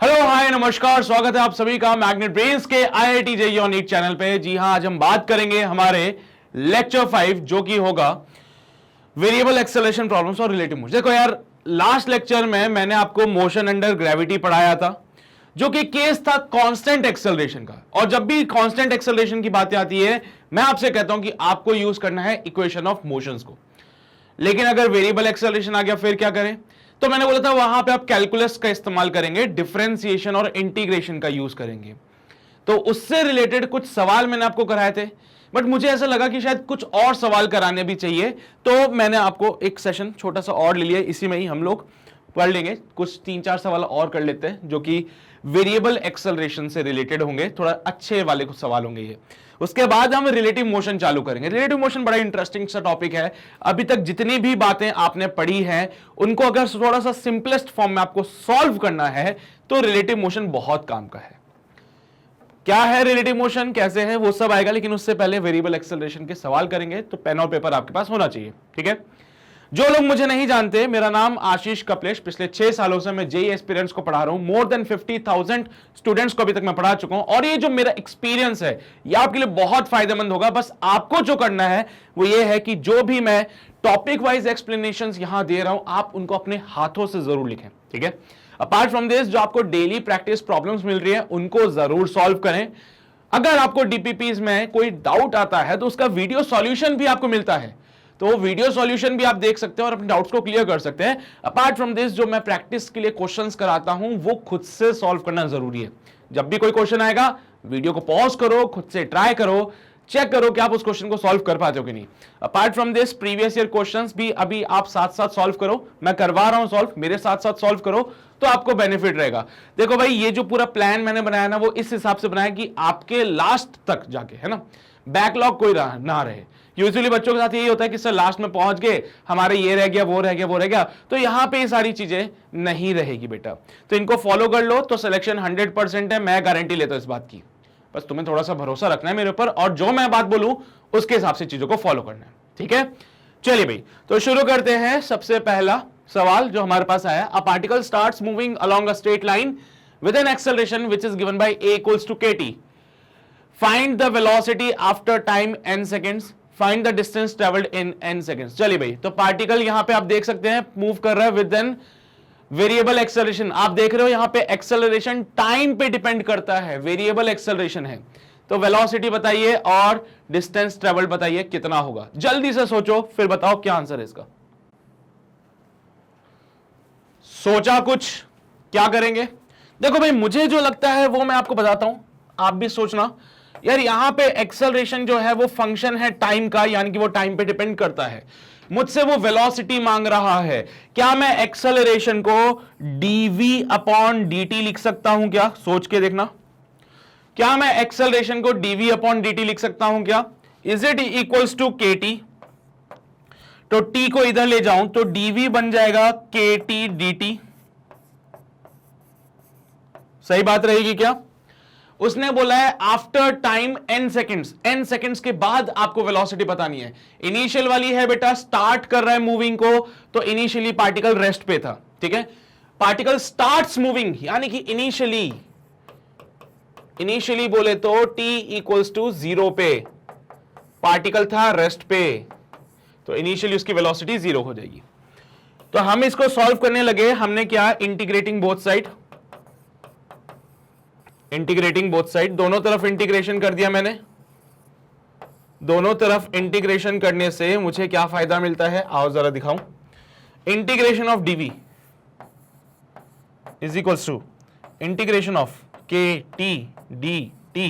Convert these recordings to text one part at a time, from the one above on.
Hello hi नमस्कार, स्वागत है आप सभी का मैग्नेट ब्रेन्स के IIT JEE on NEET channel पे। जी हां, आज हम बात करेंगे हमारे लेक्चर 5 जो कि होगा वेरिएबल एक्सेलरेशन प्रॉब्लम्स और रिलेटिव मोशन। देखो यार, लास्ट लेक्चर में मैंने आपको मोशन अंडर ग्रेविटी पढ़ाया था जो कि केस था कांस्टेंट एक्सेलरेशन का। और जब भी कांस्टेंट एक्सेलरेशन की बातें आती है मैं आपसे कहता हूं कि आपको यूज करना है इक्वेशन ऑफ मोशंस को। लेकिन अगर वेरिएबल एक्सेलरेशन आ गया फिर क्या करें? तो मैंने बोला था वहां पे आप कैलकुलस का इस्तेमाल करेंगे, डिफरेंशिएशन और इंटीग्रेशन का यूज करेंगे। तो उससे रिलेटेड कुछ सवाल मैंने आपको कराए थे, बट मुझे ऐसा लगा कि शायद कुछ और सवाल कराने भी चाहिए, तो मैंने आपको एक सेशन छोटा सा और ले लिया। इसी में ही हम लोग पढ़ लेंगे, कुछ 3-4 सवाल और कर लेते हैं जो कि वेरिएबल एक्सेलरेशन से रिलेटेड होंगे, थोड़ा अच्छे वाले कुछ सवाल होंगे ये। उसके बाद हम रिलेटिव मोशन चालू करेंगे। रिलेटिव मोशन बड़ा इंटरेस्टिंग सा टॉपिक है। अभी तक जितनी भी बातें आपने पढ़ी हैं उनको अगर थोड़ा सा सिंपलेस्ट फॉर्म में आपको सॉल्व करना है तो रिलेटिव मोशन बहुत काम का है। क्या है रिलेटिव मोशन, कैसे है, वो सब आएगा, लेकिन उससे पहले वेरिएबल एक्सेलरेशन के सवाल करेंगे, तो पेन और पेपर आपके पास होना चाहिए। ठीक है, जो लोग मुझे नहीं जानते, मेरा नाम आशीष कपलेश, पिछले 6 सालों से मैं जेईई एस्पिरेंट्स को पढ़ा रहा हूं। मोर देन 50,000 स्टूडेंट्स को अभी तक मैं पढ़ा चुका हूं, और ये जो मेरा एक्सपीरियंस है ये आपके लिए बहुत फायदेमंद होगा। बस आपको जो करना है वो ये है कि जो भी मैं टॉपिक वाइज एक्सप्लेनेशंस यहां दे रहा हूं आप उनको अपने हाथों से जरूर लिखें। ठीक है, अपार्ट फ्रॉम दिस जो आपको डेली प्रैक्टिस प्रॉब्लम्स मिल रही है उनको जरूर सॉल्व करें। अगर आपको डीपीपीज में कोई डाउट आता है तो उसका वीडियो सॉल्यूशन भी आपको मिलता है, तो वो वीडियो सॉल्यूशन भी आप देख सकते हैं और अपने डाउट्स को क्लियर कर सकते हैं। अपार्ट फ्रॉम दिस जो मैं प्रैक्टिस के लिए क्वेश्चंस कराता हूं वो खुद से सॉल्व करना जरूरी है। जब भी कोई क्वेश्चन आएगा वीडियो को पॉज करो, खुद से ट्राई करो, चेक करो कि आप उस क्वेश्चन को सॉल्व कर पाते हो कि नहीं। Apart from this previous year questions भी अभी आप साथ साथ सॉल्व करो, मैं करवा रहा हूं सॉल्व, मेरे साथ साथ सॉल्व करो तो आपको बेनिफिट रहेगा। देखो भाई, ये जो पूरा प्लान मैंने बनाया ना वो इस हिसाब से बनाया कि आपके लास्ट तक जाके, है ना, बैकलॉग कोई ना रहे। यूजुअली बच्चों के साथ यही होता है कि सर लास्ट में पहुंच गए, हमारे ये रह गया, वो रह गया, वो रह गया, तो यहां पे ये सारी चीजें नहीं रहेगी बेटा। तो इनको फॉलो कर लो तो सिलेक्शन 100% है, मैं गारंटी लेता हूं इस बात की। बस तुम्हें थोड़ा सा भरोसा रखना है मेरे ऊपर, और जो मैं बात बोलूं उसके हिसाब से चीजों को फॉलो करना है। ठीक है, चलिए भाई, तो शुरू करते हैं। सबसे पहला सवाल जो हमारे पास आया, a particle starts moving along a straight line with an acceleration which is given bye a = kt. Find the velocity after time n seconds, find the distance travelled in n seconds. चलिए भाई, तो particle यहां पे आप देख सकते हैं move कर रहा है विद एन वेरिएबल एक्सेलरेशन। आप देख रहे हो यहां पे एक्सेलरेशन टाइम पे डिपेंड करता है, वेरिएबल एक्सेलरेशन है। तो वेलोसिटी बताइए और डिस्टेंस ट्रेवल्ड बताइए कितना होगा। जल्दी से सोचो फिर बताओ क्या आंसर है इसका। सोचा कुछ, क्या करेंगे? देखो भाई, मुझे जो लगता है वो मैं आपको बताता हूं, आप भी सोचना। यार यहां पे एक्सेलरेशन जो है वो फंक्शन है टाइम का, यानी कि वो टाइम पे डिपेंड करता है। मुझसे वो वेलोसिटी मांग रहा है। क्या मैं एक्सेलरेशन को dv/dt लिख सकता हूं क्या? सोच के देखना। क्या मैं एक्सेलरेशन को dv/dt लिख सकता हूं क्या? Is it equals to kt? तो t को इधर ले जाऊं तो dv बन जाएगा kt dt। सही बात रहेगी क्या? उसने बोला है after time n seconds, n seconds के बाद आपको वेलोसिटी बतानी है। इनिशियल वाली है बेटा, स्टार्ट कर रहा है मूविंग को, तो इनिशियली पार्टिकल रेस्ट पे था। ठीक है, पार्टिकल स्टार्ट्स मूविंग यानी कि इनिशियली बोले तो t = 0 पे पार्टिकल था रेस्ट पे, तो इनिशियली उसकी वेलोसिटी 0 हो जाएगी। तो हम इसको सॉल्व करने लगे। हमने क्या, integrating both side, integrating both side, दोनों तरफ इंटीग्रेशन कर दिया मैंने। दोनों तरफ इंटीग्रेशन करने से मुझे क्या फायदा मिलता है, आओ जरा दिखाऊं। Integration of dv is equals to integration of kt dt।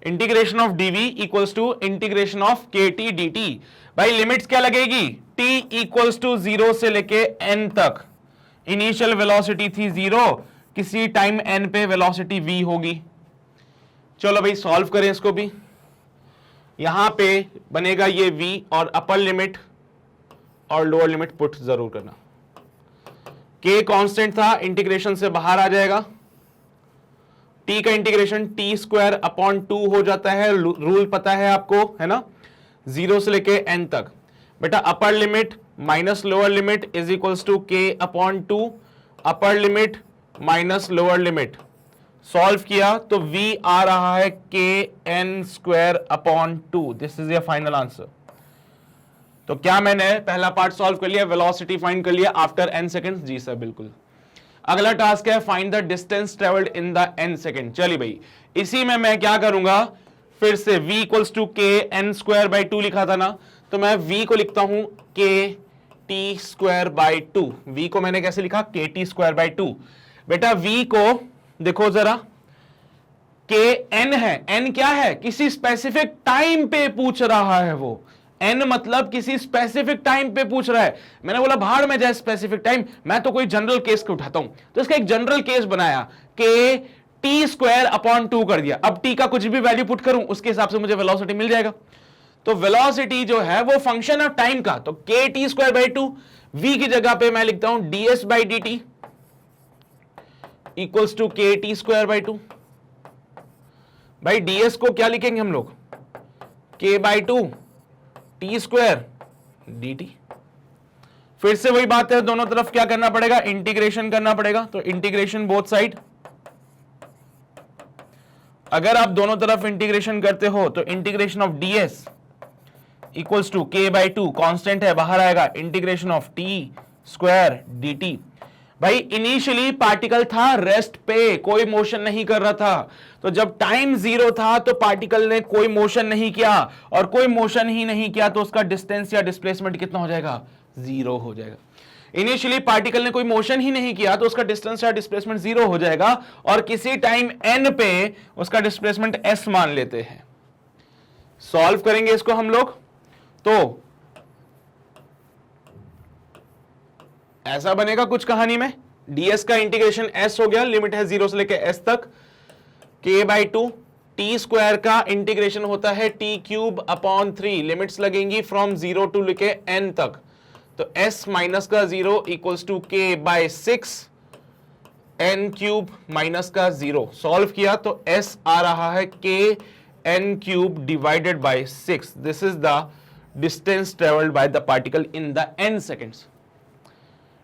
Integration of dv equals to integration of kt dt। भाई लिमिट्स क्या लगेगी, t = 0 से लेके n तक। इनिशियल वेलोसिटी थी 0, किसी टाइम n पे वेलोसिटी v होगी। चलो भाई सॉल्व करें इसको भी। यहां पे बनेगा ये v और अपर लिमिट और लोअर लिमिट पुट जरूर करना। k कांस्टेंट था, इंटीग्रेशन से बाहर आ जाएगा। t का इंटीग्रेशन t²/2 हो जाता है, रूल पता है आपको, है ना, 0 से लेके n तक। बेटा upper limit minus lower limit is equals to k/2, upper limit minus lower limit, solve किया तो v आ रहा है kn² this is your final answer. तो क्या मैंने पहला पार्ट सॉल्व कर लिया, वेलोसिटी फाइंड कर लिया आफ्टर n सेकेंड्स? जी सर बिल्कुल। अगला टास्क है find the distance travelled in the n second. चलिए भाई, इसी में मैं क्या करूंगा, फिर से v इक्वल्स टू kn²/2 लिखा था ना, तो मैं v को लिखता हूं kt²/2। v को मैंने कैसे लिखा, kt²/2। बेटा v को देखो जरा, kn है, n क्या है, किसी स्पेसिफिक टाइम पे पूछ रहा है वो, n मतलब किसी स्पेसिफिक टाइम पे पूछ रहा है। मैंने बोला भाड़ में जाए स्पेसिफिक टाइम, मैं तो कोई जनरल केस को उठाता हूं, तो इसका एक जनरल केस बनाया कि t²/2 कर दिया। अब t का कुछ भी वैल्यू पुट करूं उसके हिसाब से मुझे वेलोसिटी मिल जाएगा। तो वेलोसिटी जो है वो फंक्शन ऑफ टाइम का, तो kt²/2, v की जगह पे मैं लिखता हूं ds/dt इक्वल्स टू kt²/2। भाई ds को क्या लिखेंगे हम लोग, k/2 t²dt। फिर से वही बात है, दोनों तरफ क्या करना पड़ेगा, इंटीग्रेशन करना पड़ेगा। तो इंटीग्रेशन बोथ साइड, अगर आप दोनों तरफ इंटीग्रेशन करते हो तो integration of ds equals to k/2, constant है बाहर आएगा, इंटीग्रेशन ऑफ t²dt। भाई इनिशियली पार्टिकल था रेस्ट पे, कोई मोशन नहीं कर रहा था, तो जब टाइम 0 था तो पार्टिकल ने कोई मोशन नहीं किया, और कोई मोशन ही नहीं किया तो उसका डिस्टेंस या डिस्प्लेसमेंट कितना हो जाएगा, 0 हो जाएगा। इनिशियली पार्टिकल ने कोई मोशन ही नहीं किया तो उसका डिस्टेंस या डिस्प्लेसमेंट 0 हो जाएगा, और किसी टाइम n पे उसका डिस्प्लेसमेंट s मान लेते हैं। सॉल्व करेंगे इसको हम लोग, तो ऐसा बनेगा कुछ कहानी में, ds का इंटीग्रेशन s हो गया, लिमिट है 0 से लेकर s तक, k/2 t² का इंटीग्रेशन होता है t³/3, लिमिट्स लगेंगी फ्रॉम 0 टू लेके n तक, तो s माइनस का 0 equals to k/6 n³ minus का 0। सॉल्व किया तो s आ रहा है kn³ divided by 6। This is the distance travelled by the particle in the n seconds.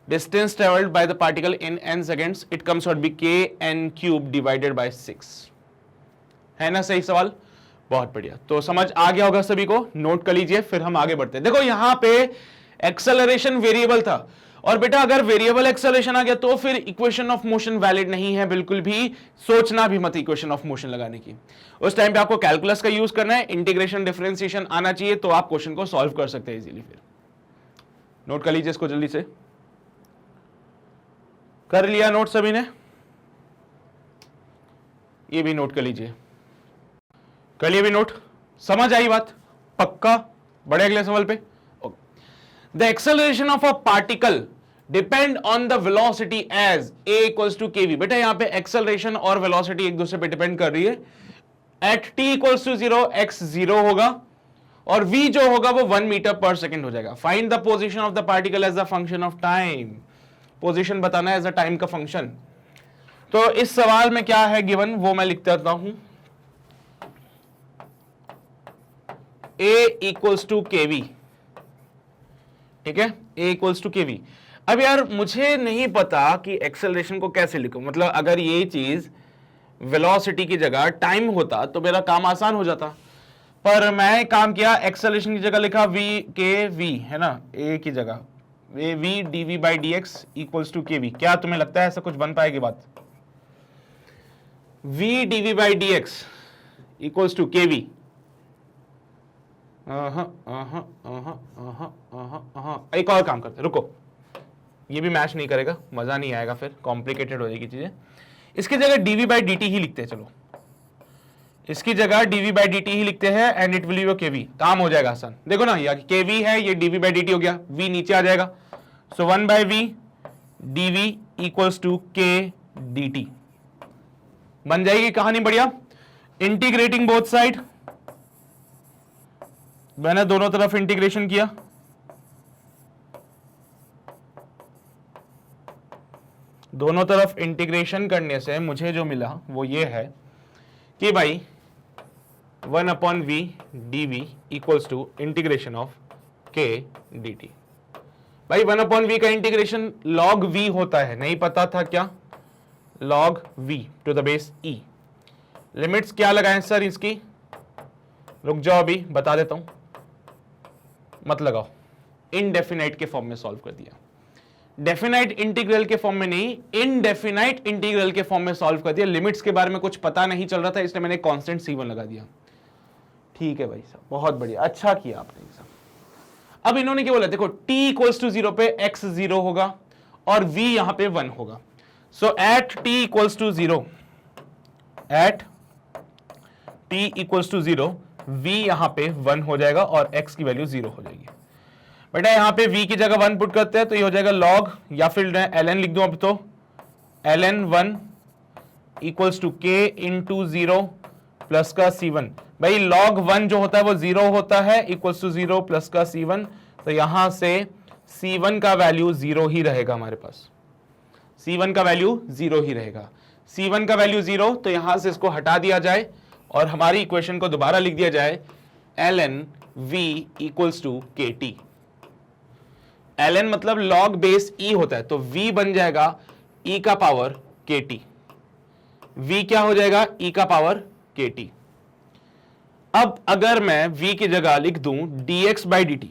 Distance traveled by the particle in n seconds, it comes out be kn³ divided by 6। है ना सही सवाल, बहुत बढ़िया। तो समझ आ गया होगा सभी को, नोट कर लीजिए, फिर हम आगे बढ़ते हैं। देखो यहां पे एक्सेलरेशन वेरिएबल था, और बेटा अगर वेरिएबल एक्सेलरेशन आ गया तो फिर इक्वेशन ऑफ मोशन वैलिड नहीं है, बिल्कुल भी सोचना भी मत इक्वेशन ऑफ मोशन लगाने की। उस टाइम पे आपको कैलकुलस का यूज करना है, इंटीग्रेशन डिफरेंशिएशन आना चाहिए, तो आप क्वेश्चन को सॉल्व कर सकते हैं इजीली। फिर नोट कर लीजिए इसको जल्दी से। कर लिया नोट सभी ने, ये भी नोट कर लीजिए, कर लिया भी नोट, समझ आई बात, पक्का? बढ़े अगले सवाल पे। The acceleration of a particle depend on the velocity as a equals to kv। बेटा यहां पे एक्सेलरेशन और वेलोसिटी एक दूसरे पे डिपेंड कर रही है। At t equals to 0 x 0 होगा, और v जो होगा वो 1 मीटर पर सेकेंड हो जाएगा। Find the position of the particle as the function of time, position बताना है एज अ टाइम का फंक्शन। तो इस सवाल में क्या है गिवन, वो मैं लिख देता हूं, a इक्वल्स टू kv। ठीक है, a इक्वल्स टू kv। अब यार मुझे नहीं पता कि एक्सेलरेशन को कैसे लिखूं, मतलब अगर ये चीज वेलोसिटी की जगह टाइम होता तो मेरा काम आसान हो जाता, पर मैं काम किया, एक्सेलरेशन की जगह लिखा v kv, है ना, a की जगह v dv/dx equals to kv। क्या तुम्हें लगता है ऐसा कुछ बन पाएगी बात? v dv/dx equals to kv। एक और काम करते, रुको, ये भी मैच नहीं करेगा, मजा नहीं आएगा, फिर कॉम्प्लिकेटेड हो जाएगी चीजें। इसकी जगह dv/dt ही लिखते हैं, चलो इसकी जगह dv/dt ही लिखते हैं, and it will B kv, काम हो जाएगा आसान। देखो ना, ये kv है, ये dv/dt हो गया, v नीचे आ जाएगा, so 1/v dv equals to k dt। बन जाएगी कहानी बढ़िया। इंटीग्रेटिंग बोथ साइड, मैंने दोनों तरफ इंटीग्रेशन किया, दोनों तरफ इंटीग्रेशन करने से मुझे जो मिला वो ये है कि भाई 1/v dv equals to integration of k dt। भाई 1/v का इंटीग्रेशन log v होता है, नहीं पता था क्या? log v to the base e। Limits क्या लगाएं सर इसकी, रुक जाओ अभी बता देता हूं, मत लगाओ। इनडेफिनाइट के फॉर्म में सॉल्व कर दिया, डेफिनाइट इंटीग्रल के फॉर्म में नहीं, इनडेफिनाइट इंटीग्रल के फॉर्म में सॉल्व कर दिया। लिमिट्स के बारे में कुछ पता नहीं चल रहा था इसलिए मैंने कांस्टेंट c1 लगा दिया। ठीक है भाई साहब, बहुत बढ़िया, अच्छा किया आपने साहब। अब इन्होंने क्या बोला, देखो t इक्वल्स टू 0 पे x 0 होगा और v यहां पे 1 होगा। So at t equals to 0, at t equals to 0 v यहां पे 1 हो जाएगा और x की वैल्यू 0 हो जाएगी। बेटा यहां पे v की जगह 1 पुट करते हैं तो ये हो जाएगा log, या फिर ln लिख दूं अब तो, ln 1 equals to k into 0 plus का c1। भाई log 1 जो होता है वो 0 होता है, इक्वल्स टू 0 प्लस का c1, तो यहां से c1 का वैल्यू 0 ही रहेगा हमारे पास, c1 का वैल्यू 0 ही रहेगा। c1 का वैल्यू 0, तो यहां से इसको हटा दिया जाए और हमारी इक्वेशन को दोबारा लिख दिया जाए, ln v equals to kt। ln मतलब log बेस e होता है, तो v बन जाएगा e का पावर kt। v क्या हो जाएगा, e का पावर kt। अब अगर मैं v की जगह लिख दूं dx बाई dt,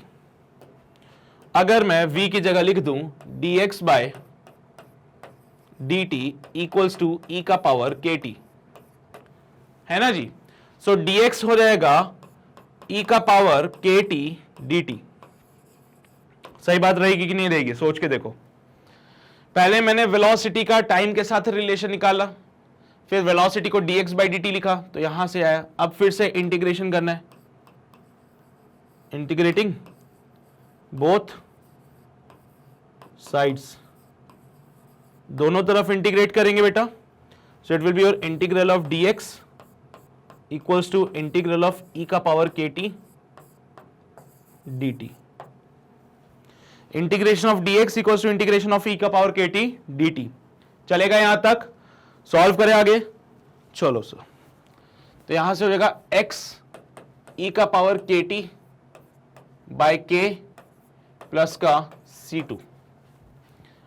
अगर मैं v की जगह लिख दूं dx by dt equals to e का पावर kt, है ना जी। सो dx हो जाएगा e का पावर kt dt। सही बात रहेगी कि नहीं रहेगी, सोच के देखो। पहले मैंने वेलोसिटी का टाइम के साथ रिलेशन निकाला, फिर वेलोसिटी को dx बाई dt लिखा तो यहां से आया। अब फिर से इंटीग्रेशन करना है, इंटीग्रेटिंग बोथ साइड्स, दोनों तरफ इंटीग्रेट करेंगे बेटा। So it will be your integral of dx equals to integral of e का power kt dt। Integration of dx equals to integration of e का पावर kt dt। चलेगा यहां तक, solve करें आगे, चलो सर। तो यहां से हो जाएगा x e का power kt by k plus का c2।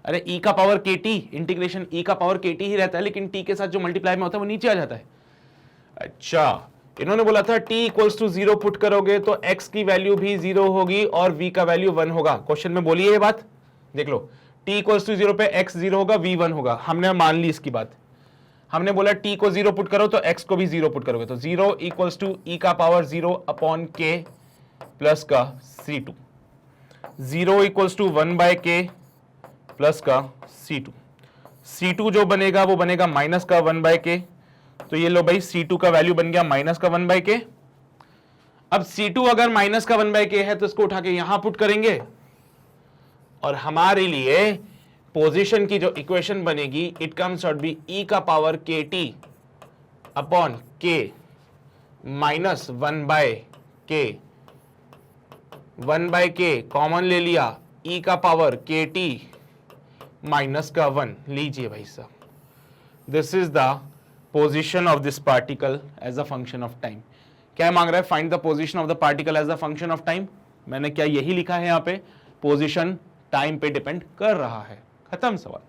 अरे e का पावर kt, इंटीग्रेशन e का पावर kt ही रहता है, लेकिन t के साथ जो मल्टीप्लाई में होता है वो नीचे आ जाता है। अच्छा, इन्होंने बोला था t इक्वल्स टू 0 पुट करोगे तो x की वैल्यू भी 0 होगी और v का वैल्यू 1 होगा। क्वेश्चन में बोलिए ये बात, देख लो, t इक्वल्स टू 0 पे x 0 होगा, v 1 होगा। हमने मान ली इसकी बात, हमने बोला t को 0 पुट करो तो x को भी 0 पुट करोगे तो 0 इक्वल्स टू e का पावर 0 अपॉन k प्लस का c2। 0 equals to 1 by k plus का c2। c2 जो बनेगा वो बनेगा माइनस का 1 बाय k, तो ये लो भाई c2 का वैल्यू बन गया माइनस का 1 बाय k। अब c2 अगर माइनस का 1 बाय k है तो इसको उठा के यहां पुट करेंगे और हमारे लिए पोजीशन की जो इक्वेशन बनेगी, it comes out be e का power kt upon k minus 1 by k। 1 by k common ले लिया, e का पावर kt माइनस का 1 लीजिए भाई साहब। This is the position of this particle as a function of time. क्या मांग रहा है, find the position of the particle as a function of time. मैंने क्या यही लिखा है यहां पे, पोजीशन टाइम पे डिपेंड कर रहा है, खत्म सवाल।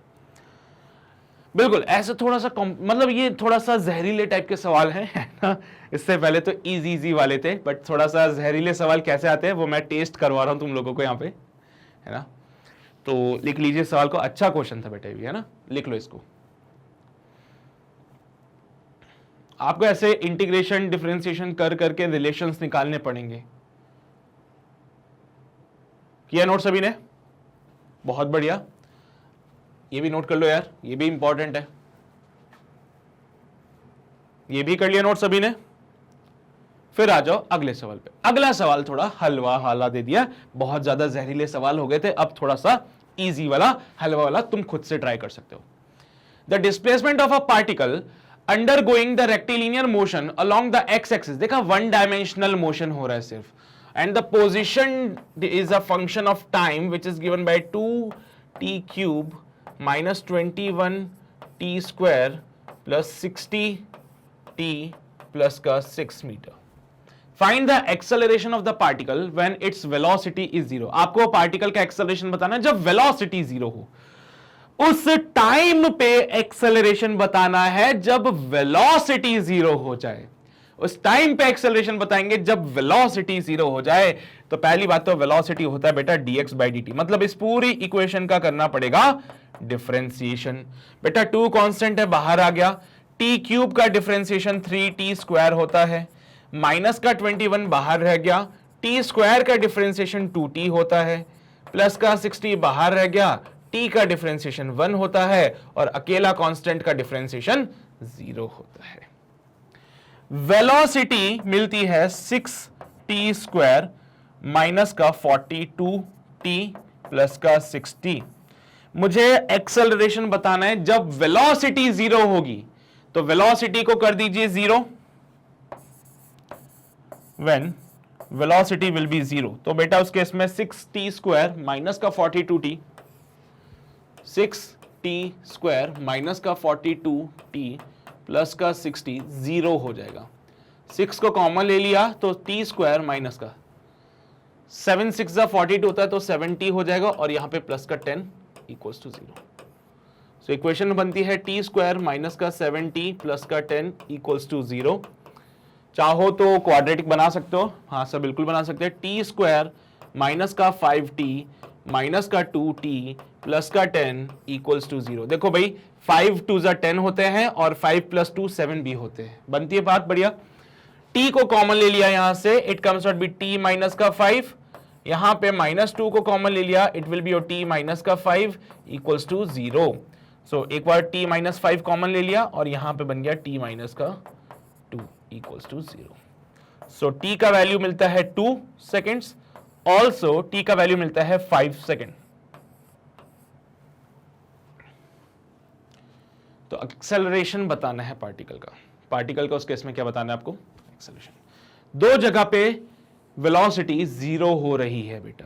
बिल्कुल ऐसे थोड़ा सा मतलब ये थोड़ा सा जहरीले टाइप के सवाल हैं, है ना। इससे पहले तो इजी वाले थे, बट थोड़ा सा जहरीले सवाल कैसे आते हैं वो मैं टेस्ट करवा रहा हूं तुम लोगों को यहाँ पे, है ना। तो लिख लीजिए सवाल को, अच्छा क्वेश्चन था बेटे भी, है ना, लिख लो इसको। आपको ऐसे इंटीग्रेशन डिफरेंशिएशन कर करके रिलेशंस निकालने पड़ेंगे। किया नोट सभी ने, बहुत बढ़िया। ये भी नोट कर लो यार, ये भी इंपॉर्टेंट है। ये भी कर लिया नोट सभी ने। फिर आ जाओ अगले सवाल पे। अगला सवाल थोड़ा हलवा हाला दे दिया, बहुत ज्यादा जहरीले सवाल हो गए थे, अब थोड़ा सा इजी वाला हलवा वाला तुम खुद से ट्राई कर सकते हो। The displacement of a particle undergoing the rectilinear motion along the x axis. देखा, वन डायमेंशनल मोशन हो रहा है सिर्फ, and the position is a function of time which is given by 2t cube minus 21t square plus 60t plus का 6 metre. Find the acceleration of the particle when its velocity is 0। आपको particle का acceleration बताना है जब velocity 0 हो। उस time पे acceleration बताना है जब वेलोसिटी जीरो हो जाए। उस टाइम पे एक्सेलरेशन बताएंगे जब वेलोसिटी जीरो हो जाए। तो पहली बात तो वेलोसिटी होता है बेटा dx बाई dt, मतलब इस पूरी इक्वेशन का करना पड़ेगा डिफरेंशिएशन। बेटा 2 कांस्टेंट है, बाहर आ गया। t क्यूब का डिफरेंशिएशन 3t स्क्वायर होता है, माइनस का 21 बाहर रह गया, t स्क्वायर का डिफरेंशिएशन 2t होता है, प्लस का 60 बाहर रह गया, t का डिफरेंशिएशन 1 होता है और अकेला कांस्टेंट का डिफरेंशिएशन 0 होता है। वेलोसिटी मिलती है 6t स्क्वायर माइनस का 42t प्लस का 60। मुझे एक्सेलरेशन बताना है जब वेलोसिटी 0 होगी, तो वेलोसिटी को कर दीजिए 0 व्हेन वेलोसिटी विल बी 0। तो बेटा उस केस में 6t स्क्वायर माइनस का 42t, 6t स्क्वायर माइनस का 42t प्लस का 60 0 हो जाएगा। 6 को कॉमन ले लिया तो t स्क्वायर माइनस का 7 6 42 होता है तो 70 हो जाएगा और यहां पे प्लस का 10 इक्वल्स टू 0। सो इक्वेशन बनती है t स्क्वायर माइनस का 70 प्लस का 10 इक्वल्स टू 0। चाहो तो क्वाड्रेटिक बना सकते हो, हाँ सर बिल्कुल बना सकते हैं। टी स्क्वायर माइनस का 5t माइनस का 2t प्लस का 10 इक्वल्स टू 0। देखो भाई 5 2 10 होते हैं और 5 प्लस 2 7 भी होते हैं, बनती है बात बढ़िया। t को कॉमन ले लिया यहां से, it comes out be t minus का 5, यहां पे माइनस 2 को कॉमन ले लिया, it will be your t minus का 5 इक्वल्स टू 0। सो एक बार t माइनस 5 कॉमन ले लिया और यहां पे बन गया t माइनस का 2 इक्वल्स टू 0। सो t का वैल्यू मिलता है 2 सेकेंड्स, ऑल्सो t का वैल्यू मिलता है 5 सेकेंड। तो एक्सेलरेशन बताना है पार्टिकल का उस केस में क्या बताना है आपको, एक्सेलरेशन। दो जगह पे वेलोसिटी 0 हो रही है बेटा,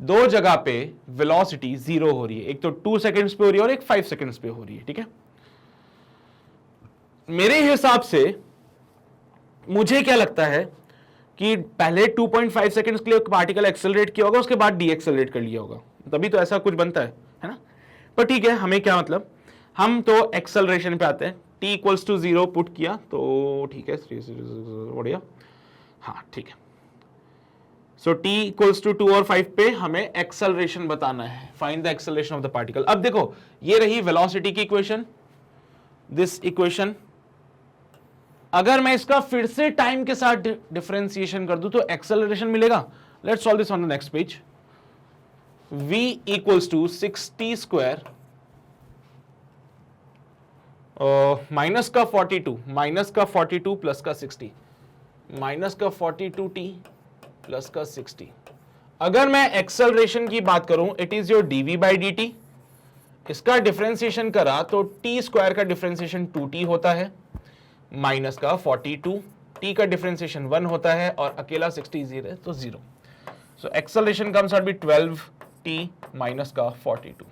दो जगह पे वेलोसिटी 0 हो रही है, एक तो 2 सेकेंड्स पे हो रही है और एक 5 सेकेंड्स पे हो रही है, ठीक है। मेरे हिसाब से मुझे क्या लगता है कि पहले 2.5 सेकेंड्स के लिए पार्टिकल एक्सेलरेट किया होगा, उसके बाद डी एक्सेलरेट कर लिया होगा, तभी तो ऐसा कुछ बनता है ना। पर ठीक है, हमें क्या मतलब, हम तो एक्सेलरेशन पे आते हैं। t इक्वल्स टू 0 पुट किया तो ठीक है, बढ़िया, हाँ ठीक है। सो t इक्वल्स टू 2 और 5 पे हमें एक्सेलरेशन बताना है, find the acceleration of the particle. अब देखो ये रही वेलोसिटी की इक्वेशन, दिस इक्वेशन। अगर मैं इसका फिर से टाइम के साथ डिफरेंशिएशन कर दूं तो एक्सेलरेशन मिलेगा। Let's solve this on the next page. v equals to 6t square minus का 42 प्लस का 60 माइनस का 42t प्लस का 60। अगर मैं एक्सेलरेशन की बात करूं, it is your dv by dt। इसका डिफरेंशिएशन करा तो t स्क्वायर का डिफरेंशिएशन 2t होता है, माइनस का 42, t का डिफरेंशिएशन 1 होता है और अकेला 60 0 है तो 0। So acceleration comes out be 12t minus का 42।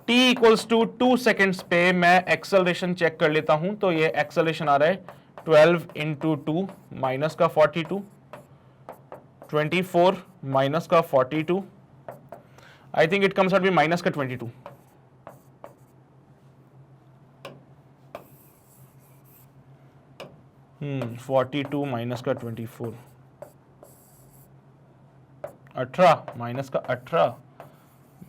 t इक्वल्स टू 2 सेकेंड्स पे मैं एक्सेलरेशन चेक कर लेता हूं, तो ये एक्सेलरेशन आ रहा है 12 इंटू 2 माइनस का 42, 24 माइनस का 42, I think it comes out be minus का 22। हम्म 42 माइनस का 24, 18 माइनस का 18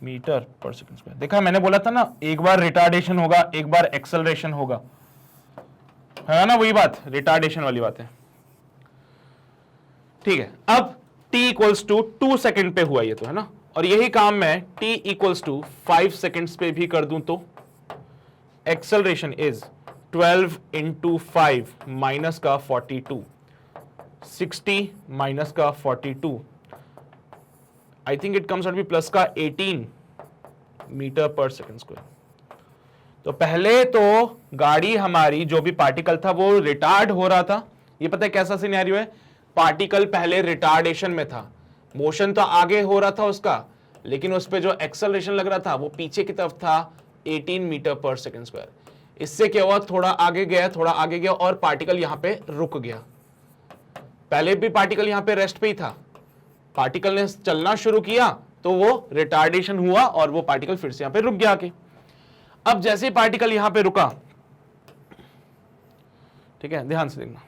मीटर पर सेकंड स्क्वायर। देखा, मैंने बोला था ना, एक बार रिटार्डेशन होगा, एक बार एक्सेलरेशन होगा, है ना, वही बात, रिटार्डेशन वाली बात है। ठीक है, अब t इक्वल्स टू 2 सेकेंड पे हुआ ये तो, है ना, और यही काम मैं t इक्वल्स टू 5 सेकेंड्स पे भी कर दूं तो एक्सेलरेशन इज 12 इंटू 5 माइनस का 42, 60 माइनस का 42, I think it comes out be plus का 18 मीटर पर सेकेंड स्क्वायर। तो पहले तो गाड़ी हमारी, जो भी पार्टिकल था वो रिटार्ड हो रहा था। ये पता है कैसा सिनेरियो है, पार्टिकल पहले रिटार्डेशन में था, मोशन तो आगे हो रहा था उसका, लेकिन उस पे जो एक्सेलरेशन लग रहा था वो पीछे की तरफ था 18 मीटर पर सेकेंड स्क्वायर। इससे क्या हुआ, थोड़ा आगे गया और पार्टिकल यहां पे रुक गया। पहले भी पार्टिकल यहां पे रेस्ट पे ही था, पार्टिकल ने चलना शुरू किया तो वो रिटार्डेशन हुआ और वो पार्टिकल फिर से यहां पे रुक गया आके। अब जैसे पार्टिकल यहां पे रुका, ठीक है, ध्यान से देखना,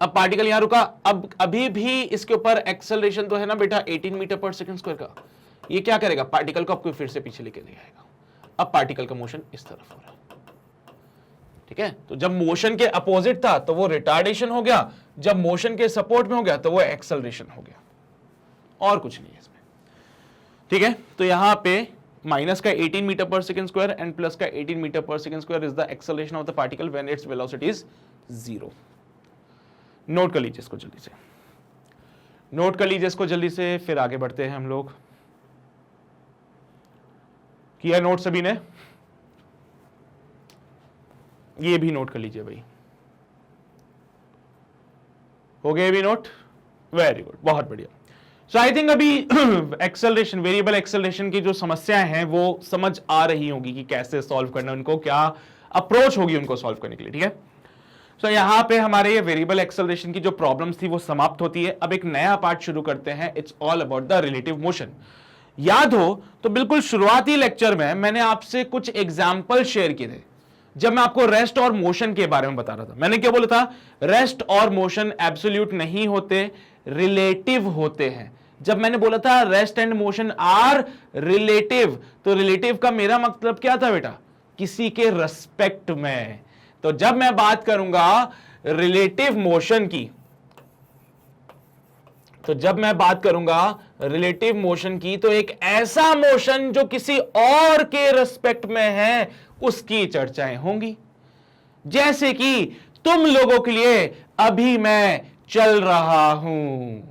अब पार्टिकल यहां रुका, अब अभी भी इसके ऊपर एक्सेलरेशन तो है ना बेटा 18 मीटर पर सेकंड स्क्वायर का, ये क्या करेगा, पार्टिकल को आपको फिर से पीछे लेके जाएगा। अब पार्टिकल का मोशन इस तरफ हो रहा है, ठीक है, तो जब मोशन के अपोजिट था तो वो रिटार्डेशन हो गया, जब मोशन के सपोर्ट में हो गया तो वो एक्सेलरेशन हो गया, और कुछ नहीं है इसमें, ठीक है। तो यहां पे माइनस का 18 metre per second square and plus का 18 metre per second square is the acceleration of the particle when its velocity is 0। Note कर लीजिए इसको जल्दी से, नोट कर लीजिए इसको जल्दी से, फिर आगे बढ़ते हैं हम लोग। किया नोट सभी ने? ये भी नोट कर लीजिए भाई, हो गए भी नोट, वेरी गुड, बहुत बढ़िया। सो आई थिंक अभी एक्सेलरेशन, वेरिएबल एक्सेलरेशन की जो समस्याएं हैं वो समझ आ रही होगी कि कैसे सॉल्व करना, उनको क्या अप्रोच होगी उनको सॉल्व करने के लिए, ठीक है। सो यहां पे हमारे ये वेरिएबल एक्सेलरेशन की जो प्रॉब्लम्स थी वो समाप्त होती है। अब एक नया पार्ट शुरू करते हैं, it's all about the relative motion. याद हो तो बिल्कुल शुरुआती लेक्चर में मैंने आपसे कुछ एग्जाम्पल शेयर किए थे, जब मैं आपको रेस्ट और मोशन के बारे में बता रहा था। मैंने क्या बोला था, रेस्ट और मोशन एब्सोल्यूट नहीं होते, रिलेटिव होते हैं। जब मैंने बोला था rest and motion are relative, तो रिलेटिव का मेरा मतलब क्या था बेटा, किसी के रेस्पेक्ट में। तो जब मैं बात करूंगा रिलेटिव मोशन की, तो जब मैं बात करूंगा रिलेटिव मोशन की, तो एक ऐसा मोशन जो किसी और के रेस्पेक्ट में है उसकी चर्चाएं होंगी। जैसे कि तुम लोगों के लिए अभी मैं चल रहा हूं,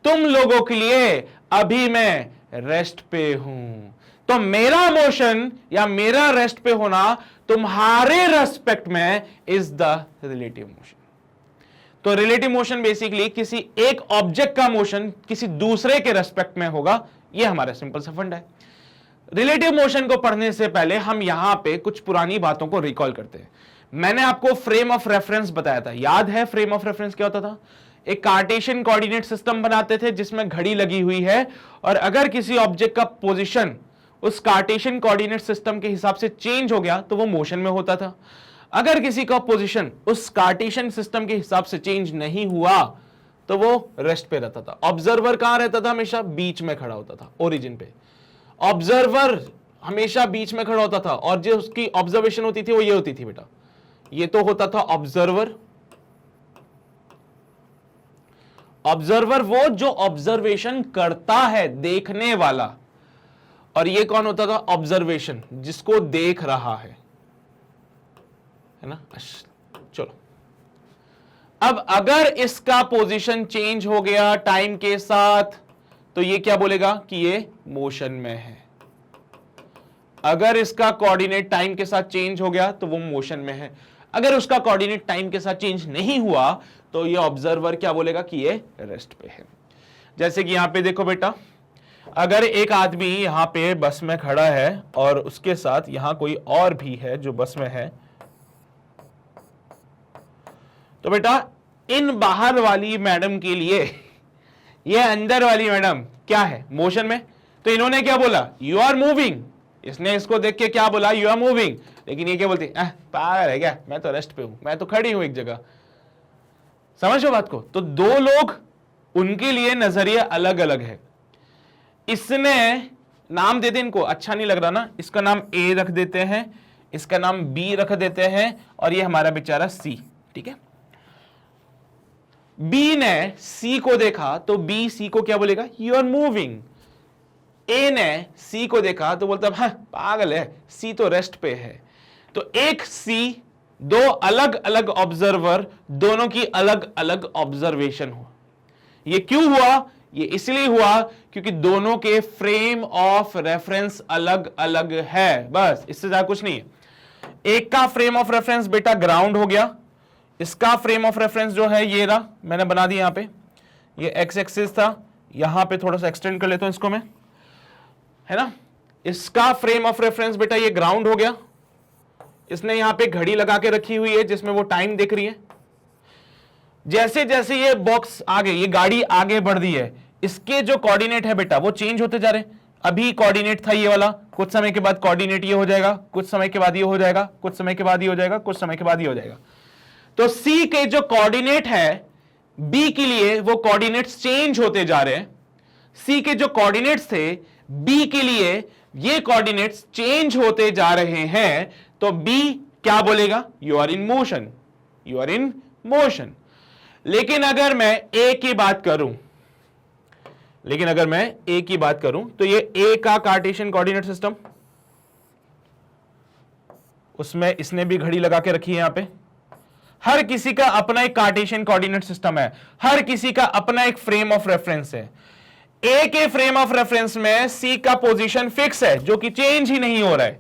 तुम लोगों के लिए अभी मैं रेस्ट पे हूं, तो मेरा मोशन या मेरा रेस्ट पे होना तुम्हारे रेस्पेक्ट में इज द रिलेटिव मोशन। तो रिलेटिव मोशन बेसिकली किसी एक ऑब्जेक्ट का मोशन किसी दूसरे के रेस्पेक्ट में होगा, यह हमारा सिंपल सा फंडा है। रिलेटिव मोशन को पढ़ने से पहले हम यहां पे कुछ पुरानी बातों को रिकॉल करते हैं। मैंने आपको फ्रेम ऑफ रेफरेंस बताया था, याद है फ्रेम ऑफ रेफरेंस क्या होता था? एक कार्टेशियन कोऑर्डिनेट सिस्टम बनाते थे जिसमें घड़ी लगी हुई है, और अगर किसी ऑब्जेक्ट का पोजीशन उस कार्टेशियन कोऑर्डिनेट सिस्टम के हिसाब से चेंज हो गया तो वो मोशन में होता था। अगर किसी का पोजीशन उस कार्टेशियन सिस्टम के हिसाब से चेंज नहीं हुआ तो वो रेस्ट पे रहता था। ऑब्जर्वर कहां रहता था? हमेशा बीच में खड़ा होता था, ओरिजिन पे। ऑब्जर्वर हमेशा बीच में खड़ा होता था, और जो उसकी ऑब्जर्वेशन होती थी वो ये होती थी बेटा, ये तो होता था ऑब्जर्वर। ऑब्जर्वर वो जो ऑब्जर्वेशन करता है, देखने वाला, और ये कौन होता था? ऑब्जर्वेशन, जिसको देख रहा है ना। चलो, अब अगर इसका पोजीशन चेंज हो गया टाइम के साथ तो ये क्या बोलेगा कि ये मोशन में है। अगर इसका कोऑर्डिनेट टाइम के साथ चेंज हो गया तो वो मोशन में है। अगर उसका कोऑर्डिनेट टाइम के साथ चेंज नहीं हुआ तो ये ऑब्जर्वर क्या बोलेगा कि ये रेस्ट पे है। जैसे कि यहां पे देखो बेटा, अगर एक आदमी यहां पे बस में खड़ा है और उसके साथ यहां कोई और भी है जो बस में है, तो बेटा इन बाहर वाली मैडम के लिए ये अंदर वाली मैडम क्या है? मोशन में। तो इन्होंने क्या बोला? You are moving. इसने इसको देख के क्या बोला? You are moving. लेकिन ये क्या बोलती? पागल है क्या, मैं तो रेस्ट पे हूं, मैं तो खड़ी हूं एक जगह। समझो बात को। तो दो लोग, उनके लिए नजरिया अलग अलग है। इसने नाम दे दे, इनको अच्छा नहीं लग रहा ना, इसका नाम ए रख देते हैं, इसका नाम बी रख देते हैं, और ये हमारा बेचारा सी। ठीक है, बी ने सी को देखा तो बी सी को क्या बोलेगा? You are moving. ए ने सी को देखा तो बोलता है पागल है, सी तो रेस्ट पे है। तो एक सी, दो अलग अलग ऑब्जर्वर, दोनों की अलग अलग ऑब्जर्वेशन हुआ। ये क्यों हुआ? ये इसलिए हुआ क्योंकि दोनों के फ्रेम ऑफ रेफरेंस अलग अलग है, बस, इससे ज्यादा कुछ नहीं है। एक का फ्रेम ऑफ रेफरेंस बेटा ग्राउंड हो गया, इसका फ्रेम ऑफ रेफरेंस जो है ये रहा, मैंने बना दिया यहां पे, ये एक्स एक्सिस था, यहां पे थोड़ा सा एक्सटेंड कर लेता हूं इसको मैं, है ना। इसका फ्रेम ऑफ रेफरेंस बेटा ये ग्राउंड हो गया, इसने यहां पे घड़ी लगा के रखी हुई है जिसमें वो टाइम देख रही है। जैसे जैसे ये बॉक्स आगे, ये गाड़ी आगे बढ़ रही है, इसके जो कोऑर्डिनेट है बेटा वो चेंज होते जा रहे हैं। अभी कोऑर्डिनेट था ये वाला, कुछ समय के बाद कोऑर्डिनेट ये हो जाएगा, कुछ समय के बाद ये हो जाएगा, कुछ समय के बाद ये हो जाएगा, कुछ समय के बाद ये हो जाएगा। तो C के जो कोऑर्डिनेट है B के लिए वो कोऑर्डिनेट्स चेंज होते जा रहे हैं। C के जो कोऑर्डिनेट्स थे B के लिए ये कोऑर्डिनेट्स चेंज होते जा रहे हैं, तो B क्या बोलेगा? You are in motion, you are in motion. लेकिन अगर मैं A की बात करूं, तो ये A का कार्टेशियन कोऑर्डिनेट सिस्टम, उसमें इसने भी घड़ी लगा के रखी है। यहां पे हर किसी का अपना एक कार्टेशियन कोऑर्डिनेट सिस्टम है, हर किसी का अपना एक फ्रेम ऑफ रेफरेंस है। ए के फ्रेम ऑफ रेफरेंस में सी का पोजीशन फिक्स है, जो कि चेंज ही नहीं हो रहा है।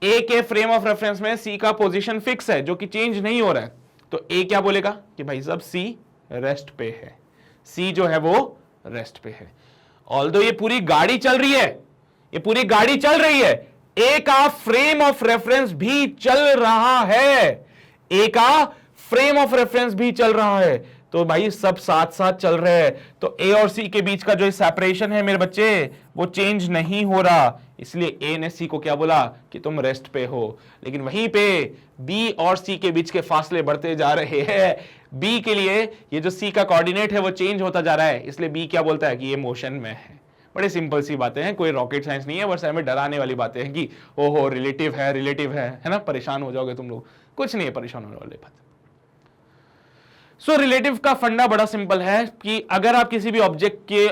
ए के फ्रेम ऑफ रेफरेंस में सी का पोजीशन फिक्स है, जो कि चेंज नहीं हो रहा है। तो ए क्या बोलेगा कि भाई साहब सी रेस्ट पे है, सी जो है वो रेस्ट पे है। ऑल्दो ये पूरी गाड़ी चल रही है, ये पूरी गाड़ी चल रही है, ए का फ्रेम ऑफ रेफरेंस भी चल रहा है, ए का फ्रेम ऑफ रेफरेंस भी चल रहा है। तो भाई सब साथ साथ चल रहे हैं, तो ए और सी के बीच का जो सेपरेशन है मेरे बच्चे वो चेंज नहीं हो रहा, इसलिए ए ने सी को क्या बोला कि तुम रेस्ट पे हो। लेकिन वहीं पे बी और सी के बीच के फासले बढ़ते जा रहे हैं। बी के लिए ये जो सी का कोऑर्डिनेट है वो चेंज होता जा रहा है, इसलिए बी क्या बोलता है कि ये मोशन में है। बड़े सिंपल सी बातें हैं, कोई रॉकेट साइंस नहीं है, बस हमें डराने वाली बातें हैं कि ओहो रिलेटिव है ना, परेशान हो जाओगे तुम लोग। कुछ नहीं है परेशान होने वाली बात। सो रिलेटिव का फंडा बड़ा सिंपल है कि अगर आप किसी भी ऑब्जेक्ट के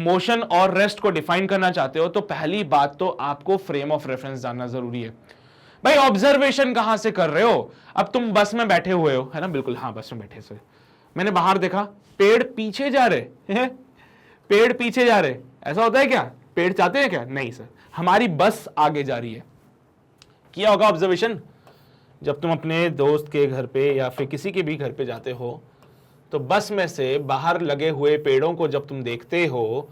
मोशन और रेस्ट को डिफाइन करना चाहते हो तो पहली बात तो आपको फ्रेम ऑफ रेफरेंस जानना जरूरी है। भाई ऑब्जर्वेशन कहां से कर रहे हो? अब तुम बस में बैठे हुए हो, है ना, बिल्कुल, हाँ बस में बैठे से मैंने बाहर देखा पेड़ पीछे जा रहे हैं, पेड़ पीछे जा रहे, ऐसा होता है क्या? पेड़ चाहते हैं क्या? नहीं सर, हमारी बस आगे जा रही है। किया होगा ऑब्जर्वेशन, जब तुम अपने दोस्त के घर पे या फिर किसी के भी घर पे जाते हो तो बस में से बाहर लगे हुए पेड़ों को जब तुम देखते हो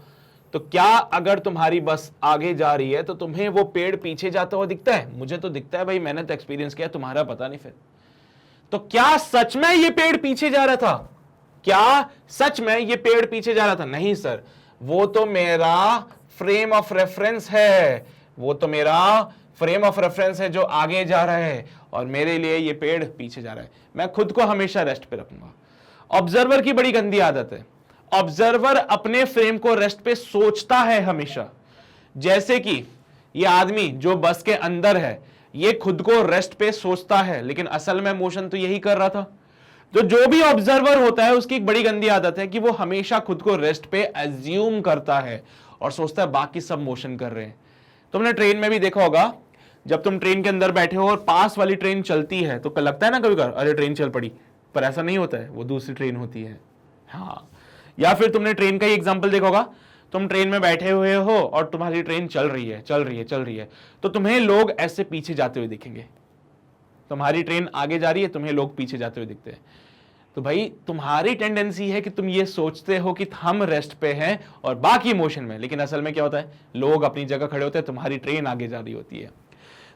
तो क्या अगर तुम्हारी बस आगे जा रही है तो तुम्हें वो पेड़ पीछे जाता हुआ दिखता है? मुझे तो दिखता है भाई, मैंने तो एक्सपीरियंस किया, तुम्हारा पता नहीं। फिर तो क्या सच में ये पेड़ पीछे जा रहा था? क्या सच में ये पेड़ पीछे जा रहा था? नहीं सर, वो तो मेरा फ्रेम ऑफ रेफरेंस है, वो तो मेरा फ्रेम ऑफ रेफरेंस है जो आगे जा रहा है और मेरे लिए ये पेड़ पीछे जा रहा है। मैं खुद को हमेशा रेस्ट पे रखूंगा। ऑब्जर्वर की बड़ी गंदी आदत है, ऑब्जर्वर अपने फ्रेम को रेस्ट पे सोचता है हमेशा। जैसे कि ये आदमी जो बस के अंदर है ये खुद को रेस्ट पे सोचता है, लेकिन असल में मोशन तो यही कर रहा था। तो जो भी ऑब्जर्वर होता है उसकी एक बड़ी गंदी आदत है कि वो हमेशा खुद को रेस्ट पे एज्यूम करता है और सोचता है बाकी सब मोशन कर रहे हैं। तुमने ट्रेन में भी देखा होगा, जब तुम ट्रेन के अंदर बैठे हो और पास वाली ट्रेन चलती है तो लगता है ना कभी कभार अरे ट्रेन चल पड़ी, पर ऐसा नहीं होता है, वो दूसरी ट्रेन होती है। हाँ, या फिर तुमने ट्रेन का ही एग्जांपल देखा होगा, तुम ट्रेन में बैठे हुए हो और तुम्हारी ट्रेन चल रही है, तो तुम्हें लोग ऐसे पीछे जाते हुए दिखेंगे। तुम्हारी ट्रेन आगे जा रही है, तुम्हें लोग पीछे जाते हुए दिखते हैं। तो भाई तुम्हारी टेंडेंसी है कि तुम ये सोचते हो कि हम रेस्ट पे हैं और बाकी मोशन में, लेकिन असल में क्या होता है, लोग अपनी जगह खड़े होते हैं, तुम्हारी ट्रेन आगे जा रही होती है।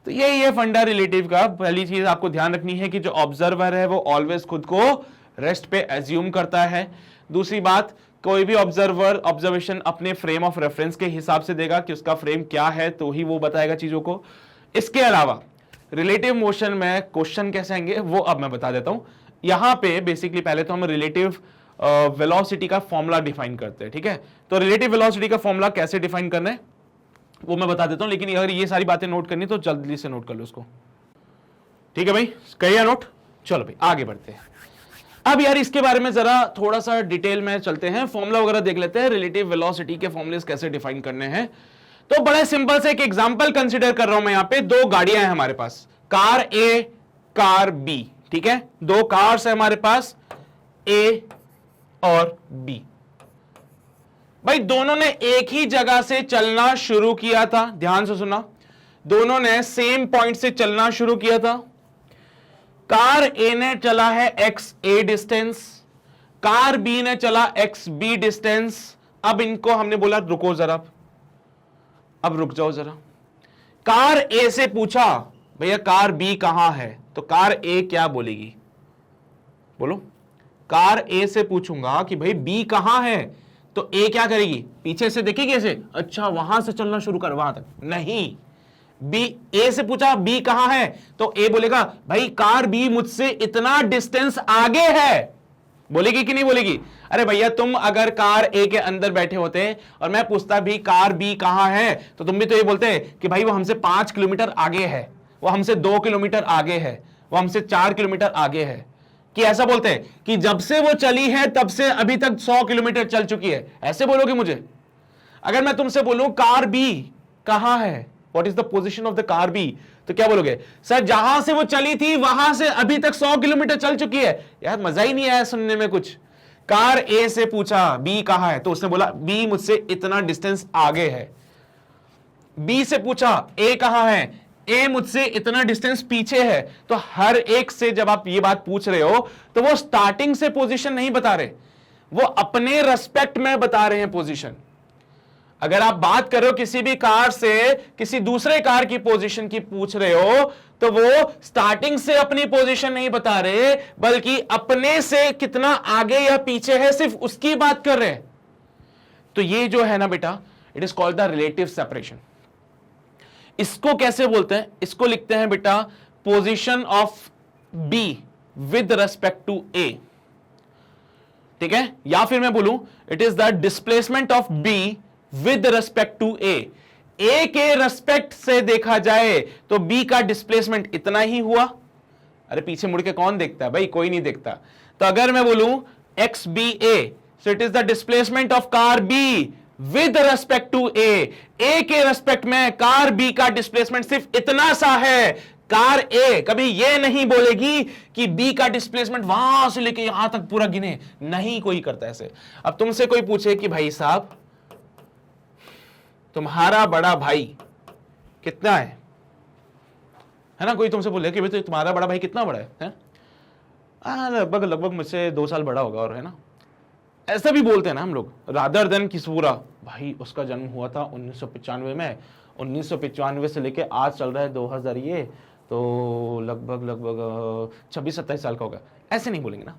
तो यही है फंडा रिलेटिव का। पहली चीज आपको ध्यान रखनी है कि जो ऑब्जर्वर है वो ऑलवेज खुद को रेस्ट पे एज्यूम करता है। दूसरी बात, कोई भी ऑब्जर्वर ऑब्जर्वेशन अपने फ्रेम ऑफ रेफरेंस के हिसाब से देगा कि उसका फ्रेम क्या है, तो ही वो बताएगा चीजों को। इसके अलावा रिलेटिव मोशन में क्वेश्चन कैसे आएंगे वो अब मैं बता देता हूं। यहां पे बेसिकली पहले तो हम रिलेटिव वेलोसिटी का फॉर्मूला डिफाइन करते हैं, ठीक है। तो रिलेटिव वेलोसिटी का फॉर्मूला कैसे डिफाइन करना है वो मैं बता देता हूं, लेकिन अगर ये सारी बातें नोट करनी तो जल्दी से नोट कर लो उसको, ठीक है भाई, करिए नोट। चलो भाई आगे बढ़ते हैं। अब यार इसके बारे में जरा थोड़ा सा डिटेल में चलते हैं, फॉर्मूला वगैरह देख लेते हैं, रिलेटिव वेलोसिटी के फॉर्मूले कैसे डिफाइन करने हैं। तो बड़ा सिंपल से एक एग्जांपल कंसीडर कर रहा हूं मैं। यहां पे दो गाड़ियां हैं हमारे पास, कार ए कार बी, ठीक है, दो कार्स है हमारे पास ए और बी। भाई दोनों ने एक ही जगह से चलना शुरू किया था, ध्यान से सुना, दोनों ने सेम पॉइंट से चलना शुरू किया था। कार ए ने चला है x a distance, car B ने चला एक्स बी डिस्टेंस। अब इनको हमने बोला रुको जरा, अब रुक जाओ जरा। कार ए से पूछा भैया कार बी कहां है, तो कार ए क्या बोलेगी, बोलो। कार ए से पूछूंगा कि भाई बी कहां है, तो ए क्या करेगी, पीछे से देखेगी ऐसे, अच्छा वहां से चलना शुरू कर, वहां तक नहीं। बी, ए से पूछा बी कहां है, तो ए बोलेगा भाई कार बी मुझसे इतना डिस्टेंस आगे है। बोलेगी कि नहीं बोलेगी? अरे भैया तुम अगर कार ए के अंदर बैठे होते और मैं पूछता भी कार बी कहां है, तो तुम भी तो ये बोलते कि भाई वो हमसे 5 किलोमीटर आगे है, वो हमसे 2 किलोमीटर आगे है, वो हमसे 4 किलोमीटर आगे है। कि ऐसा बोलते हैं कि जब से वो चली है तब से अभी तक 100 किलोमीटर चल चुकी है, ऐसे बोलोगे मुझे? अगर मैं तुमसे बोलूं कार बी कहां है, what is the position of the car B, तो क्या बोलोगे? सर जहां से वो चली थी वहां से अभी तक 100 किलोमीटर चल चुकी है। यार मजा ही नहीं आया सुनने में कुछ। कार ए से पूछा बी कहां है, तो उसने बोला बी मुझसे इतना डिस्टेंस आगे है। बी से पूछा ए कहां है, ए मुझसे इतना डिस्टेंस पीछे है। तो हर एक से जब आप ये बात पूछ रहे हो तो वो स्टार्टिंग से पोजीशन नहीं बता रहे, वो अपने रेस्पेक्ट में बता रहे हैं पोजीशन। अगर आप बात कर रहे हो किसी भी कार से किसी दूसरे कार की पोजीशन की पूछ रहे हो, तो वो स्टार्टिंग से अपनी पोजीशन नहीं बता रहे, बल्कि अपने से कितना आगे या पीछे है सिर्फ उसकी बात कर रहे हैं। तो ये जो है ना बेटा, it is called the relative separation. इसको कैसे बोलते हैं? इसको लिखते हैं बेटा position of B with respect to A, ठीक है? या फिर मैं बोलूं it is the displacement of B with respect to A. A के रेस्पेक्ट से देखा जाए तो बी का डिस्प्लेसमेंट इतना ही हुआ। अरे पीछे मुड़ के कौन देखता है भाई? कोई नहीं देखता। तो अगर मैं बोलूं x B A, so it is the displacement of car B with respect to A. A के रेस्पेक्ट में कार बी का डिस्प्लेसमेंट सिर्फ इतना सा है। कार ए कभी ये नहीं बोलेगी कि बी का डिस्प्लेसमेंट वहां से लेके यहां तक पूरा गिने, नहीं कोई करता ऐसे। अब तुमसे कोई पूछे कि भाई साहब तुम्हारा बड़ा भाई कितना है ना? कोई तुमसे बोले कि भाई तुम्हारा बड़ा भाई कितना बड़ा है? लगभग लगभग मुझसे 2 साल बड़ा होगा, और है ना, ऐसा भी बोलते हैं ना हम लोग, रादर देन किस पूरा भाई उसका जन्म हुआ था 1995 में, 1995 से लेके आज चल रहा है 2000, ये तो लगभग 26-27 साल का होगा। ऐसे नहीं बोलेंगे ना।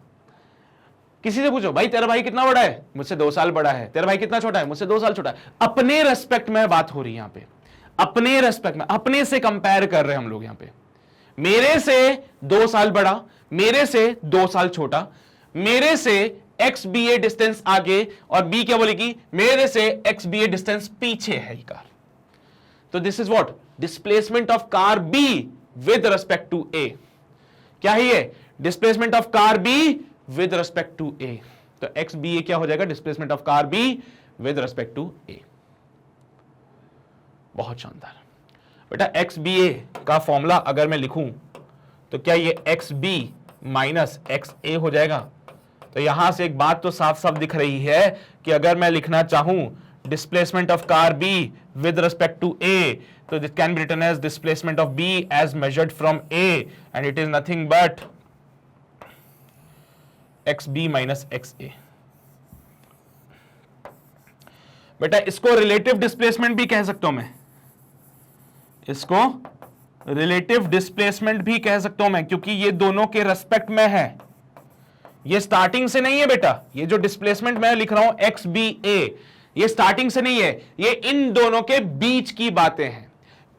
किसी से पूछो भाई तेरा भाई कितना बड़ा है, मुझसे 2 साल बड़ा है। तेरा भाई कितना छोटा है, मुझसे 2 साल छोटा है। अपने रेस्पेक्ट में बात हो रही है यहां पे, अपने रेस्पेक्ट में, अपने से कंपेयर कर रहे हैं हम लोग यहां पे। मेरे से 2 साल बड़ा, मेरे से 2 साल छोटा, मेरे से एक्स बी ए डिस्टेंस आगे, और बी क्या बोलेगी? मेरे से एक्स बी ए डिस्टेंस पीछे है ये कार। तो this is what? Displacement of car B with respect to A. क्या है ये? Displacement of car B with respect to A. तो एक्स बी ए क्या हो जाएगा? Displacement of car B with respect to A. बहुत शानदार बेटा। एक्स बी ए का फॉर्मूला अगर मैं लिखूं तो क्या ये एक्स बी माइनस एक्स ए हो जाएगा? तो यहां से एक बात तो साफ साफ दिख रही है कि अगर मैं लिखना चाहूं displacement of car B with respect to A, तो this can be written as displacement of B as measured from A, and it is nothing but x B minus x A. बेटा इसको रिलेटिव डिस्प्लेसमेंट भी कह सकता हूं मैं, इसको relative displacement भी कह सकता हूं मैं, क्योंकि ये दोनों के रेस्पेक्ट में है। ये स्टार्टिंग से नहीं है बेटा, ये जो डिस्प्लेसमेंट मैं लिख रहा हूं एक्स बी ए, ये स्टार्टिंग से नहीं है, ये इन दोनों के बीच की बातें हैं,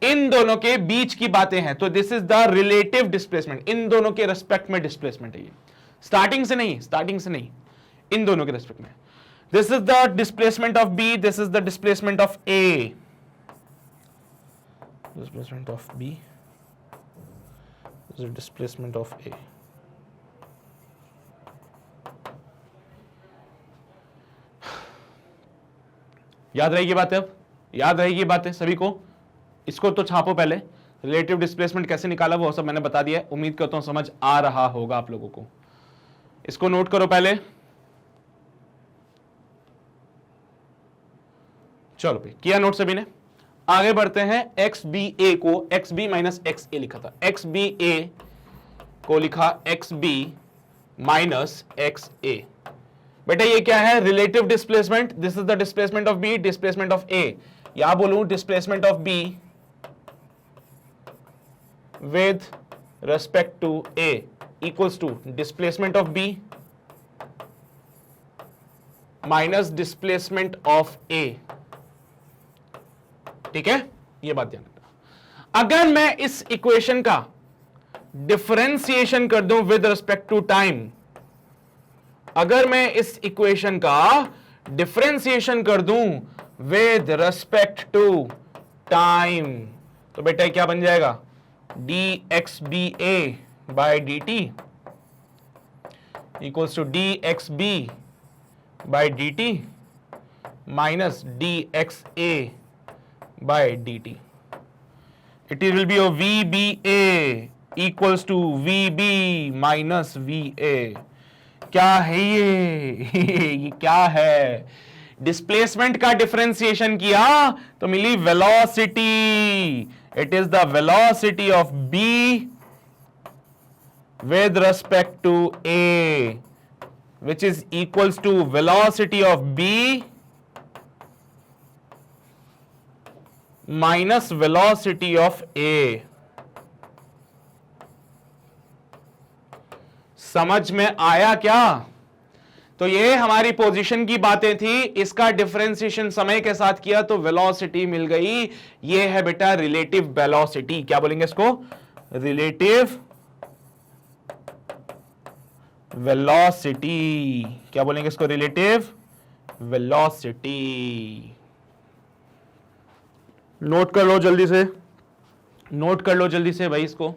इन दोनों के बीच की बातें हैं। तो this is the relative displacement, इन दोनों के रेस्पेक्ट में डिस्प्लेसमेंट है ये, स्टार्टिंग से नहीं, स्टार्टिंग से नहीं, इन दोनों के रेस्पेक्ट में। This is the displacement of B, this is the displacement of A, displacement of B is the displacement of A. याद रहेगी बातें? अब याद रहेगी बातें सभी को? इसको तो छापो पहले। रिलेटिव डिस्प्लेसमेंट कैसे निकाला वो सब मैंने बता दिया है, उम्मीद करता हूं समझ आ रहा होगा आप लोगों को। इसको नोट करो पहले। चलो भाई, किया नोट सभी ने? आगे बढ़ते हैं। एक्स बी ए को x B minus x A लिखा था, एक्स बी ए को लिखा x B minus x A. बेटा ये क्या है? Relative displacement. This is the displacement of B, displacement of A, या बोलूं displacement of B with respect to A equals to displacement of B minus displacement of A. ठीक है, ये बात ध्यान रखना। अगर मैं इस इक्वेशन का डिफरेंशिएशन कर दूं विद रिस्पेक्ट टू टाइम, अगर मैं इस इक्वेशन का डिफरेंशिएशन कर दूं विद रिस्पेक्ट टू टाइम, तो बेटा क्या बन जाएगा, D X B A by D T equals to D X B by D T minus D X A by D T. It will be of V B A equals to V B minus V A. क्या है ये क्या है, displacement का differentiation किया तो मिली velocity. It is the velocity of B with respect to A, which is equals to velocity of B minus velocity of A। समझ में आया क्या? तो ये हमारी पोजीशन की बातें थी, इसका डिफरेंशिएशन समय के साथ किया तो वेलोसिटी मिल गई। ये है बेटा रिलेटिव वेलोसिटी। क्या बोलेंगे इसको, रिलेटिव वेलोसिटी। क्या बोलेंगे इसको, रिलेटिव वेलोसिटी। नोट कर लो जल्दी से, नोट कर लो जल्दी से भाई इसको।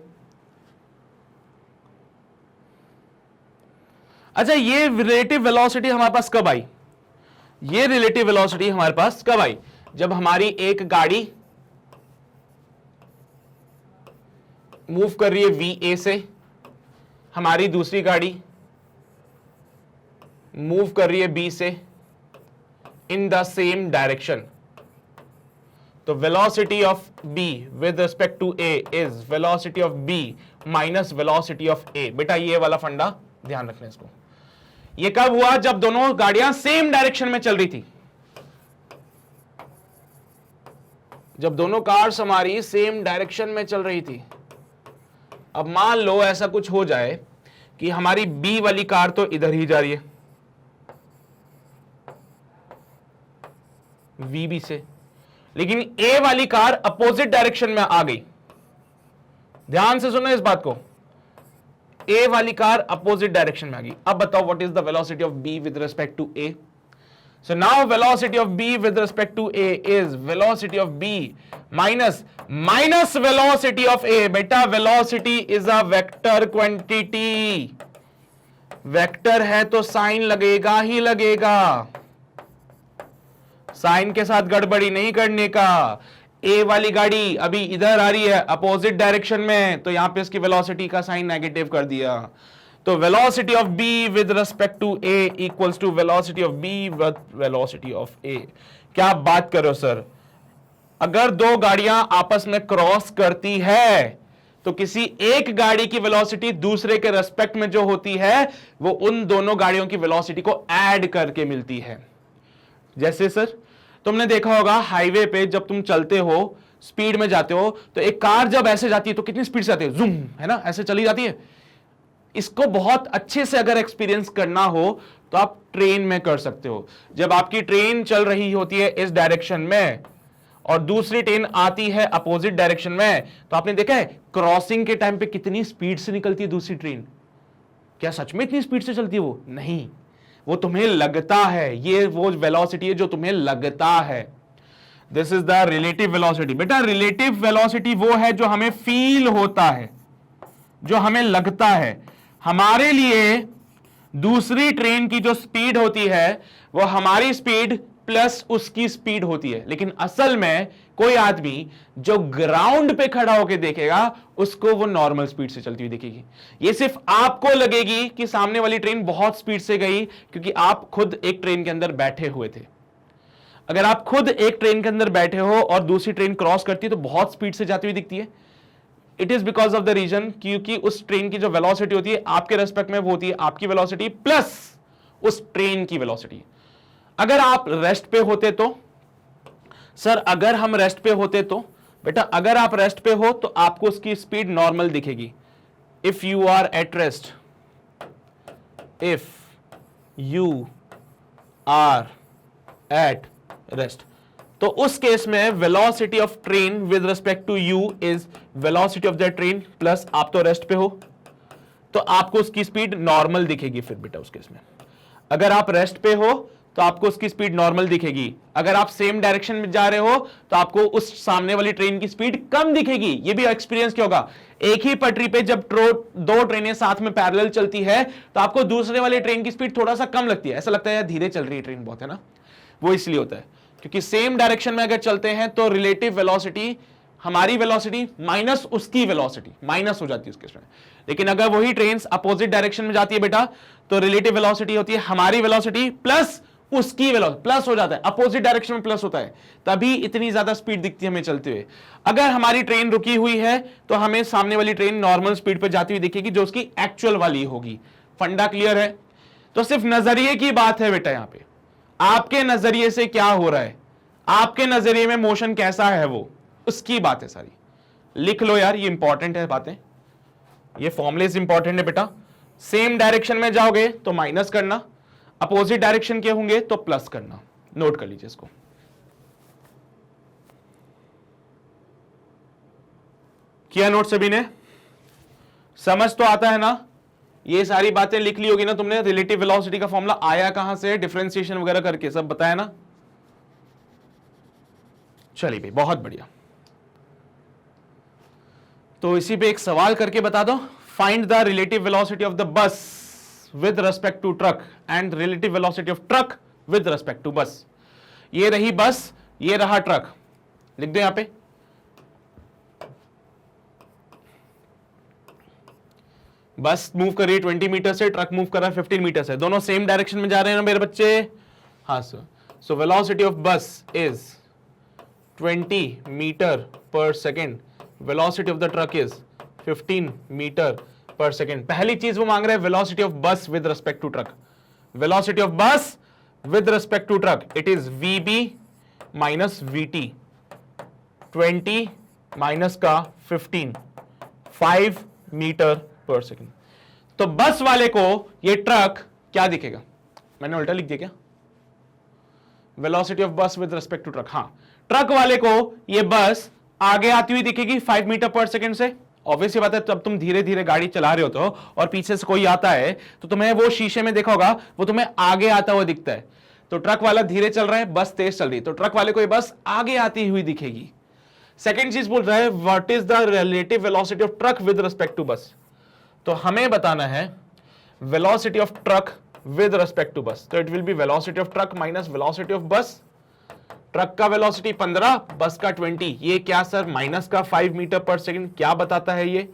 अच्छा, ये रिलेटिव वेलोसिटी हमारे पास कब आई, ये रिलेटिव वेलोसिटी हमारे पास कब आई, जब हमारी एक गाड़ी मूव कर रही है वी ए से, हमारी दूसरी गाड़ी मूव कर रही है बी से इन द सेम डायरेक्शन। तो velocity of B with respect to A is velocity of B minus velocity of A. बेटा ये वाला फंडा ध्यान रखना इसको। ये कब हुआ, जब दोनों गाड़ियां सेम डायरेक्शन में चल रही थी, जब दोनों कार्स हमारी सेम डायरेक्शन में चल रही थी। अब मान लो ऐसा कुछ हो जाए कि हमारी बी वाली कार तो इधर ही जा रही है वीबी से, लेकिन ए वाली कार अपोजिट डायरेक्शन में आ गई। ध्यान से सुनो इस बात को, ए वाली कार अपोजिट डायरेक्शन में आ गई। अब बताओ what is the velocity of B with respect to A. So now velocity of B with respect to A is velocity of B minus velocity of A. बेटा velocity is a vector quantity, vector है तो sign लगेगा ही लगेगा, sign के साथ गड़बड़ी नहीं करने का। ए वाली गाड़ी अभी इधर आ रही है अपोजिट डायरेक्शन में, तो यहां पे इसकी वेलोसिटी का साइन नेगेटिव कर दिया। तो velocity of B with respect to A equals to velocity of B with velocity of A. क्या बात करो सर, अगर दो गाड़ियां आपस में क्रॉस करती है तो किसी एक गाड़ी की वेलोसिटी दूसरे के रेस्पेक्ट में जो होती है वो उन दोनों गाड़ियों की वेलोसिटी को ऐड करके मिलती है। जैसे सर तुमने देखा होगा हाईवे पे जब तुम चलते हो, स्पीड में जाते हो, तो एक कार जब ऐसे जाती है तो कितनी स्पीड से आती है, जूम, है ना, ऐसे चली जाती है। इसको बहुत अच्छे से अगर एक्सपीरियंस करना हो तो आप ट्रेन में कर सकते हो। जब आपकी ट्रेन चल रही होती है इस डायरेक्शन में और दूसरी ट्रेन आती है अपोजिट डायरेक्शन में, तो आपने देखा है क्रॉसिंग के टाइम पे कितनी स्पीड से निकलती है दूसरी ट्रेन। क्या सच में इतनी स्पीड से चलती है वो? नहीं, वो तुम्हें लगता है, ये वो वेलोसिटी है जो तुम्हें लगता है। This is the relative velocity. बेटा रिलेटिव वेलोसिटी वो है जो हमें फील होता है, जो हमें लगता है। हमारे लिए दूसरी ट्रेन की जो स्पीड होती है वो हमारी स्पीड प्लस उसकी स्पीड होती है, लेकिन असल में कोई आदमी जो ग्राउंड पे खड़ा होकर देखेगा उसको वो नॉर्मल स्पीड से चलती हुई दिखेगी। ये सिर्फ आपको लगेगी कि सामने वाली ट्रेन बहुत स्पीड से गई क्योंकि आप खुद एक ट्रेन के अंदर बैठे हुए थे। अगर आप खुद एक ट्रेन के अंदर बैठे हो और दूसरी ट्रेन क्रॉस करती है तो बहुत स्पीड से जाती हुई दिखती है। It is because of the reason, क्योंकि उस ट्रेन की जो वेलोसिटी होती है आपके रेस्पेक्ट में वो होती है आपकी वेलोसिटी प्लस उस ट्रेन की वेलोसिटी। अगर आप रेस्ट पे होते तो सर, अगर हम रेस्ट पे होते तो बेटा, अगर आप रेस्ट पे हो तो आपको उसकी स्पीड नॉर्मल दिखेगी। If you are at rest, if you are at rest. तो उस केस में velocity of train with respect to you is velocity of the train plus, आप तो रेस्ट पे हो तो आपको उसकी स्पीड नॉर्मल दिखेगी। फिर बेटा उस केस में अगर आप रेस्ट पे हो तो आपको उसकी स्पीड नॉर्मल दिखेगी, अगर आप सेम डायरेक्शन में जा रहे हो तो आपको उस सामने वाली ट्रेन की स्पीड कम दिखेगी। ये भी एक्सपीरियंस क्या होगा, एक ही पटरी पे जब दो ट्रेनें साथ में पैरेलल चलती है तो आपको दूसरे वाले ट्रेन की स्पीड थोड़ा सा कम लगती है, ऐसा लगता है यार धीरे चल रही है ट्रेन बहुत, है ना। वो इसलिए होता है क्योंकि सेम डायरेक्शन में अगर चलते हैं तो रिलेटिव वेलोसिटी, हमारी वेलोसिटी माइनस उसकी वेलोसिटी माइनस हो जाती है उसके में। लेकिन अगर वही ट्रेन अपोजिट डायरेक्शन में जाती है बेटा तो रिलेटिव वेलोसिटी होती है हमारी वेलोसिटी प्लस उसकी वेलोसिटी, प्लस हो जाता है, अपोजिट डायरेक्शन में प्लस होता है, तभी इतनी ज्यादा स्पीड दिखती है हमें चलते हुए। अगर हमारी ट्रेन रुकी हुई है तो हमें सामने वाली ट्रेन नॉर्मल स्पीड पर जाती हुई दिखेगी जो उसकी एक्चुअल वाली होगी। फंडा क्लियर है। तो सिर्फ नजरिए की बात है बेटा, यहां पे आपके नजरिए से क्या हो रहा है, आपके नजरिए में मोशन कैसा है वो उसकी बात है सारी। लिख लो यार, ये इंपॉर्टेंट है बातें, ये फॉर्मुलेस इंपॉर्टेंट है बेटा। सेम डायरेक्शन में जाओगे तो माइनस करना, अपोजिट डायरेक्शन के होंगे तो प्लस करना। नोट कर लीजिए इसको। किया नोट सभी ने? समझ तो आता है ना? ये सारी बातें लिख ली होगी ना तुमने। रिलेटिव वेलोसिटी का फॉर्मूला आया कहां से, डिफरेंशिएशन वगैरह करके सब बताया ना। चलिए भाई बहुत बढ़िया। तो इसी पे एक सवाल करके बता दो, find the relative velocity of the bus with respect to truck and relative velocity of truck with respect to bus. ये रही बस, ये रहा ट्रक, लिख दो यहां पे। बस मूव कर रही है 20 मीटर से, ट्रक मूव कर रहा है 15 मीटर से, दोनों सेम डायरेक्शन में जा रहे हैं ना मेरे बच्चे। हाँ sir. So velocity of bus is 20 meter per second, velocity of the truck is 15 meter per second. पहली चीज वो मांग रहे हैं velocity of bus with respect to truck. Velocity of bus with respect to truck it is VB minus VT, 20 minus का 15, 5 metre per second. तो बस वाले को ये ट्रक क्या दिखेगा, मैंने उल्टा लिख दिया क्या, velocity of bus with respect to truck. हाँ, ट्रक वाले को ये बस आगे आती हुई दिखेगी 5 मीटर पर सेकेंड से। ऑब्वियसली बात है, जब तुम धीरे धीरे गाड़ी चला रहे होते हो और पीछे से कोई आता है तो तुम्हें वो शीशे में देखा होगा, वो तुम्हें आगे आता हुआ दिखता है। तो ट्रक वाला धीरे चल रहा है, बस तेज चल रही है, तो ट्रक वाले को ये बस आगे आती हुई दिखेगी। सेकेंड चीज बोल रहा है what is the relative velocity of truck with respect to bus. तो हमें बताना है velocity of truck with respect to bus. तो it will be velocity of truck minus velocity of bus. Truck का वेलोसिटी 15, बस का 20। ये क्या sir, minus का 5 मीटर पर सेकंड, क्या बताता है ये?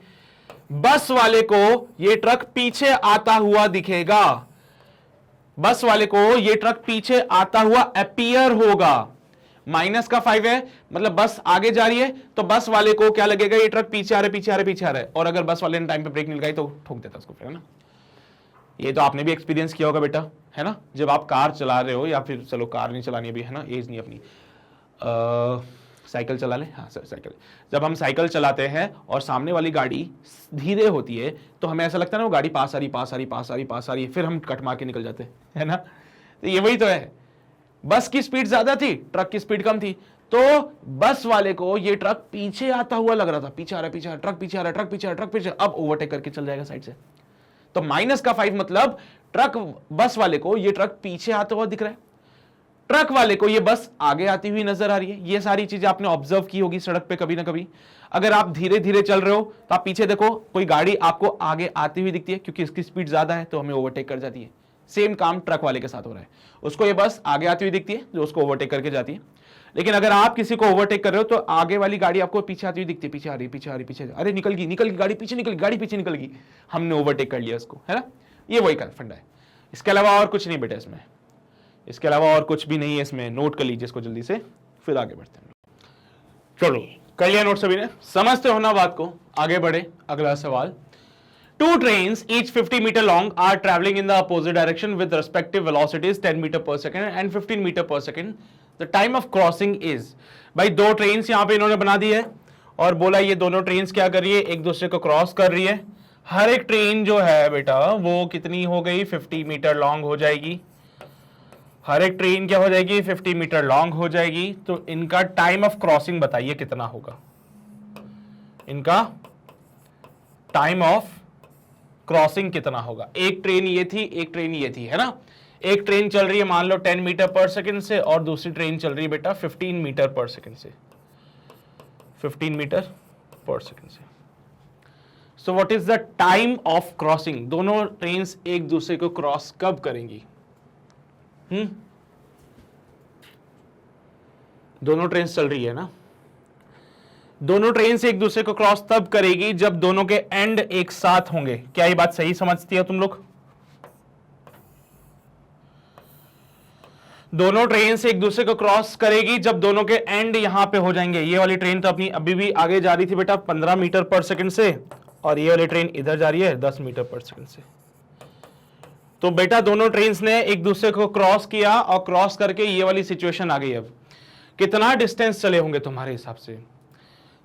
बस वाले को ये ट्रक पीछे आता हुआ दिखेगा, बस वाले को ये ट्रक पीछे आता हुआ अपीयर होगा। माइनस का 5 है मतलब बस आगे जा रही है, तो बस वाले को क्या लगेगा, ये ट्रक पीछे आ रहा है, पीछे आ रहा है, पीछे आ रहा है। और अगर बस वाले ने टाइम पे ब्रेक नहीं लगाई तो ठोक देता उसको, है ना। ये तो आपने भी एक्सपीरियंस किया होगा बेटा, है ना। जब आप कार चला रहे हो, या फिर चलो कार नहीं चलानी अभी, है ना, एज नहीं अपनी, साइकिल चला ले। हाँ सर, साइकिल। जब हम साइकिल चलाते हैं और सामने वाली गाड़ी धीरे होती है तो हमें ऐसा लगता है ना वो गाड़ी पास आ रही, पास आ रही, पास आ रही, पास आ रही है, फिर हम कट मार के निकल जाते हैं, है ना। तो ये वही तो है, बस की स्पीड ज्यादा थी, ट्रक की स्पीड कम थी, तो बस वाले को ये ट्रक पीछे आता हुआ लग रहा था, पीछे आ रहा है, पीछे आ रहा है, ट्रक पीछे आ रहा है, ट्रक पीछे आ रहा है, ट्रक पीछे, अब ओवरटेक करके चल जाएगा साइड से। तो माइनस का 5 मतलब ट्रक, बस वाले को ये ट्रक पीछे आता हुआ दिख रहा है, ट्रक वाले को ये बस आगे आती हुई नजर आ रही है। ये सारी चीजें आपने ऑब्जर्व की होगी सड़क पे कभी ना कभी। अगर आप धीरे धीरे चल रहे हो तो आप पीछे देखो, कोई गाड़ी आपको आगे आती हुई दिखती है, क्योंकि इसकी स्पीड ज्यादा है तो हमें ओवरटेक कर जाती है। सेम काम ट्रक वाले के साथ हो रहा है, उसको ये बस आगे आती हुई दिखती है जो उसको ओवरटेक करके जाती है। लेकिन अगर आप किसी को ओवरटेक कर रहे हो तो आगे वाली गाड़ी आपको पीछे आती हुई दिखती है, पीछे आ रही, पीछे आ रही, पीछे, अरे निकल गई, निकल गई गाड़ी, पीछे निकल गई गाड़ी, पीछे निकल गई, हमने ओवरटेक कर लिया उसको, है ना। ये वही फंडा है, इसके अलावा और कुछ नहीं बेटा इसमें, इसके अलावा और कुछ भी नहीं है इसमें। नोट कर लीजिए इसको जल्दी से, फिर आगे बढ़ते हैं। चलो कर लिया नोट सभी ने, समझते हो ना बात को, आगे बढ़े। अगला सवाल, two trains each 50 meter long are traveling in the opposite direction with respective velocities 10 meter per second and 15 meter per second. The time of crossing is, भाई दो ट्रेन्स यहां पे इन्होंने बना दी है और बोला ये दोनों ट्रेन्स क्या कर रही है, एक दूसरे को क्रॉस कर रही है। हर एक ट्रेन जो है बेटा वो कितनी हो गई, 50 मीटर लॉन्ग हो जाएगी। हर एक ट्रेन क्या हो जाएगी, 50 मीटर लॉन्ग हो जाएगी। तो इनका टाइम ऑफ क्रॉसिंग बताइए कितना होगा, इनका टाइम ऑफ क्रॉसिंग कितना होगा। एक ट्रेन ये थी, एक ट्रेन ये थी, है ना। एक ट्रेन चल रही है मान लो 10 मीटर पर सेकंड से, और दूसरी ट्रेन चल रही है बेटा 15 मीटर पर सेकंड से, 15 मीटर पर सेकंड से। So what is the time of crossing, दोनों ट्रेन्स एक दूसरे को क्रॉस कब करेंगी? दोनों ट्रेन्स चल रही है ना, दोनों ट्रेन्स एक दूसरे को क्रॉस तब करेगी जब दोनों के एंड एक साथ होंगे। क्या ये बात सही समझती है तुम लोग? दोनों ट्रेन्स एक दूसरे को क्रॉस करेगी जब दोनों के एंड यहां पे हो जाएंगे। ये वाली ट्रेन तो अपनी अभी भी आगे जा रही थी बेटा 15 मीटर पर सेकंड से, और ये वाली ट्रेन इधर जा रही है 10 मीटर पर सेकंड से। तो बेटा दोनों ट्रेन्स ने एक दूसरे को क्रॉस किया, और क्रॉस करके ये वाली सिचुएशन आ गई। अब कितना डिस्टेंस चले होंगे तुम्हारे हिसाब से?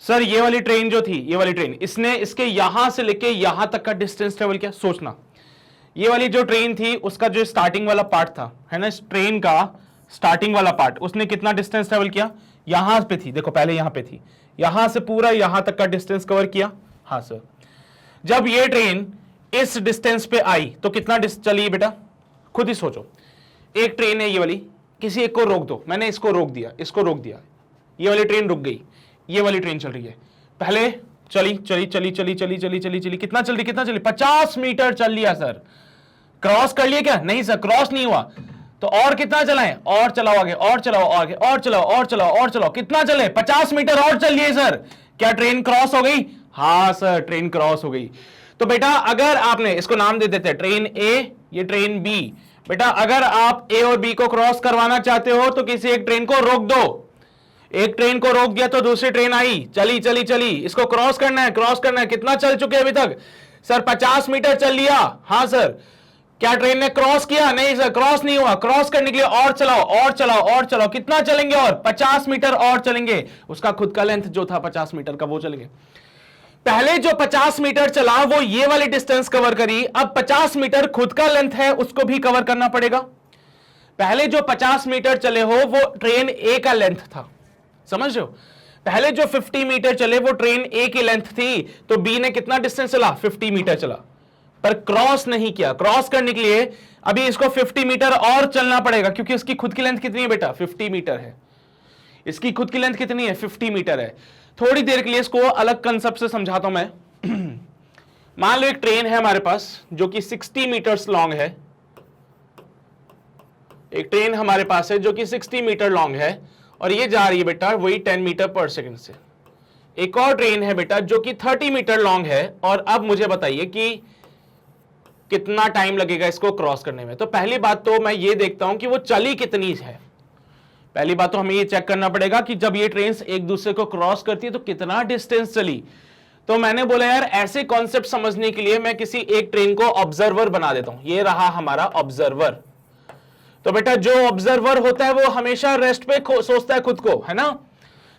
सर ये वाली ट्रेन जो थी, ये वाली ट्रेन, इसने इसके यहां से लेके यहां तक का डिस्टेंस ट्रेवल किया। सोचना, ये वाली जो ट्रेन थी उसका जो स्टार्टिंग वाला पार्ट था, है ना, इस ट्रेन का स्टार्टिंग वाला पार्ट, उसने कितना डिस्टेंस ट्रेवल किया? यहां पे थी, देखो पहले यहां पे थी, यहां से पूरा यहां तक का डिस्टेंस कवर किया। हाँ सर। जब ये ट्रेन इस डिस्टेंस पे आई तो कितना चली बेटा? खुद ही सोचो, एक ट्रेन है ये वाली, किसी एक को रोक दो, मैंने इसको रोक दिया, इसको रोक दिया, ये वाली ट्रेन रुक गई, ये वाली ट्रेन चल रही है। पहले चली चली चली चली चली चली चली चली, कितना चल रही, कितना चली? 50 मीटर चल लिया सर। क्रॉस कर लिया क्या? नहीं सर, क्रॉस नहीं हुआ। तो और कितना चलाएं? और चलाओ आगे, और चलाओ आगे, और चलाओ, और चलाओ, और चलाओ। कितना चले? 50 मीटर और चल लिए सर। क्या ट्रेन क्रॉस हो गई? हाँ सर, ट्रेन क्रॉस हो गई। तो बेटा अगर आपने इसको नाम दे देते हैं ट्रेन ए, ये ट्रेन बी। बेटा अगर आप ए और बी को क्रॉस करवाना चाहते हो तो किसी एक ट्रेन को रोक दो। एक ट्रेन को रोक दिया तो दूसरी ट्रेन आई, चली चली चली, इसको क्रॉस करना है, क्रॉस करना है। कितना चल चुके अभी तक? सर 50 मीटर चल लिया। हाँ सर। क्या ट्रेन ने क्रॉस किया? नहीं सर, क्रॉस नहीं हुआ। क्रॉस करने के लिए और चलाओ, और चलाओ, और चलाओ। कितना चलेंगे? और 50 मीटर और चलेंगे। उसका खुद का लेंथ जो था 50 मीटर का वो चलेंगे। पहले जो 50 मीटर चला वो ये वाली डिस्टेंस कवर करी, अब 50 मीटर खुद का लेंथ है उसको भी कवर करना पड़ेगा। पहले जो 50 मीटर चले हो वो ट्रेन ए का लेंथ था, समझ रहे हो? पहले जो 50 मीटर चले वो ट्रेन ए की लेंथ थी, तो बी ने कितना डिस्टेंस चला? 50 मीटर चला, पर क्रॉस नहीं किया। क्रॉस करने के लिए अभी इसको 50 मीटर और चलना पड़ेगा, क्योंकि इसकी खुद की लेंथ कितनी है बेटा? 50 मीटर है। इसकी खुद की लेंथ कितनी है? 50 मीटर है। थोड़ी देर के लिए इसको अलग कंसेप्ट से समझाता हूं मैं। मान लो एक ट्रेन है हमारे पास जो कि 60 मीटर्स लॉन्ग है। एक ट्रेन हमारे पास है जो कि 60 मीटर लॉन्ग है, और ये जा रही है बेटा वही 10 मीटर पर सेकंड से। एक और ट्रेन है बेटा जो कि 30 मीटर लॉन्ग है, और अब मुझे बताइए कि कितना टाइम लगेगा इसको क्रॉस करने में। तो पहली बात तो मैं ये देखता हूं कि वो चली कितनी है। पहली बात तो हमें ये चेक करना पड़ेगा कि जब ये ट्रेन एक दूसरे को क्रॉस करती है तो कितना डिस्टेंस चली। तो मैंने बोला यार ऐसे कॉन्सेप्ट समझने के लिए मैं किसी एक ट्रेन को ऑब्जर्वर बना देता हूं। ये रहा हमारा ऑब्जर्वर। तो बेटा जो ऑब्जर्वर होता है वो हमेशा रेस्ट पे सोचता है खुद को, है ना।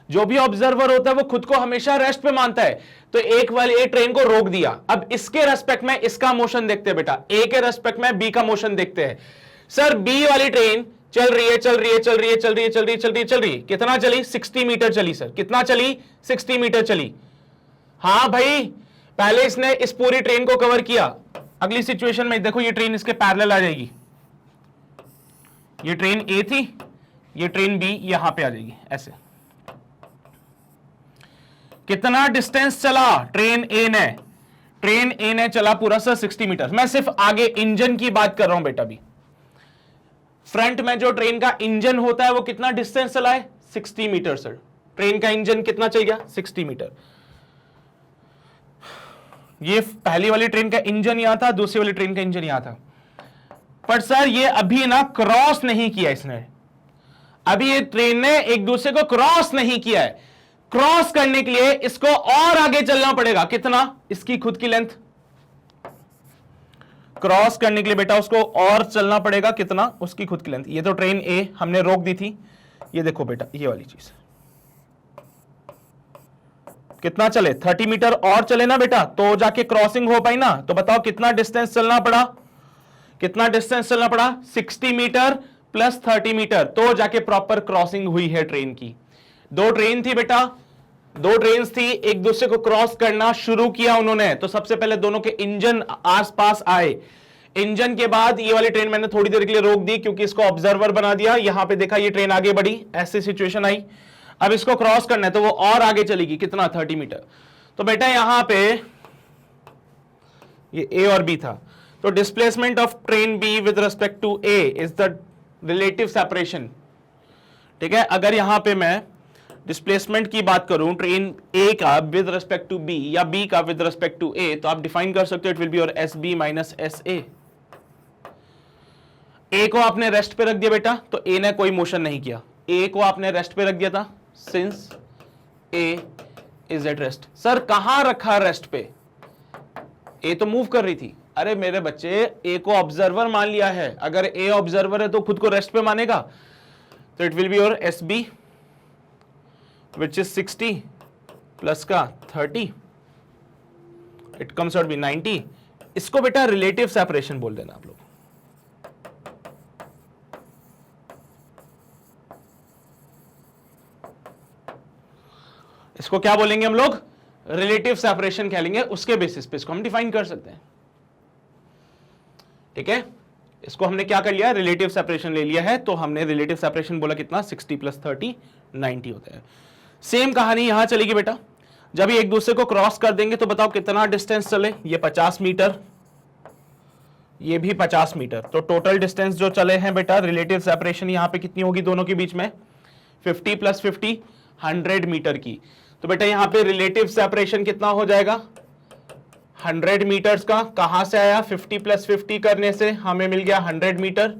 जो भी ऑब्जर्वर होता है वो खुद को हमेशा रेस्ट पे मानता है। तो एक वाली ए ट्रेन को रोक दिया, अब इसके रेस्पेक्ट में इसका मोशन देखते हैं बेटा, ए के रेस्पेक्ट में बी का मोशन देखते हैं। सर बी वाली ट्रेन चल रही है, चल रही है, चल रही है, चल रही है, चल रही है, चल रही है, चल रही है। कितना चली? 60 मीटर चली सर। कितना चली? 60 मीटर चली। हाँ भाई, पहले इसने इस पूरी ट्रेन को कवर किया। अगली सिचुएशन में देखो ये ट्रेन इसके पैरेलल आ जाएगी। ये ट्रेन ए थी, ये ट्रेन बी यहां पे आ जाएगी ऐसे। कितना डिस्टेंस चला ट्रेन ए ने? ट्रेन ए ने चला पूरा सर 60 मीटर। मैं सिर्फ आगे इंजन की बात कर रहा हूं बेटा। भी फ्रंट में जो ट्रेन का इंजन होता है वो कितना डिस्टेंस चला है? 60 मीटर सर। ट्रेन का इंजन कितना चल गया? 60 मीटर। ये पहली वाली ट्रेन का इंजन यहां था, दूसरी वाली ट्रेन का इंजन यहां था। पर सर ये अभी ना क्रॉस नहीं किया इसने। अभी ये ट्रेन ने एक दूसरे को क्रॉस नहीं किया है। क्रॉस करने के लिए इसको और आगे चलना पड़ेगा। कितना? इसकी खुद की लेंथ। क्रॉस करने के लिए बेटा उसको और चलना पड़ेगा। कितना? उसकी खुद की लेंथ। ये तो ट्रेन ए हमने रोक दी थी। ये देखो बेटा ये वाली चीज कितना चले? 30 मीटर और चले ना बेटा, तो जाके क्रॉसिंग हो पाई ना। तो बताओ कितना डिस्टेंस चलना पड़ा? कितना डिस्टेंस चलना पड़ा? 60 मीटर प्लस 30 मीटर तो जाके प्रॉपर क्रॉसिंग हुई है ट्रेन की। दो ट्रेन थी बेटा, दो ट्रेन थी, एक दूसरे को क्रॉस करना शुरू किया उन्होंने, तो सबसे पहले दोनों के इंजन आसपास आए। इंजन के बाद ये वाली ट्रेन मैंने थोड़ी देर के लिए रोक दी क्योंकि इसको ऑब्जर्वर बना दिया। यहां पे देखा ये ट्रेन आगे बढ़ी, ऐसी सिचुएशन आई। अब इसको क्रॉस करना है तो वो और आगे चलेगी, कितना 30 मीटर। तो बेटा यहां पे ये ए और बी था, तो displacement of train B with respect to A is the relative separation. ठीक है, अगर यहां पे मैं डिस्प्लेसमेंट की बात करूं ट्रेन ए का विद रिस्पेक्ट टू बी या बी का विद रिस्पेक्ट टू ए, तो आप डिफाइन कर सकते हो it will be your S B minus S A. A को आपने रेस्ट पे रख दिया बेटा, तो ए ने कोई मोशन नहीं किया, ए को आपने रेस्ट पे रख दिया था, since A is at rest. Sir कहां रखा रेस्ट पे? ए तो मूव कर रही थी। अरे मेरे बच्चे, ए को ऑब्जर्वर मान लिया है, अगर ए ऑब्जर्वर है तो खुद को रेस्ट पे मानेगा, तो it will be your S B which is 60 plus का 30, इट कम्स आउट बी 90। इसको बेटा रिलेटिव सेपरेशन बोल देना आप लोग। इसको क्या बोलेंगे हम लोग? रिलेटिव सेपरेशन कह लेंगे, उसके बेसिस पे इसको हम डिफाइन कर सकते हैं। ठीक है, इसको हमने क्या कर लिया, रिलेटिव सेपरेशन ले लिया है, तो हमने रिलेटिव सेपरेशन बोला कितना, 60 प्लस 30 90 होता है। सेम कहानी यहां चलेगी बेटा, जब ये एक दूसरे को क्रॉस कर देंगे तो बताओ कितना डिस्टेंस चले, ये 50 मीटर, ये भी 50 मीटर, तो टोटल डिस्टेंस जो चले हैं बेटा, रिलेटिव सेपरेशन यहां पे कितनी होगी दोनों के बीच में, 50 प्लस 50 100 मीटर की। तो बेटा यहां पे रिलेटिव सेपरेशन कितना हो जाएगा, 100 मीटर्स का। कहां से आया, 50 प्लस 50 करने से हमें मिल गया 100 मीटर।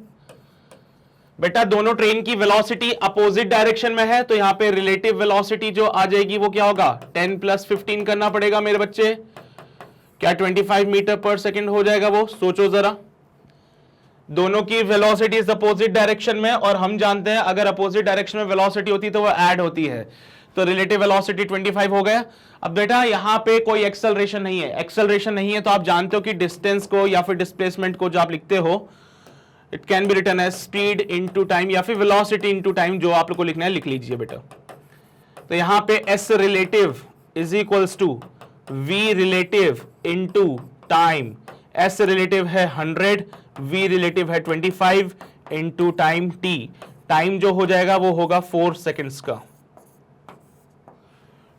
बेटा दोनों ट्रेन की वेलोसिटी अपोजिट डायरेक्शन में है, तो यहां पे रिलेटिव वेलोसिटी जो आ जाएगी वो क्या होगा, 10 प्लस 15 करना पड़ेगा मेरे बच्चे, क्या 25 मीटर पर सेकेंड हो जाएगा वो? सोचो जरा, दोनों की वेलोसिटी इज अपोजिट डायरेक्शन में, और हम जानते हैं अगर अपोजिट डायरेक्शन में वेलोसिटी होती है तो वो ऐड होती है, तो रिलेटिव वेलोसिटी 25 हो गया। अब बेटा यहां पे कोई एक्सेलरेशन नहीं है, एक्सेलरेशन नहीं है तो आप जानते हो कि डिस्टेंस को या फिर डिस्प्लेसमेंट को जो आप लिखते हो, it can be written as speed into time या फिर वेलोसिटी इनटू टाइम, जो आप लोग को लिखना है लिख लीजिए बेटा। तो यहां पे S relative is equals to V relative into time. S relative है 100, वी रिलेटिव है 25 इनटू टाइम टी। टाइम जो हो जाएगा वो होगा 4 सेकेंड्स का।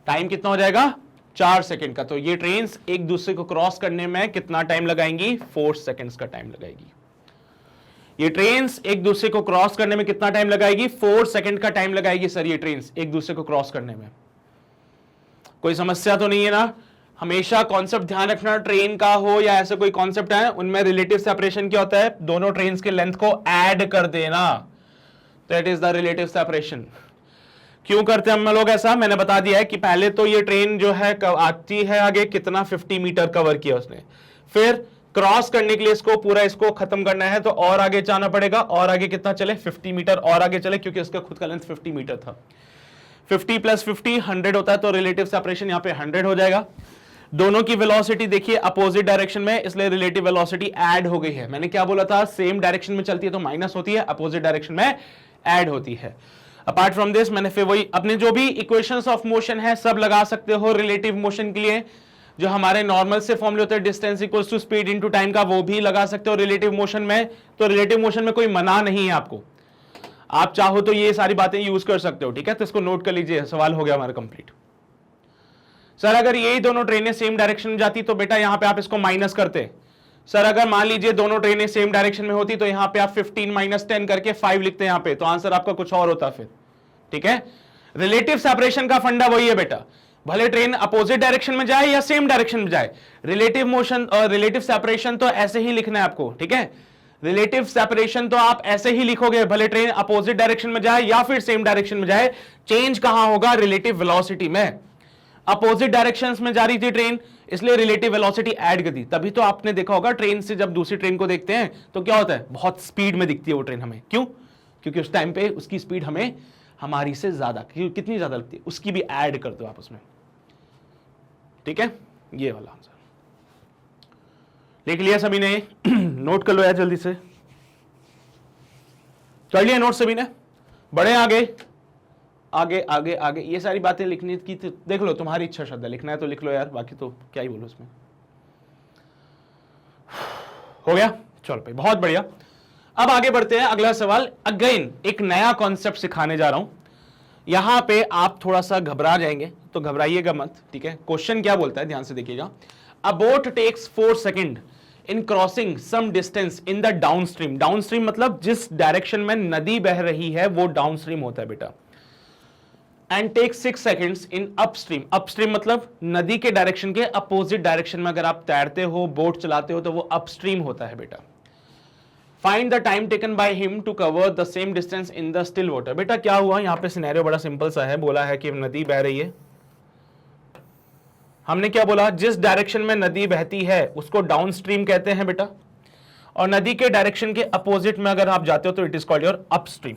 टाइम कितना हो जाएगा, 4 सेकंड का। तो ये ट्रेन्स एक दूसरे को क्रॉस करने में कितना टाइम लगाएंगी, 4 सेकंड्स का टाइम लगाएगी। ये ट्रेन्स एक दूसरे को क्रॉस करने में कितना टाइम लगाएगी, 4 सेकंड का टाइम लगाएगी सर ये ट्रेन्स एक दूसरे को क्रॉस करने में। कोई समस्या तो नहीं है ना? हमेशा कॉन्सेप्ट ध्यान रखना, ट्रेन का हो या ऐसे कोई कॉन्सेप्ट है उनमें रिलेटिव सेपरेशन क्या होता है, दोनों ट्रेन्स के लेंथ को ऐड कर देना, that is the relative separation. क्यों करते हैं हम लोग ऐसा, मैंने बता दिया है कि पहले तो ये ट्रेन जो है आती है आगे, कितना 50 मीटर कवर किया उसने, फिर क्रॉस करने के लिए इसको पूरा इसको खत्म करना है तो और आगे जाना पड़ेगा, और आगे कितना चले, 50 मीटर और आगे चले, क्योंकि उसका खुद का लेंथ 50 मीटर था। 50 प्लस 50 100 होता है, तो रिलेटिव सेपरेशन यहाँ पे 100 हो जाएगा। दोनों की वेलोसिटी देखिए अपोजिट डायरेक्शन में, इसलिए रिलेटिव वेलोसिटी ऐड हो गई है। मैंने क्या बोला था, सेम डायरेक्शन में चलती है तो माइनस होती है, अपोजिट डायरेक्शन में ऐड होती है। अपार्ट फ्रॉम दिस मैंने फिर वही अपने जो भी इक्वेशंस ऑफ मोशन है सब लगा सकते हो रिलेटिव मोशन के लिए, जो हमारे नॉर्मल से फॉर्मूले होते हैं distance equals to speed into time का, वो भी लगा सकते हो रिलेटिव मोशन में। तो रिलेटिव मोशन में कोई मना नहीं है आपको, आप चाहो तो ये सारी बातें यूज कर सकते हो। ठीक है, तो इसको नोट कर लीजिए, सवाल हो गया हमारा कंप्लीट। सर अगर यही दोनों ट्रेनें सेम डायरेक्शन में जाती तो बेटा यहां पे आप इसको माइनस करते। सर अगर मान लीजिए दोनों ट्रेनें सेम डायरेक्शन में होती तो यहां पे आप 15 माइनस 10 करके 5 लिखते हैं यहां पे, तो आंसर आपका कुछ और होता फिर। ठीक है, रिलेटिव सेपरेशन का फंडा वही है बेटा, भले ट्रेन अपोजिट डायरेक्शन में जाए या सेम डायरेक्शन में जाए, रिलेटिव मोशन और रिलेटिव सेपरेशन तो ऐसे ही लिखना है आपको। ठीक है, रिलेटिव सेपरेशन तो आप ऐसे ही लिखोगे, भले ट्रेन अपोजिट डायरेक्शन में जाए या फिर सेम डायरेक्शन में जाए, चेंज कहां होगा, रिलेटिव वेलोसिटी में। अपोजिट डायरेक्शंस में जा रही थी ट्रेन, इसलिए रिलेटिव वेलोसिटी ऐड कर दी। तभी तो आपने देखा होगा ट्रेन से जब दूसरी ट्रेन को देखते हैं तो क्या होता है, बहुत स्पीड में दिखती है वो ट्रेन हमें। क्यों? क्योंकि उस टाइम पे उसकी स्पीड हमें हमारी से ज्यादा, कितनी ज्यादा लगती है, उसकी भी ऐड कर दो आप उसमें। ठीक है, ये वाला आंसर लिख लिया सभी ने? नोट कर लो यार जल्दी से। कर लिया नोट सभी ने? बढ़े आगे आगे आगे आगे। ये सारी बातें लिखनी की देख लो, तुम्हारी इच्छा श्रद्धा, लिखना है तो लिख लो यार, बाकी तो क्या ही बोलो उसमें। हो गया? चलो भाई बहुत बढ़िया। अब आगे बढ़ते हैं, अगला सवाल। अगेन एक नया कॉन्सेप्ट सिखाने जा रहा हूं। यहां पे आप थोड़ा सा घबरा जाएंगे तो घबराइएगा मत, ठीक है। क्वेश्चन क्या बोलता है ध्यान से देखिएगा। A boat takes 4 second in crossing some distance in the downstream. Downstream मतलब जिस डायरेक्शन में नदी बह रही है वो डाउनस्ट्रीम होता है बेटा। And take 6 seconds in upstream. Upstream मतलब नदी के डायरेक्शन के अपोजिट डायरेक्शन में अगर आप तैरते हो, बोट चलाते हो, तो वो अपस्ट्रीम होता है बेटा। Find the time taken by him to cover the same distance in the still water. बेटा क्या हुआ यहां पे, सिनेरियो बड़ा सिंपल सा है। बोला है कि नदी बह रही है, हमने क्या बोला, जिस डायरेक्शन में नदी बहती है उसको डाउनस्ट्रीम कहते हैं बेटा, और नदी के डायरेक्शन के अपोजिट में अगर आप जाते हो तो it is called your upstream.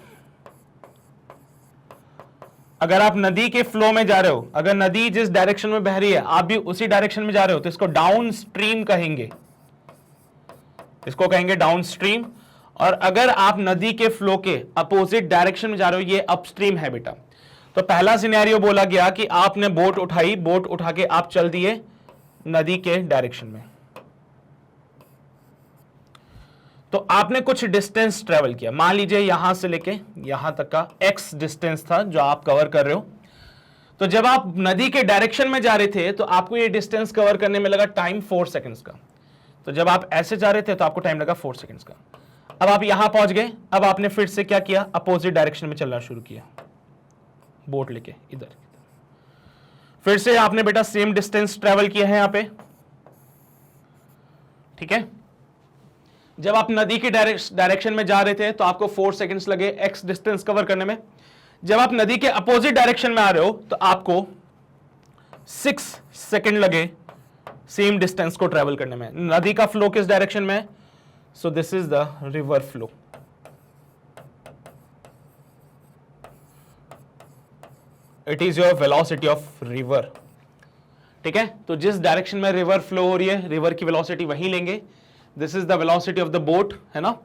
अगर आप नदी के फ्लो में जा रहे हो, अगर नदी जिस डायरेक्शन में बह रही है आप भी उसी डायरेक्शन में जा रहे हो, तो इसको डाउनस्ट्रीम कहेंगे, इसको कहेंगे डाउनस्ट्रीम। और अगर आप नदी के फ्लो के अपोजिट डायरेक्शन में जा रहे हो, ये अपस्ट्रीम है बेटा। तो पहला सिनेरियो बोला गया कि आपने बोट उठाई, बोट उठा के आप चल दिए नदी के डायरेक्शन में, तो आपने कुछ डिस्टेंस ट्रेवल किया। मान लीजिए यहां से लेके यहां तक का x डिस्टेंस था जो आप कवर कर रहे हो। तो जब आप नदी के डायरेक्शन में जा रहे थे तो आपको ये डिस्टेंस कवर करने में लगा टाइम 4 सेकंड्स का। तो जब आप ऐसे जा रहे थे तो आपको टाइम लगा 4 सेकंड्स का। अब आप यहां पहुंच गए, अब आपने फिर से क्या किया, अपोजिट डायरेक्शन में चलना शुरू किया बोट लेके इधर। फिर से आपने बेटा सेम डिस्टेंस ट्रेवल किया है यहां पे, ठीक है। जब आप नदी के डायरेक्शन में जा रहे थे तो आपको 4 सेकंड्स लगे x डिस्टेंस कवर करने में। जब आप नदी के अपोजिट डायरेक्शन में आ रहे हो तो आपको 6 सेकंड लगे सेम डिस्टेंस को ट्रेवल करने में। नदी का फ्लो किस डायरेक्शन में है? So this is the river flow. It is your velocity of river, ठीक है। तो जिस डायरेक्शन में रिवर फ्लो हो रही है, रिवर की वेलोसिटी वही लेंगे। This is the velocity of the boat, है ना।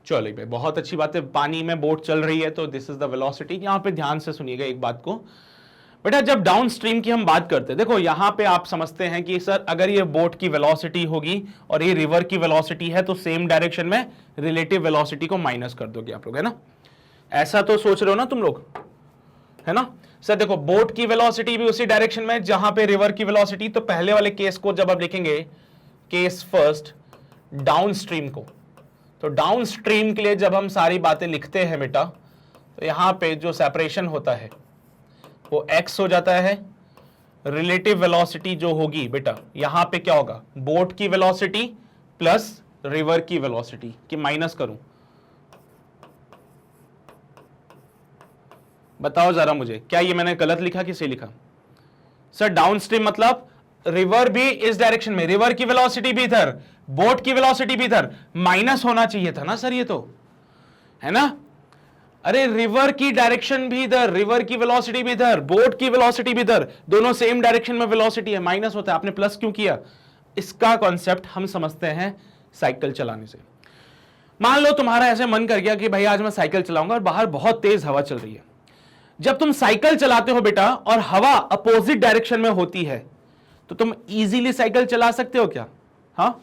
चलो भाई बहुत अच्छी बात है, पानी में बोट चल रही है तो दिस इज द वेलोसिटी। यहां पे ध्यान से सुनिएगा एक बात को बेटा, जब डाउन स्ट्रीम की हम बात करते हैं, देखो यहां पे आप समझते हैं कि सर अगर ये बोट की वेलोसिटी होगी और ये रिवर की वेलोसिटी है तो सेम डायरेक्शन में रिलेटिव वेलोसिटी को माइनस कर दोगे आप लोग, है ना। ऐसा तो सोच रहे हो ना तुम लोग, है ना। सर देखो बोट की वेलोसिटी भी उसी डायरेक्शन में जहां पे रिवर की वेलोसिटी। तो पहले वाले केस को जब आप लिखेंगे, केस फर्स्ट डाउन स्ट्रीम को, तो डाउन स्ट्रीम के लिए जब हम सारी बातें लिखते हैं बेटा, तो यहां पे जो सेपरेशन होता है वो x हो जाता है। रिलेटिव वेलोसिटी जो होगी बेटा, यहां पे क्या होगा, बोट की वेलोसिटी प्लस रिवर की वेलोसिटी की माइनस करूं। बताओ जरा मुझे, क्या ये मैंने गलत लिखा कि सही लिखा? सर डाउन स्ट्रीम मतलब रिवर भी इस डायरेक्शन में, रिवर की वेलोसिटी भी इधर, बोट की वेलोसिटी भी इधर, माइनस होना चाहिए था ना सर, ये तो है ना। अरे रिवर की डायरेक्शन भी इधर, रिवर की वेलोसिटी भी इधर, बोट की वेलोसिटी भी इधर, दोनों सेम डायरेक्शन में वेलोसिटी है, माइनस होता है। आपने प्लस क्यों किया? इसका कॉन्सेप्ट हम समझते हैं साइकिल चलाने से। मान लो तुम्हारा ऐसे मन कर गया कि भाई आज मैं साइकिल चलाऊंगा और बाहर बहुत तेज हवा चल रही है। जब तुम साइकिल चलाते हो बेटा और हवा अपोजिट डायरेक्शन में होती है तो तुम इजीली साइकिल चला सकते हो क्या? हाँ,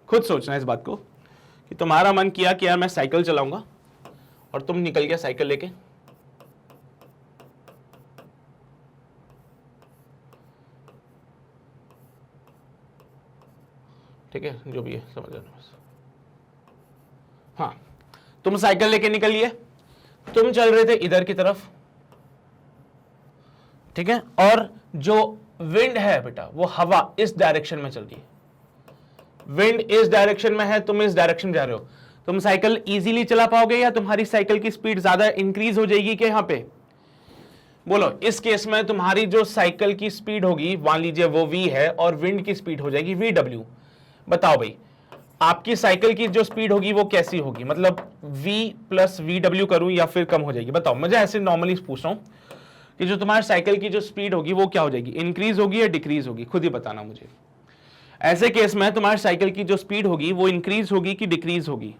खुद सोचना इस बात को कि तुम्हारा मन किया कि यार मैं साइकिल चलाऊंगा और तुम निकल गया साइकिल लेके, ठीक है, जो भी है समझ लेना बस। हाँ, तुम साइकिल लेके निकल लिए, तुम चल रहे थे इधर की तरफ, ठीक है, और जो विंड है बेटा वो हवा इस डायरेक्शन में चल रही है। विंड इस डायरेक्शन में है, तुम इस डायरेक्शन जा रहे हो, तुम साइकिल इजीली चला पाओगे या तुम्हारी साइकिल की स्पीड ज्यादा इंक्रीज हो जाएगी क्या? यहां पे बोलो, इस केस में तुम्हारी जो साइकिल की स्पीड होगी, मान लीजिए वो v है और विंड की स्पीड हो जाएगी vw। बताओ भाई आपकी साइकिल की जो स्पीड होगी वो कैसी होगी, मतलब v प्लस vw करूं या फिर कम हो जाएगी? बताओ, मुझे ऐसे नॉर्मली पूछ रहा हूं कि जो तुम्हारी साइकिल की जो स्पीड होगी वो क्या हो जाएगी, इंक्रीज होगी या डिक्रीज होगी? खुद ही बताना मुझे। ऐसे केस में तुम्हारी साइकिल की जो स्पीड होगी वो इंक्रीज होगी कि डिक्रीज होगी?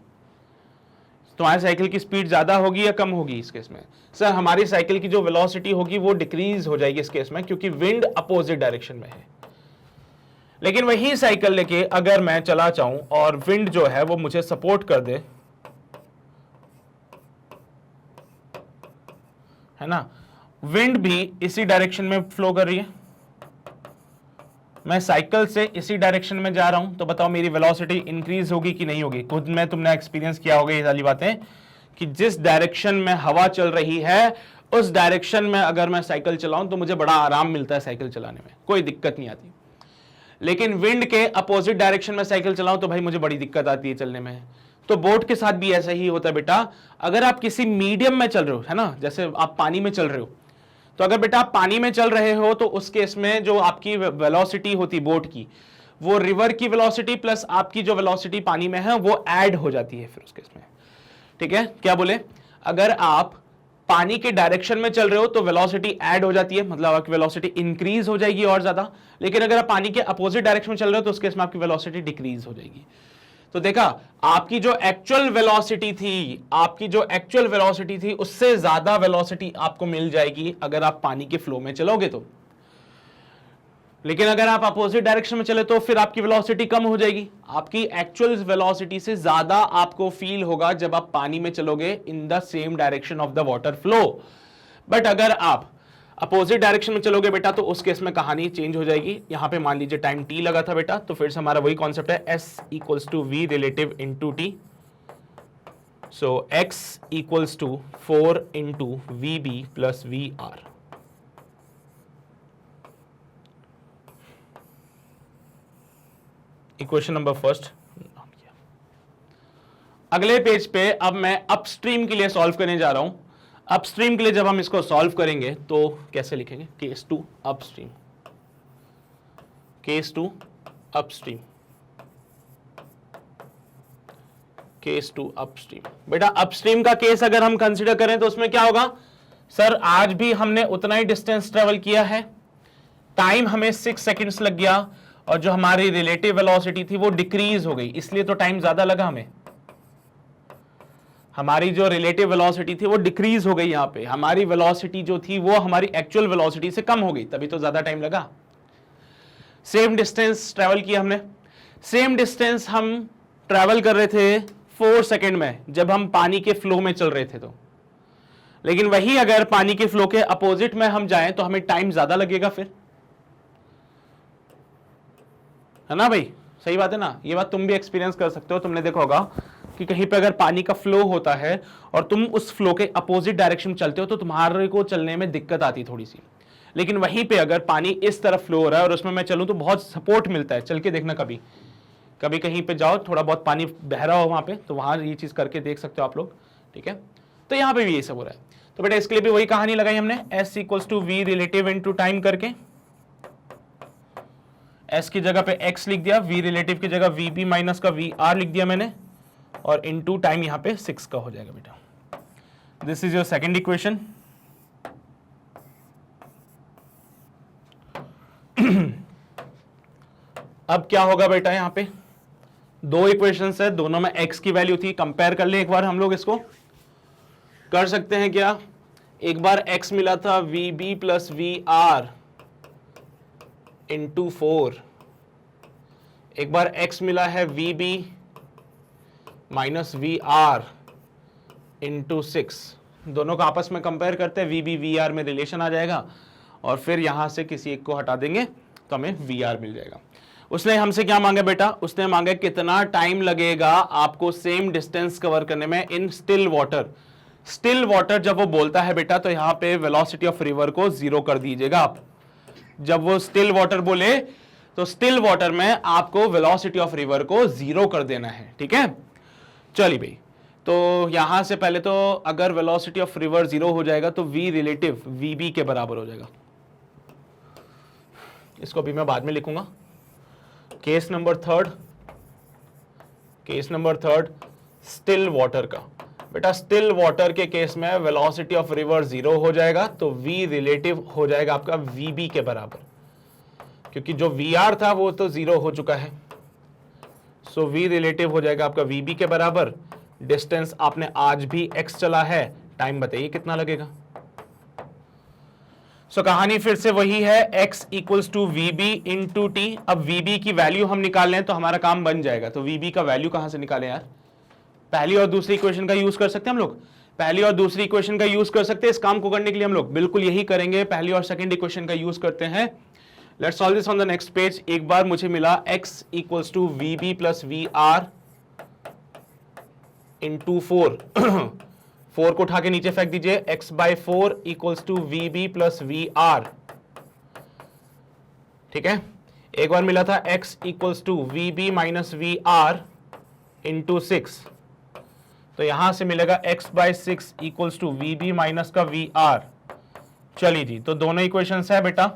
तुम्हारे साइकिल की स्पीड ज्यादा होगी या कम होगी इस केस में? सर हमारी साइकिल की जो वेलोसिटी होगी वो डिक्रीज हो जाएगी इस केस में, क्योंकि विंड अपोजिट डायरेक्शन में है। लेकिन वही साइकिल लेके अगर मैं चला चाहूं और विंड जो है वो मुझे सपोर्ट कर दे, है ना, विंड भी इसी डायरेक्शन में फ्लो कर रही है, मैं साइकिल से इसी डायरेक्शन में जा रहा हूं, तो बताओ मेरी वेलोसिटी इंक्रीज होगी कि नहीं होगी? खुद में तुमने एक्सपीरियंस किया होगा ये सारी बातें कि जिस डायरेक्शन में हवा चल रही है उस डायरेक्शन में अगर मैं साइकिल चलाऊं तो मुझे बड़ा आराम मिलता है साइकिल चलाने में, कोई दिक्कत नहीं आती। लेकिन विंड के अपोजिट डायरेक्शन में साइकिल चलाऊं तो भाई मुझे बड़ी दिक्कत आती है चलने में। तो बोट के साथ भी ऐसा ही होता है बेटा। अगर आप किसी मीडियम में चल रहे हो, है ना, जैसे आप पानी में चल रहे हो, तो अगर बेटा आप पानी में चल रहे हो तो उस केस में जो आपकी वेलोसिटी होती बोट की, वो रिवर की वेलोसिटी प्लस आपकी जो वेलोसिटी पानी में है वो ऐड हो जाती है फिर उस केस में। ठीक है, क्या बोले? अगर आप पानी के डायरेक्शन में चल रहे हो तो वेलोसिटी ऐड हो जाती है, मतलब आपकी वेलोसिटी इंक्रीज हो जाएगी और ज्यादा। लेकिन अगर आप पानी के अपोजिट डायरेक्शन में चल रहे हो तो उस केस में आपकी वेलोसिटी डिक्रीज हो जाएगी। तो देखा, आपकी जो एक्चुअल वेलोसिटी थी उससे ज्यादा वेलोसिटी आपको मिल जाएगी अगर आप पानी के फ्लो में चलोगे तो। लेकिन अगर आप अपोजिट डायरेक्शन में चले तो फिर आपकी वेलोसिटी कम हो जाएगी। आपकी एक्चुअल वेलोसिटी से ज्यादा आपको फील होगा जब आप पानी में चलोगे इन the same direction of the water flow. But अगर आप अपोजिट डायरेक्शन में चलोगे बेटा तो उस केस में कहानी चेंज हो जाएगी। यहां पे मान लीजिए टाइम टी लगा था बेटा, तो फिर से हमारा वही कॉन्सेप्ट है, S equals to V relative into T. So X equals to 4 into V B plus V R. Equation number first. अगले पेज पे अब मैं अपस्ट्रीम के लिए सॉल्व करने जा रहा हूं। अपस्ट्रीम के लिए जब हम इसको सॉल्व करेंगे तो कैसे लिखेंगे? Case two upstream, case two upstream, case two upstream. बेटा अपस्ट्रीम का केस अगर हम कंसीडर करें तो उसमें क्या होगा? सर आज भी हमने उतना ही डिस्टेंस ट्रेवल किया है, टाइम हमें 6 सेकेंड्स लग गया, और जो हमारी रिलेटिव वेलोसिटी थी वो डिक्रीज हो गई, इसलिए तो टाइम ज्यादा लगा हमें। हमारी जो रिलेटिव वेलोसिटी थी वो डिक्रीज हो गई, यहां पे हमारी वेलोसिटी जो थी वो हमारी एक्चुअल वेलोसिटी से कम हो गई, तभी तो ज्यादा टाइम लगा। सेम डिस्टेंस ट्रेवल किया हमने, सेम डिस्टेंस हम ट्रेवल कर रहे थे 4 सेकेंड में जब हम पानी के फ्लो में चल रहे थे तो। लेकिन वही अगर पानी के फ्लो के अपोजिट में हम जाएं तो हमें टाइम ज्यादा लगेगा फिर, है ना भाई? सही बात है ना? ये बात तुम भी एक्सपीरियंस कर सकते हो। तुमने देखा होगा कि कहीं पे अगर पानी का फ्लो होता है और तुम उस फ्लो के अपोजिट डायरेक्शन में चलते हो तो तुम्हारे को चलने में दिक्कत आती थोड़ी सी। लेकिन वहीं पे अगर पानी इस तरफ फ्लो हो रहा है और उसमें मैं चलूं तो बहुत सपोर्ट मिलता है। चल के देखना, कभी कभी कहीं पे जाओ, थोड़ा बहुत पानी बह रहा हो वहां पे, तो वहां ये चीज करके देख सकते हो आप लोग। ठीक है, तो यहाँ पे भी ये सब हो रहा है। तो बेटा इसके लिए भी वही कहानी लगाई हमने, S equals to V relative into time करके। एस की जगह पे एक्स लिख दिया, वी रिलेटिव की जगह वी बी माइनस का वी आर लिख दिया मैंने, और इनटू टाइम यहां पे 6 का हो जाएगा बेटा। This is your second equation. अब क्या होगा बेटा? यहां पे दो इक्वेशंस है, दोनों में x की वैल्यू थी। कंपेयर कर ले एक बार, हम लोग इसको कर सकते हैं क्या? एक बार x मिला था V B plus V R into 4, एक बार x मिला है V B minus V R into 6। दोनों का आपस में कंपेयर करते हैं, वी बी वी आर में रिलेशन आ जाएगा, और फिर यहां से किसी एक को हटा देंगे तो हमें वी आर मिल जाएगा। उसने हमसे क्या मांगा बेटा? उसने मांगा कितना टाइम लगेगा आपको सेम डिस्टेंस कवर करने में in still water. Still water जब वो बोलता है बेटा तो यहां पे वेलोसिटी ऑफ रिवर को 0 कर दीजिएगा आप। जब वो स्टिल वाटर बोले तो स्टिल वाटर में आपको वेलोसिटी ऑफ रिवर को 0 कर देना है। ठीक है, चलिए भाई, तो यहां से पहले तो अगर वेलोसिटी ऑफ रिवर 0 हो जाएगा तो v रिलेटिव वी बी के बराबर हो जाएगा। इसको भी मैं बाद में लिखूंगा। Case number third still water का। बेटा स्टिल वाटर के केस में वेलोसिटी ऑफ रिवर 0 हो जाएगा तो v रिलेटिव हो जाएगा आपका vb के बराबर, क्योंकि जो vr था वो तो 0 हो चुका है। सो v रिलेटिव हो जाएगा आपका vb के बराबर डिस्टेंस आपने आज भी x चला है, टाइम बताइए कितना लगेगा। सो कहानी फिर से वही है, x equals to V B into T. अब वी बी की वैल्यू हम निकाल लें तो हमारा काम बन जाएगा। तो वी बी का वैल्यू कहां से निकालें यार? पहली और दूसरी इक्वेशन का यूज कर सकते हैं हम लोग, पहली और दूसरी इक्वेशन का यूज कर सकते हैं। इस काम को करने के लिए हम लोग बिल्कुल यही करेंगे, पहली और सेकंड इक्वेशन का यूज करते हैं। Let's solve this on the next page. एक बार मुझे मिला x equals to V B plus V R into 4 4 को उठा के नीचे फेंक दीजिए, x by 4 equals to V B plus V R. ठीक है, एक बार मिला था x equals to V B minus V R into 6, तो यहां से मिलेगा x by 6 equals to V B minus का वी आर। चलिए जी, तो दोनों इक्वेशंस है बेटा,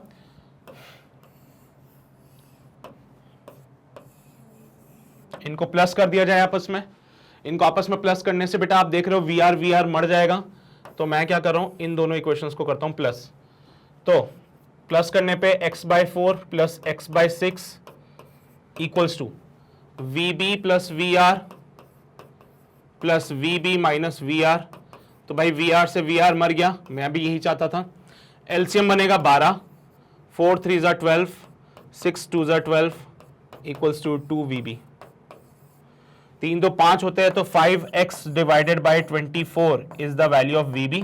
इनको प्लस कर दिया जाए आपस में। इनको आपस में प्लस करने से बेटा आप देख रहे हो वी आर मर जाएगा, तो मैं क्या कर रहा हूं, इन दोनों इक्वेशंस को करता हूं प्लस। तो प्लस करने पे x by 4 plus x by 6 equals to V B plus V R plus V B minus V R. तो भाई वी आर से वी आर मर गया, मैं भी यही चाहता था। एलसीएम बनेगा 12, 4 3 ज़ा 12, 6 2 ज़ा 12 इक्वल्स टू 2 वी बी। 3 2 5 होते हैं, तो 5x divided by 24 is the value of V B.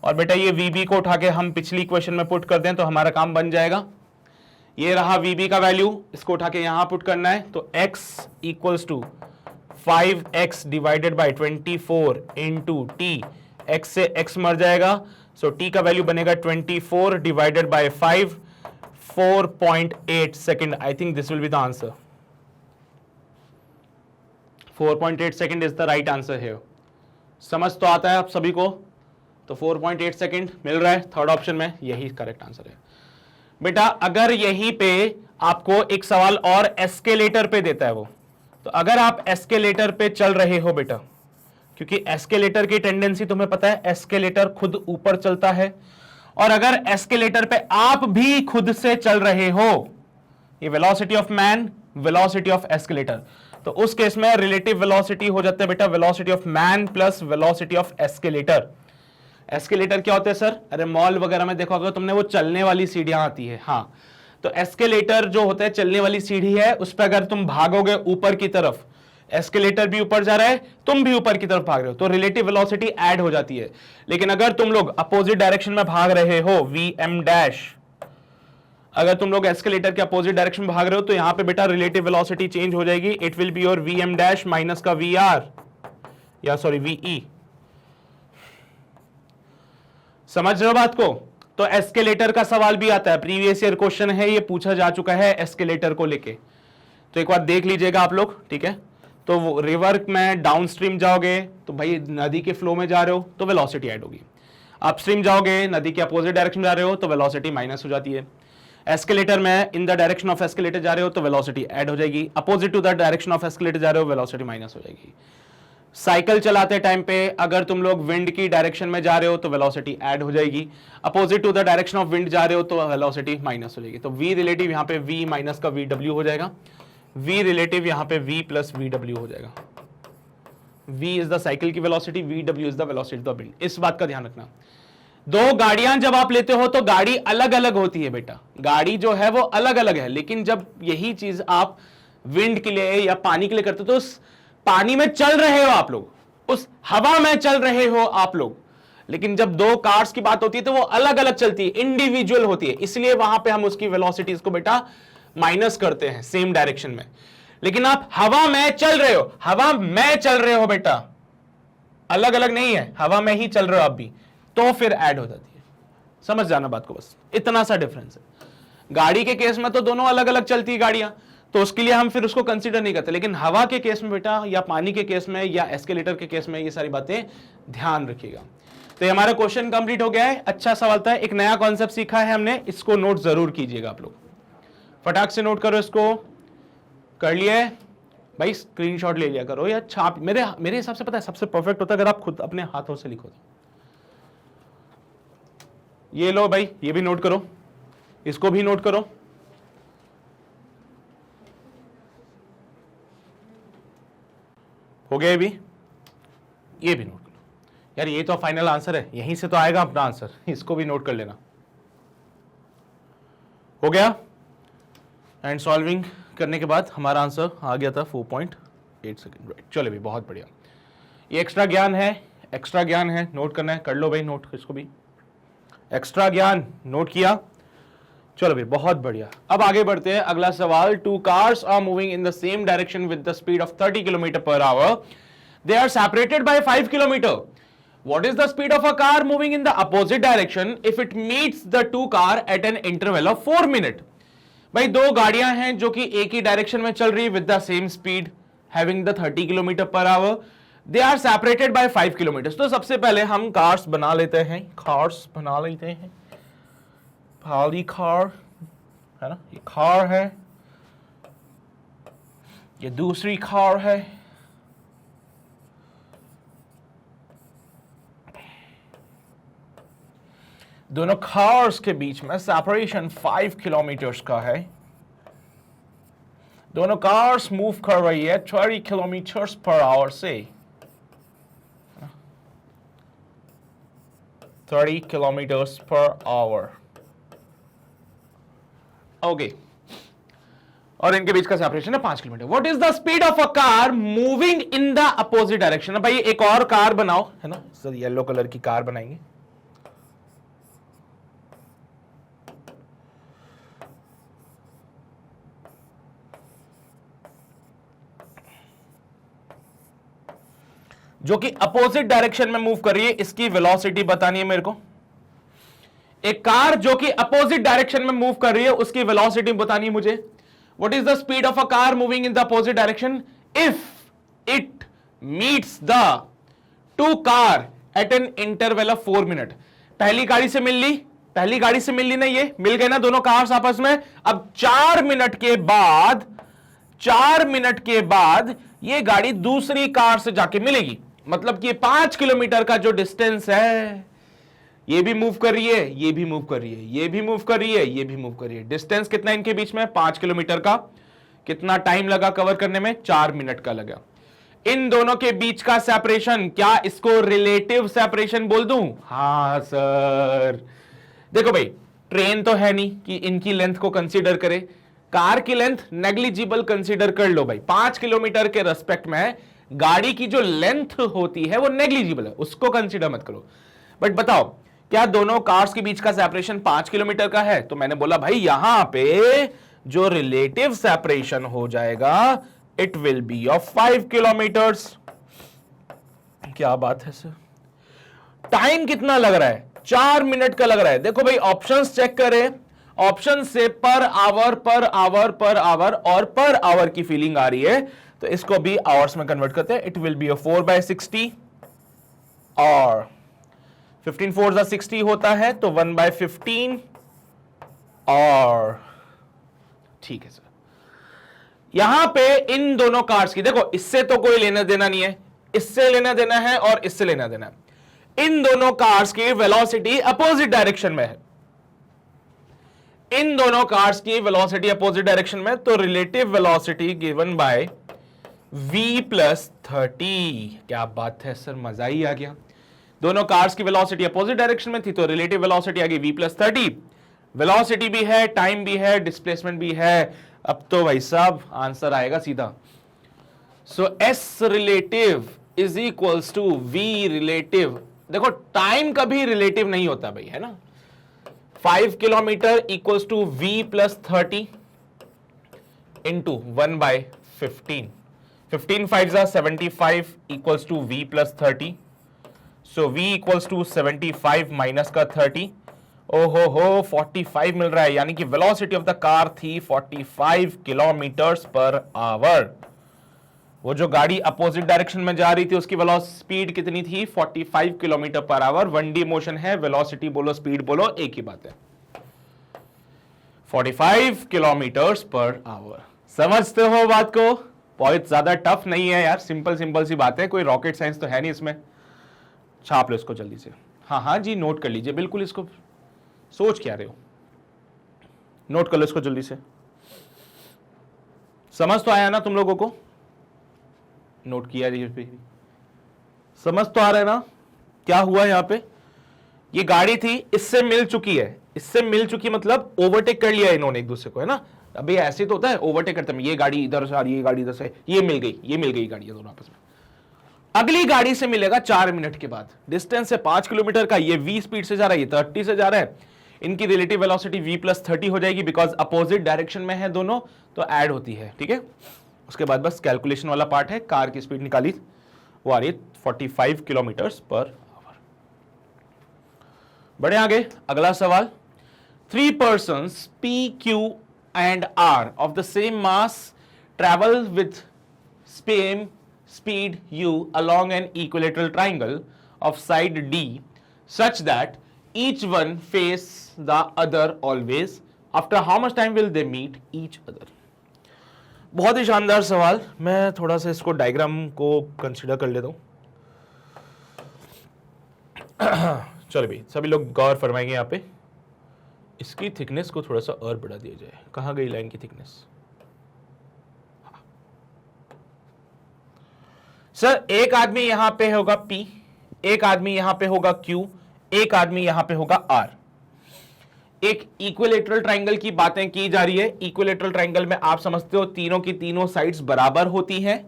और बेटा ये वी बी को उठा के हम पिछली इक्वेशन में पुट कर दें तो हमारा काम बन जाएगा। ये रहा वी बी का वैल्यू, इसको उठा के यहां पुट करना है, तो x equals to 5x divided by 24 into T. x से x मर जाएगा, सो t का वैल्यू बनेगा 24 divided by 5, 4.8 second. I think this will be the answer. 4.8 second is the right answer है। समझ तो आता है आप सभी को, तो 4.8 सेकेंड मिल रहा है थर्ड ऑप्शन में, यही करेक्ट आंसर है बेटा। अगर यहीं पे आपको एक सवाल और एस्केलेटर पे देता है वो, तो अगर आप एस्केलेटर पे चल रहे हो बेटा, क्योंकि एस्केलेटर की टेंडेंसी तुम्हें पता है, एस्केलेटर खुद ऊपर चलता है, और अगर एस्केलेटर पे आप भी खुद से चल रहे हो, ये velocity of man, velocity of escalator, तो उस केस में रिलेटिव वेलोसिटी हो जाता है बेटा velocity of man plus velocity of escalator. Escalator क्या होते हैं सर? अरे मॉल वगैरह में देखो, अगर तुमने वो चलने वाली सीढ़ियां आती है, हाँ, तो एस्केलेटर जो होता है चलने वाली सीढ़ी है, उस पर अगर तुम भागोगे ऊपर की तरफ, एस्केलेटर भी ऊपर जा रहा है, तुम भी ऊपर की तरफ भाग रहे हो, तो रिलेटिव वेलोसिटी ऐड हो जाती है। लेकिन अगर तुम लोग अपोजिट डायरेक्शन में भाग रहे हो, वी एम डैश, अगर तुम लोग एस्केलेटर के अपोजिट डायरेक्शन में भाग रहे हो, तो यहां पे बेटा रिलेटिव वेलोसिटी चेंज हो जाएगी। It will be your V M dash minus का वी आर, या सॉरी वी ई। समझ रहे हो बात को? तो एस्केलेटर का सवाल भी आता है, प्रीवियस ईयर क्वेश्चन है, ये पूछा जा चुका है एस्केलेटर को लेके, तो एक बार देख लीजिएगा आप लोग, ठीक है। तो रिवर में डाउनस्ट्रीम जाओगे तो भाई नदी के फ्लो में जा रहे हो तो वेलोसिटी ऐड होगी, अपस्ट्रीम जाओगे नदी के अपोजिट डायरेक्शन में जा रहे हो तो वेलोसिटी माइनस हो जाती है। एस्केलेटर में in the direction of escalator जा रहे हो तो वेलोसिटी ऐड हो जाएगी, opposite to the direction of escalator जा रहे हो वेलोसिटी माइनस हो जाएगी। साइकिल चलाते टाइम पे अगर तुम लोग विंड की डायरेक्शन में जा रहे हो तो वेलोसिटी ऐड हो जाएगी, opposite to the direction of wind जा रहे हो तो वेलोसिटी माइनस हो जाएगी। तो v रिलेटिव यहाँ पे v माइनस का vw हो जाएगा, v रिलेटिव यहाँ पे v प्लस vw हो जाएगा। v इज द साइकिल की velocity, vw is the velocity of wind. इस बात का ध्यान रखना। दो गाड़ियां जब आप लेते हो तो गाड़ी अलग अलग होती है बेटा, गाड़ी जो है वो अलग अलग है, लेकिन जब यही चीज आप विंड के लिए या पानी के लिए करते हो तो उस पानी में चल रहे हो आप लोग, उस हवा में चल रहे हो आप लोग, लेकिन जब दो कार्स की बात होती है तो वो अलग अलग चलती है, इंडिविजुअल होती है, इसलिए वहां पे हम उसकी वेलोसिटीज को बेटा माइनस करते हैं सेम डायरेक्शन में। लेकिन आप हवा में चल रहे हो, हवा में चल रहे हो बेटा, अलग अलग नहीं है, हवा में ही चल रहे हो आप भी, तो फिर ऐड हो जाती है। समझ जाना बात को, बस इतना सा डिफरेंस है। गाड़ी के केस में तो दोनों अलग अलग चलती है गाड़ियां, तो उसके लिए हम फिर उसको कंसीडर नहीं करते, लेकिन हवा के केस में बेटा या पानी के केस में या एस्केलेटर के केस में ये सारी बातें ध्यान रखिएगा। तो ये हमारा क्वेश्चन कंप्लीट हो गया है, अच्छा सवाल था, एक नया कॉन्सेप्ट सीखा है हमने, इसको नोट जरूर कीजिएगा आप लोग, फटाक से नोट करो इसको। कर लिए भाई, स्क्रीनशॉट ले लिया करो या छाप, मेरे हिसाब से पता है सबसे परफेक्ट होता है अगर आप खुद अपने हाथों से लिखो। ये लो भाई, ये भी नोट करो, इसको भी नोट करो। हो गया भी, ये भी नोट कर लो यार, ये तो फाइनल आंसर है, यहीं से तो आएगा अपना आंसर, इसको भी नोट कर लेना। हो गया, एंड सॉल्विंग करने के बाद हमारा आंसर आ गया था 4.8 सेकेंड, राइट। चलो भाई बहुत बढ़िया, ये एक्स्ट्रा ज्ञान है, एक्स्ट्रा ज्ञान है, नोट करना है, कर लो भाई नोट, इसको भी एक्स्ट्रा ज्ञान नोट किया। चलो भाई बहुत बढ़िया, अब आगे बढ़ते हैं। अगला सवाल, two cars are moving in the same direction with the speed of 30 kilometer per hour, they are separated by 5 kilometer. What is the speed of a car moving in the opposite direction if it meets the two car at an interval of 4 minutes? भाई दो गाड़ियां हैं जो कि एक ही direction में चल रही with the same speed having the 30 kilometer per hour, they are separated by 5 kilometer. तो सबसे पहले हम कार्स बना लेते हैं, कार्स बना लेते हैं, पहली कार है ना, ये कार है, ये दूसरी कार है, दोनों कार्स के बीच में सेपरेशन 5 किलोमीटर्स का है, दोनों कार्स मूव कर रही है 30 किलोमीटर्स पर आवर से, 30 किलोमीटर्स पर आवर, ओके, और इनके बीच का सेपरेशन है 5 kilometre. What is the speed of a car moving in the opposite direction? भाई एक और कार बनाओ, है ना, सर येलो कलर की कार बनाएंगे, जो कि अपोजिट डायरेक्शन में मूव कर रही है, इसकी वेलोसिटी बतानी है मेरे को। एक कार जो कि अपोजिट डायरेक्शन में मूव कर रही है, उसकी वेलोसिटी बतानी है मुझे। What is the speed of a car moving in the opposite direction if it meets the two car eight an interval of 4 minute? पहली गाड़ी से मिल ली, पहली गाड़ी से मिल ली ना, ये मिल गए ना दोनों कार्स आपस में। अब 4 मिनट के बाद, 4 मिनट के बाद ये गाड़ी दूसरी कार से जाके मिलेगी, मतलब कि 5 किलोमीटर का जो डिस्टेंस है, ये भी मूव कर रही है, ये भी मूव कर रही है, ये भी मूव कर रही है, ये भी मूव कर रही है। डिस्टेंस कितना इनके बीच में? 5 किलोमीटर का। कितना टाइम लगा कवर करने में? 4 मिनट का लगा। इन दोनों के बीच का सेपरेशन, क्या इसको रिलेटिव सेपरेशन बोल दूं? हां सर। देखो भाई, ट्रेन तो है नहीं कि इनकी लेंथ को कंसीडर करे, कार की लेंथ नेग्लिजिबल कंसीडर कर लो भाई। 5 किलोमीटर के रेस्पेक्ट में गाड़ी की जो लेंथ होती है वो नेग्लिजिबल है, उसको कंसीडर मत करो। बट बताओ, क्या दोनों कार्स के बीच का सेपरेशन 5 किलोमीटर का है? तो मैंने बोला भाई यहां पे जो रिलेटिव सेपरेशन हो जाएगा, it will be of 5 kilometres. क्या बात है सर। टाइम कितना लग रहा है? 4 मिनट का लग रहा है। देखो भाई ऑप्शंस चेक करें, ऑप्शन से per hour, per hour, per hour और पर आवर की फीलिंग आ रही है, तो इसको भी आवर्स में कन्वर्ट करते हैं। इट विल बी 4/60 और 15 4 60 होता है, तो 1/15 और ठीक है सर। यहां पे इन दोनों कार्स की, देखो इससे तो कोई लेना देना नहीं है, इससे लेना देना है और इससे लेना देना है। इन दोनों कार्स की वेलोसिटी अपोजिट डायरेक्शन में है, इन दोनों कार्स की वेलोसिटी अपोजिट डायरेक्शन में, तो relative velocity given by v + 30। क्या बात है सर, मजा ही आ गया। दोनों कार्स की वेलोसिटी अपोजिट डायरेक्शन में थी, तो रिलेटिव वेलोसिटी आ गई v + 30। वेलोसिटी भी है, टाइम भी है, डिस्प्लेसमेंट भी है। अब तो भाई साहब आंसर आएगा सीधा। So s relative is equals to v relative. देखो टाइम कभी रिलेटिव नहीं होता भाई, है ना। 5 kilometer equals to v + 30 into 1/15। 15 5 75 equals to v + 30। So v equals to 75 minus का 30। ओहो हो 45 मिल रहा है, यानी कि वेलोसिटी ऑफ द कार थी 45 किलोमीटर्स पर आवर। वो जो गाड़ी अपोजिट डायरेक्शन में जा रही थी उसकी वेलोसिटी स्पीड कितनी थी? 45 kilometre per our. 1D motion है, वेलोसिटी बोलो स्पीड बोलो एक ही बात है, 45 किलोमीटर्स पर आवर। समझते हो बात को? बहुत ज्यादा टफ नहीं है यार, सिंपल सिंपल सी बात है, कोई रॉकेट साइंस तो है नहीं इसमें। छाप लो इसको जल्दी से। हाँ हाँ जी, नोट कर लीजिए बिल्कुल। इसको सोच क्या रहे हो, नोट कर लो इसको जल्दी से। समझ तो आया ना तुम लोगों को? नोट किया, समझ तो आ रहा है ना क्या हुआ यहां पे? ये गाड़ी थी, इससे मिल चुकी है, इससे मिल चुकी मतलब ओवरटेक कर लिया इन्होंने एक दूसरे को, है ना? अभी ऐसे तो होता है ओवरटेक करते हैं, ये गाड़ी इधर से आ रही है, ये गाड़ी इधर से, ये मिल गई गाड़ियां दोनों आपस में। अगली गाड़ी से मिलेगा 4 मिनट के बाद। डिस्टेंस है 5 किलोमीटर का, ये v स्पीड से जा रहा है, ये 30 से जा रहा है। इनकी रिलेटिव वेलोसिटी v+30 हो जाएगी, बिकॉज अपोजिट डायरेक्शन में है दोनों, तो ऐड होती है, ठीक है। उसके बाद बस कैलकुलेशन वाला पार्ट है। कार की स्पीड निकाली, वो आ रही है 45 किलोमीटर पर आवर। बढ़े आगे, अगला सवाल। 3 persons P, Q and R of the same mass travel with same speed u along an equilateral triangle of side D such that each one face the other always. After how much time will they meet each other? बहुत ही शानदार सवाल। मैं थोड़ा सा इसको diagram को consider कर लेता हूं। चलो भाई, सभी लोग गौर फरमाएंगे यहां पे। इसकी थिकनेस को थोड़ा सा और बढ़ा दिया जाए। कहां गई लाइन की थिकनेस? सर एक आदमी यहां पे होगा P, एक आदमी यहां पे होगा Q, एक आदमी यहां पे होगा R। एक इक्विलेटरल ट्रायंगल की बातें की जा रही है। इक्विलेटरल ट्रायंगल में आप समझते हो तीनों की तीनों साइड्स बराबर होती हैं।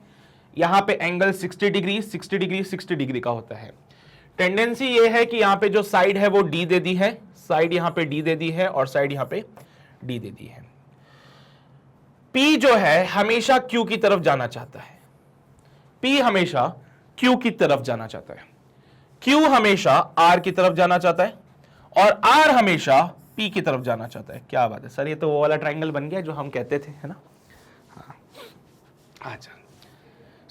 यहां पे एंगल 60 डिग्री 60 डिग्री 60 डिग्री का होता है। टेंडेंसी ये है कि यहां पे जो साइड है वो D दे दी है, साइड यहां पे D दे दी है और साइड यहां पे D दे दी है। P जो है हमेशा Q की तरफ जाना चाहता है। P हमेशा Q की तरफ जाना चाहता है, Q हमेशा R की तरफ जाना चाहता है और R हमेशा P की तरफ जाना चाहता है। क्या बात है सर, ये तो वो वाला ट्रायंगल बन गया जो हम कहते थे, है ना? हाँ, अच्छा।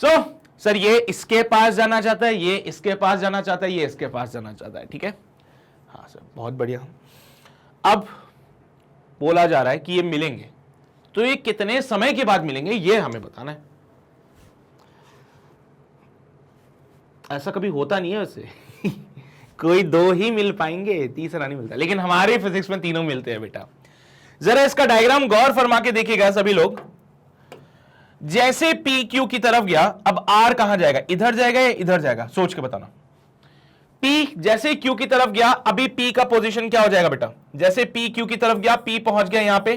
सो सर ये इसके पास जाना चाहता है, ये इसके पास जाना चाहता है, ये इसके पास जाना चाहता है, ठीक है? हाँ सर, बहुत बढ़िया। अब बोला जा रहा है कि ये मिलेंगे, तो ये कितने समय के बाद मिलेंगे ये हमें बताना है। ऐसा कभी होता नहीं है वैसे कोई दो ही मिल पाएंगे, तीसरा नहीं मिलता, लेकिन हमारे फिजिक्स में तीनों मिलते हैं बेटा। जरा इसका डायग्राम गौर फरमा के देखिएगा सभी लोग। जैसे P Q की तरफ गया, अब R कहां जाएगा? इधर जाएगा या इधर जाएगा? सोच के बताना। P जैसे Q की तरफ गया, अभी P का पोजीशन क्या हो जाएगा बेटा? जैसे P Q की तरफ गया, P पहुंच गया यहां पे।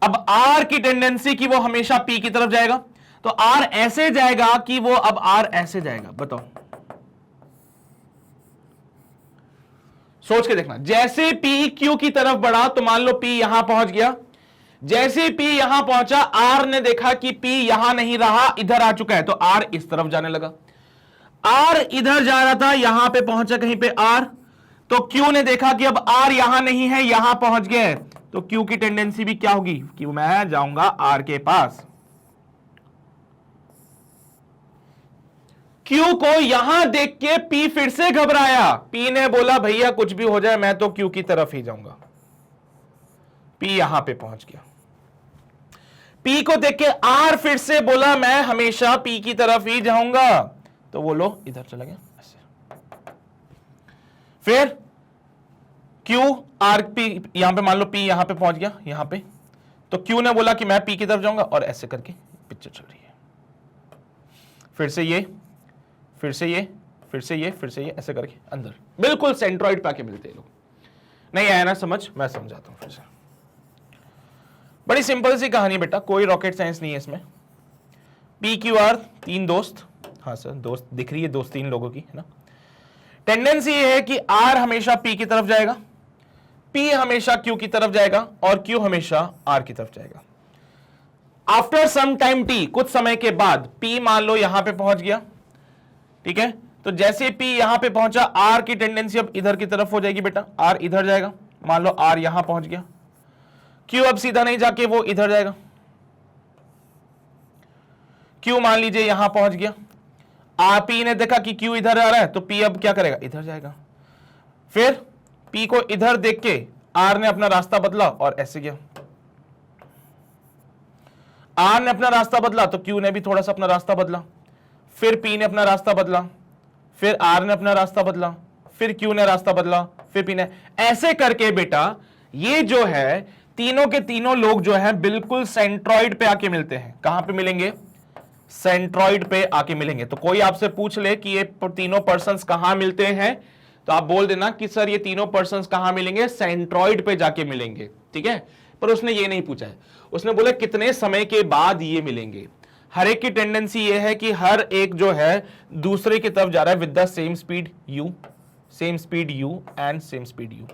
अब R की टेंडेंसी कि वो हमेशा P की तरफ जाएगा, तो R ऐसे जाएगा कि वो अब R ऐसे जाएगा। बताओ, सोच के देखना। जैसे P Q की तरफ बढ़ा तो मान लो P यहां पहुंच गया। जैसे P यहां पहुंचा, R ने देखा कि P यहां नहीं रहा, इधर आ चुका है, तो R इस तरफ जाने लगा। R इधर जा रहा था, यहां पे पहुंचा कहीं पे R, तो Q ने देखा कि अब R यहां नहीं है, यहां पहुंच गया है, तो Q की टेंडेंसी भी क्या होगी कि मैं जाऊंगा R के पास। Q को यहां देख के P फिर से घबराया। P ने बोला भैया कुछ भी हो जाए मैं तो Q की तरफ ही जाऊंगा। P यहां पे पहुंच गया। P को देख के R फिर से बोला मैं हमेशा P की तरफ ही जाऊंगा, तो वो लो इधर चला गया ऐसे। फिर Q R P यहां पे मान लो P यहां पे पहुंच गया यहां पे, तो Q ने बोला कि मैं P की तरफ जाऊंगा और ऐसे करके पिक्चर चल रही है। फिर से ये, फिर से ये, फिर से ये, फिर से ये, ऐसे करके अंदर बिल्कुल सेंट्रॉइड पे आके मिलते हैं लोग। नहीं आया ना समझ? मैं समझाता हूं फिर से। बड़ी सिंपल सी कहानी बेटा, कोई रॉकेट साइंस नहीं है इसमें। P Q R तीन दोस्त, हाँ सर दोस्त दिख रही है, दोस्त तीन लोगों की, है ना? टेंडेंसी ये है कि R हमेशा P की तरफ जाएगा, P हमेशा Q की तरफ जाएगा और Q हमेशा R की तरफ जाएगा। आफ्टर सम टाइम T, कुछ समय के बाद P मान लो यहां पे पहुंच गया, ठीक है? तो जैसे P यहां पे पहुंचा, R की टेंडेंसी अब इधर की तरफ हो जाएगी बेटा, R इधर जाएगा। मान लो R यहां पहुंच गया, Q अब सीधा नहीं जाके वो इधर जाएगा। Q मान लीजिए यहां पहुंच गया, P ने देखा कि Q इधर आ रहा है, तो P अब क्या करेगा? इधर जाएगा। फिर P को इधर देख के R ने अपना रास्ता बदला और ऐसे गया। R ने अपना रास्ता बदला तो Q ने भी थोड़ा सा अपना रास्ता बदला। फिर P ने अपना रास्ता बदला, फिर R ने अपना रास्ता बदला, फिर Q ने रास्ता बदला, फिर P ने, ऐसे करके बेटा ये जो है तीनों के तीनों लोग जो है बिल्कुल सेंट्रॉइड पे आके मिलते हैं। कहां पे मिलेंगे? सेंट्रॉइड पे आके मिलेंगे। तो कोई आपसे पूछ ले कि ये तीनों पर्सन्स कहां मिलते हैं, तो आप बोल देना कि सर ये तीनों पर्सन्स कहां मिलेंगे, सेंट्रॉइड पे जाके मिलेंगे, ठीक है। पर उसने ये नहीं पूछा है, उसने बोला कितने समय के बाद ये मिलेंगे। हर एक की टेंडेंसी ये है कि हर एक जो है दूसरे की तरफ जा रहा है with the same speed u, same speed u and same speed u।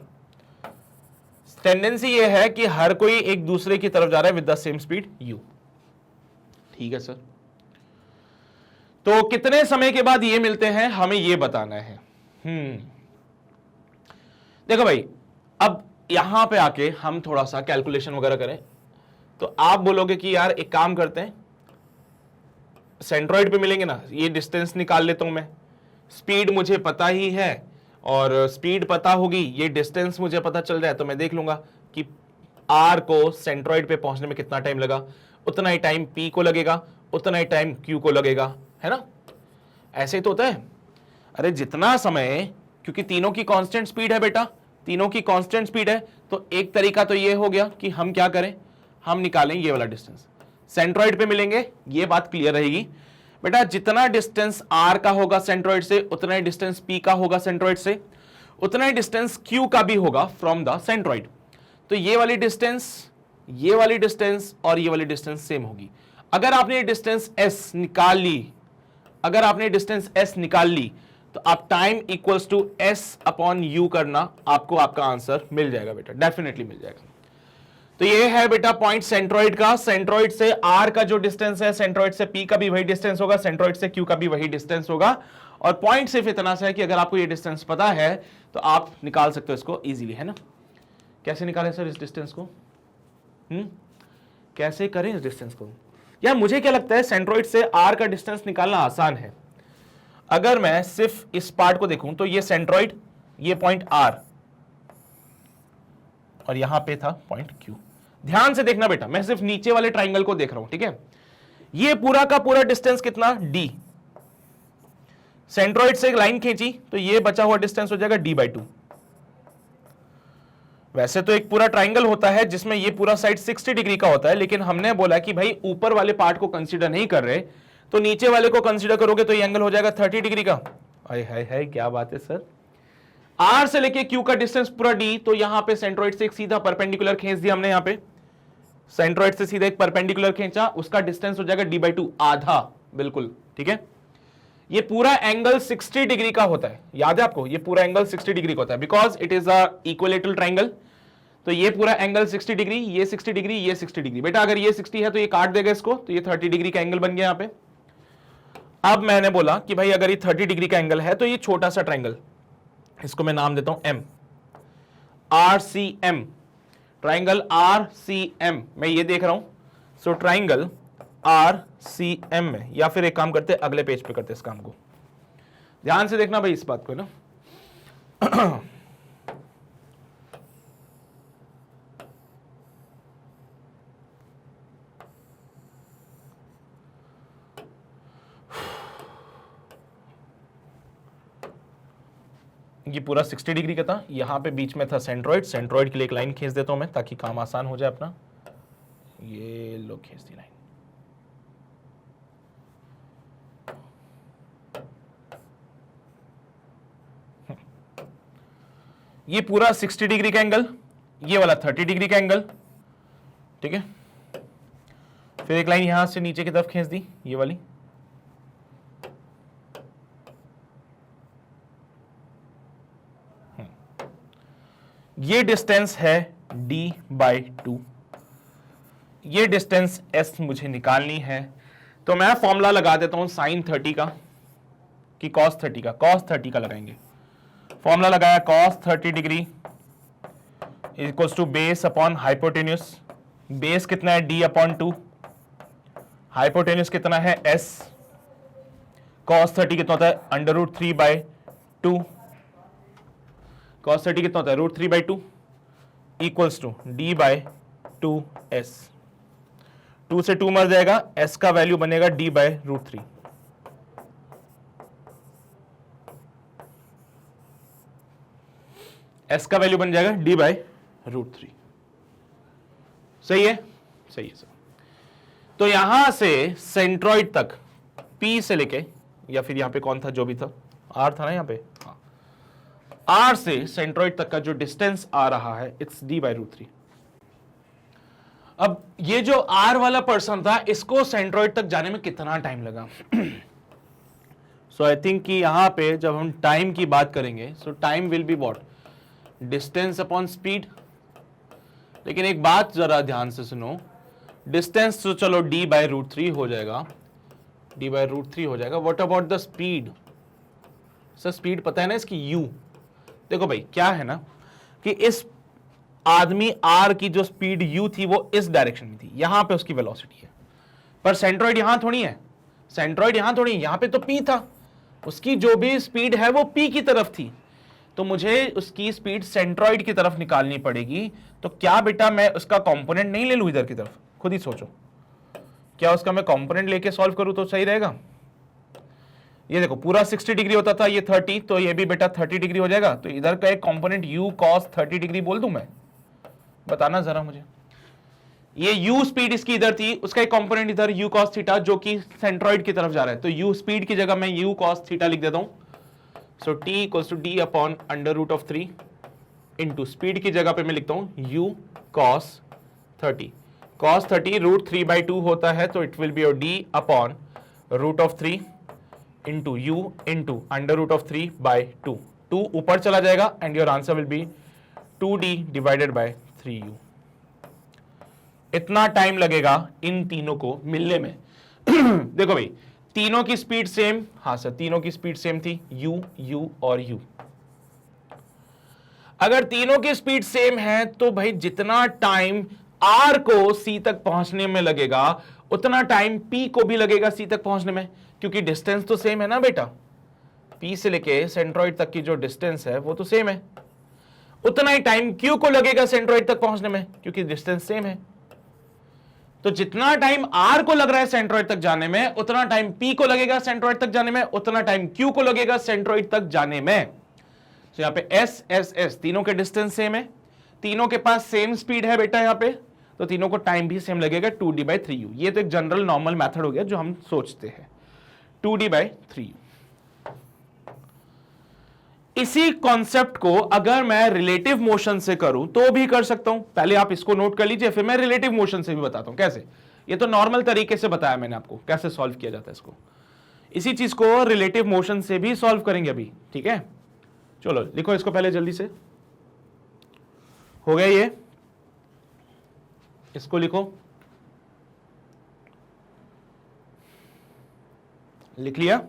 Tendency ये है कि हर कोई एक दूसरे की तरफ जा रहा है with the same speed u, ठीक है सर। तो कितने समय के बाद ये मिलते हैं हमें ये बताना है। देखो भाई, अब यहां पे आके हम थोड़ा सा कैलकुलेशन वगैरह करें, तो आप बोलोगे कि यार एक काम करते हैं, सेंट्रॉइड पे मिलेंगे ना, ये डिस्टेंस निकाल लेता हूं मैं, स्पीड मुझे पता ही है और स्पीड पता होगी, ये डिस्टेंस मुझे पता चल जाए तो मैं देख लूंगा कि आर को सेंट्रॉइड पे पहुंचने में कितना टाइम लगा, उतना ही टाइम पी को लगेगा, उतना ही टाइम क्यू को लगेगा, है ना। ऐसे ही तो होता है। अरे जितना समय, क्योंकि तीनों की कांस्टेंट स्पीड है बेटा, तीनों की कांस्टेंट स्पीड है, तो एक तरीका तो ये हो गया कि हम क्या करें, हम निकालें ये वाला डिस्टेंस, सेंट्रॉइड पे मिलेंगे, ये बात क्लियर रहेगी बेटा। जितना डिस्टेंस आर का होगा सेंट्रॉइड से, उतना ही डिस्टेंस पी का होगा सेंट्रॉइड से, उतना ही डिस्टेंस क्यू का भी होगा फ्रॉम द सेंट्रॉइड। तो ये वाली डिस्टेंस, ये वाली डिस्टेंस और ये वाली डिस्टेंस सेम होगी। अगर आपने डिस्टेंस एस निकाल ली, अगर आपने डिस्टेंस एस निकाल ली, तो आप time equals to S upon U करना, आपको आपका आंसर मिल जाएगा बेटा, डेफिनेटली मिल जाएगा। तो ये है बेटा पॉइंट सेंट्रॉइड का। सेंट्रॉइड से आर का जो डिस्टेंस है, सेंट्रॉइड से पी का भी वही डिस्टेंस होगा, सेंट्रॉइड से क्यू का भी वही डिस्टेंस होगा। और पॉइंट सिर्फ इतना सा है कि अगर आपको ये डिस्टेंस पता है तो आप निकाल सकते हो इसको इजीली, है ना। कैसे निकालें सर इस डिस्टेंस को, कैसे करें इस डिस्टेंस को? यार मुझे क्या लगता है, सेंट्रॉइड से आर का डिस्टेंस निकालना आसान है। अगर मैं सिर्फ इस पार्ट को देखूं तो ये सेंट्रॉइड, ये पॉइंट आर और यहां पे था पॉइंट क्यू। ध्यान से देखना बेटा, मैं सिर्फ नीचे वाले ट्राइंगल को देख रहा हूं, ठीक है। ये पूरा का पूरा डिस्टेंस कितना, डी। सेंट्रॉइड से एक लाइन खींची तो ये बचा हुआ डिस्टेंस हो जाएगा d/2। वैसे तो एक पूरा ट्राइंगल होता है जिसमें ये पूरा साइड 60 डिग्री का होता है, लेकिन हमने बोला कि भाई ऊपर वाले पार्ट को कंसीडर नहीं कर रहे, तो नीचे वाले को कंसीडर करोगे तो ये एंगल हो जाएगा 30 डिग्री का। हाय हाय हाय, क्या बात है सर। आर से लेके क्यू का डिस्टेंस पूरा डी, तो यहां पे सेंट्रॉइड से एक सीधा परपेंडिकुलर खींच दिया हमने, यहां पे सेंट्रॉइड से सीधा एक परपेंडिकुलर खींचा, उसका डिस्टेंस हो जाएगा d/2, आधा, बिल्कुल ठीक है। ये पूरा एंगल 60 डिग्री का होता है, याद है आपको, ये पूरा एंगल 60 डिग्री का होता है, because it is a equilateral triangle. तो ये पूरा एंगल 60 डिग्री, ये 60 डिग्री, ये 60 डिग्री। बेटा अगर ये 60 है तो ये काट देगा इसको, तो ये 30 डिग्री का एंगल बन गया यहां पे। अब मैंने बोला कि भाई अगर ये 30 डिग्री का एंगल है तो ये छोटा सा ट्राइंगल, इसको मैं नाम देता हूं एम, RCM, ट्राइंगल RCM मैं ये देख रहा हूं। सो ट्राइंगल RCM में, या फिर एक काम करते हैं अगले पेज पे करते इस काम को, ध्यान से देखना भाई इस बात को ना। ये पूरा 60 डिग्री का था, यहां पे बीच में था सेंट्रॉइड, सेंट्रॉइड के लिए एक लाइन खींच देता हूं मैं ताकि काम आसान हो जाए अपना। ये लो खींच दी लाइन। ये पूरा 60 डिग्री का एंगल, ये वाला 30 डिग्री का एंगल, ठीक है। फिर एक लाइन यहां से नीचे की तरफ खींच दी, ये वाली। ये डिस्टेंस है d/2, ये डिस्टेंस s मुझे निकालनी है। तो मैं फॉर्मूला लगा देता हूं sin 30 का कि cos 30 का, cos 30 का लगाएंगे। फॉर्मूला लगाया, cos 30 degree equals to base upon hypotenuse. Base कितना है, d/2, हाइपोटेन्यूस कितना है, s। cos 30 कितना होता है, √3/2। cos 30 कितना होता है, √3/2 इक्वल्स टू d/2s। 2 से 2 मर जाएगा, s का वैल्यू बनेगा d/√3। s का वैल्यू बन जाएगा d/√3। सही है, सही है सर। तो यहां से सेंट्रॉइड तक P से लेके, या फिर यहां पे कौन था, जो भी था, R था ना यहां पे, हाँ, R से सेंट्रॉइड तक का जो डिस्टेंस आ रहा है इट्स d/√3। अब ये जो R वाला पर्सन था, इसको सेंट्रॉइड तक जाने में कितना टाइम लगा? सो आई थिंक कि यहां पे जब हम टाइम की बात करेंगे, सो time will be what, distance upon speed. लेकिन एक बात जरा ध्यान से सुनो, डिस्टेंस तो चलो d/√3 हो जाएगा, d/√3 हो जाएगा। What about the speed? Sir speed पता है ना इसकी, u। देखो भाई क्या है ना कि इस आदमी R की जो स्पीड u थी वो इस डायरेक्शन में थी, यहां पे उसकी वेलोसिटी है, पर सेंट्रॉइड यहां थोड़ी है, सेंट्रॉइड यहां थोड़ी है, यहां पे तो P था, उसकी जो भी स्पीड है वो P की तरफ थी, तो मुझे उसकी स्पीड सेंट्रॉइड की तरफ निकालनी पड़ेगी। तो क्या बेटा मैं उसका कंपोनेंट नहीं ले लूं इधर की तरफ? खुद ही सोचो, क्या उसका मैं कंपोनेंट लेके सॉल्व करूं तो सही रहेगा? ये देखो पूरा 60 डिग्री होता था, ये 30, तो ये भी बेटा 30 डिग्री हो जाएगा, तो इधर का एक कंपोनेंट u cos 30 डिग्री बोल दूं मैं? बताना जरा मुझे। ये u स्पीड इसकी इधर थी, उसका एक कंपोनेंट इधर u cos थीटा जो कि सेंट्रॉइड की तरफ जा रहा है, तो u स्पीड की जगह मैं u cos थीटा लिख देता हूं। So t equals to d/√3 into speed की जगह पे मैं लिखता हूं u cos 30। cos 30 √3/2 होता है, तो it will B d/√3 into u into √3/2। 2 ऊपर चला जाएगा and your answer will be 2d/3u। इतना टाइम लगेगा इन तीनों को मिलने में। देखो भाई तीनों की स्पीड सेम, हाँ सर तीनों की स्पीड सेम थी, u और u। अगर तीनों की स्पीड सेम है तो भाई जितना टाइम R को C तक पहुंचने में लगेगा उतना टाइम P को भी लगेगा C तक पहुंचने में, क्योंकि डिस्टेंस तो सेम है ना बेटा, P से लेके सेंट्रॉइड तक की जो डिस्टेंस है वो तो सेम है। उतना ही टाइम Q को लगेगा सेंट्रॉइड तक पहुंचने में, क्योंकि डिस्टेंस सेम है। तो जितना टाइम R को लग रहा है सेंट्रॉइड तक जाने में, उतना टाइम P को लगेगा सेंट्रॉइड तक जाने में, उतना टाइम Q को लगेगा सेंट्रॉइड तक जाने में। तो यहां पे S S S तीनों के डिस्टेंस सेम है, तीनों के पास सेम स्पीड है बेटा यहां पे, तो तीनों को टाइम भी सेम लगेगा 2d/3u। ये तो एक जनरल नॉर्मल मेथड हो गया जो हम सोचते हैं, 2d/3u। इसी कॉन्सेप्ट को अगर मैं रिलेटिव मोशन से करूं तो भी कर सकता हूं। पहले आप इसको नोट कर लीजिए, फिर मैं रिलेटिव मोशन से भी बताता हूं कैसे। ये तो नॉर्मल तरीके से बताया मैंने आपको कैसे सॉल्व किया जाता है इसको। इसी चीज को रिलेटिव मोशन से भी सॉल्व करेंगे अभी, ठीक है। चलो लिखो इसको पहले जल्दी से, हो गया ये, इसको लिखो, लिख लिया,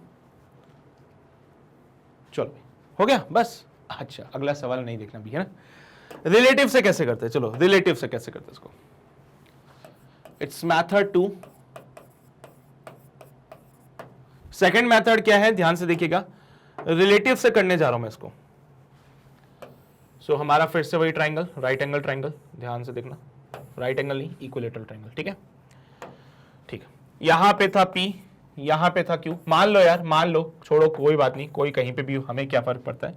चलो हो गया बस। अच्छा अगला सवाल नहीं देखना भी है ना। रिलेटिव से कैसे करते हैं, चलो रिलेटिव से कैसे करते हैं इसको। It's method 2। सेकंड मेथड क्या है ध्यान से देखिएगा, रिलेटिव से करने जा रहा हूं मैं इसको। सो हमारा फिर से वही ट्राइंगल, राइट एंगल ट्राइंगल, ध्यान से देखना, राइट एंगल नहीं इक्विलेटरल ट्राइंगल, ठीक है। ठीक है, यहां पे था P, यहां पे था Q। मान लो यार, मान लो, छोड़ो कोई बात नहीं, कोई कहीं पे भी हो, हमें क्या फर्क पड़ता है।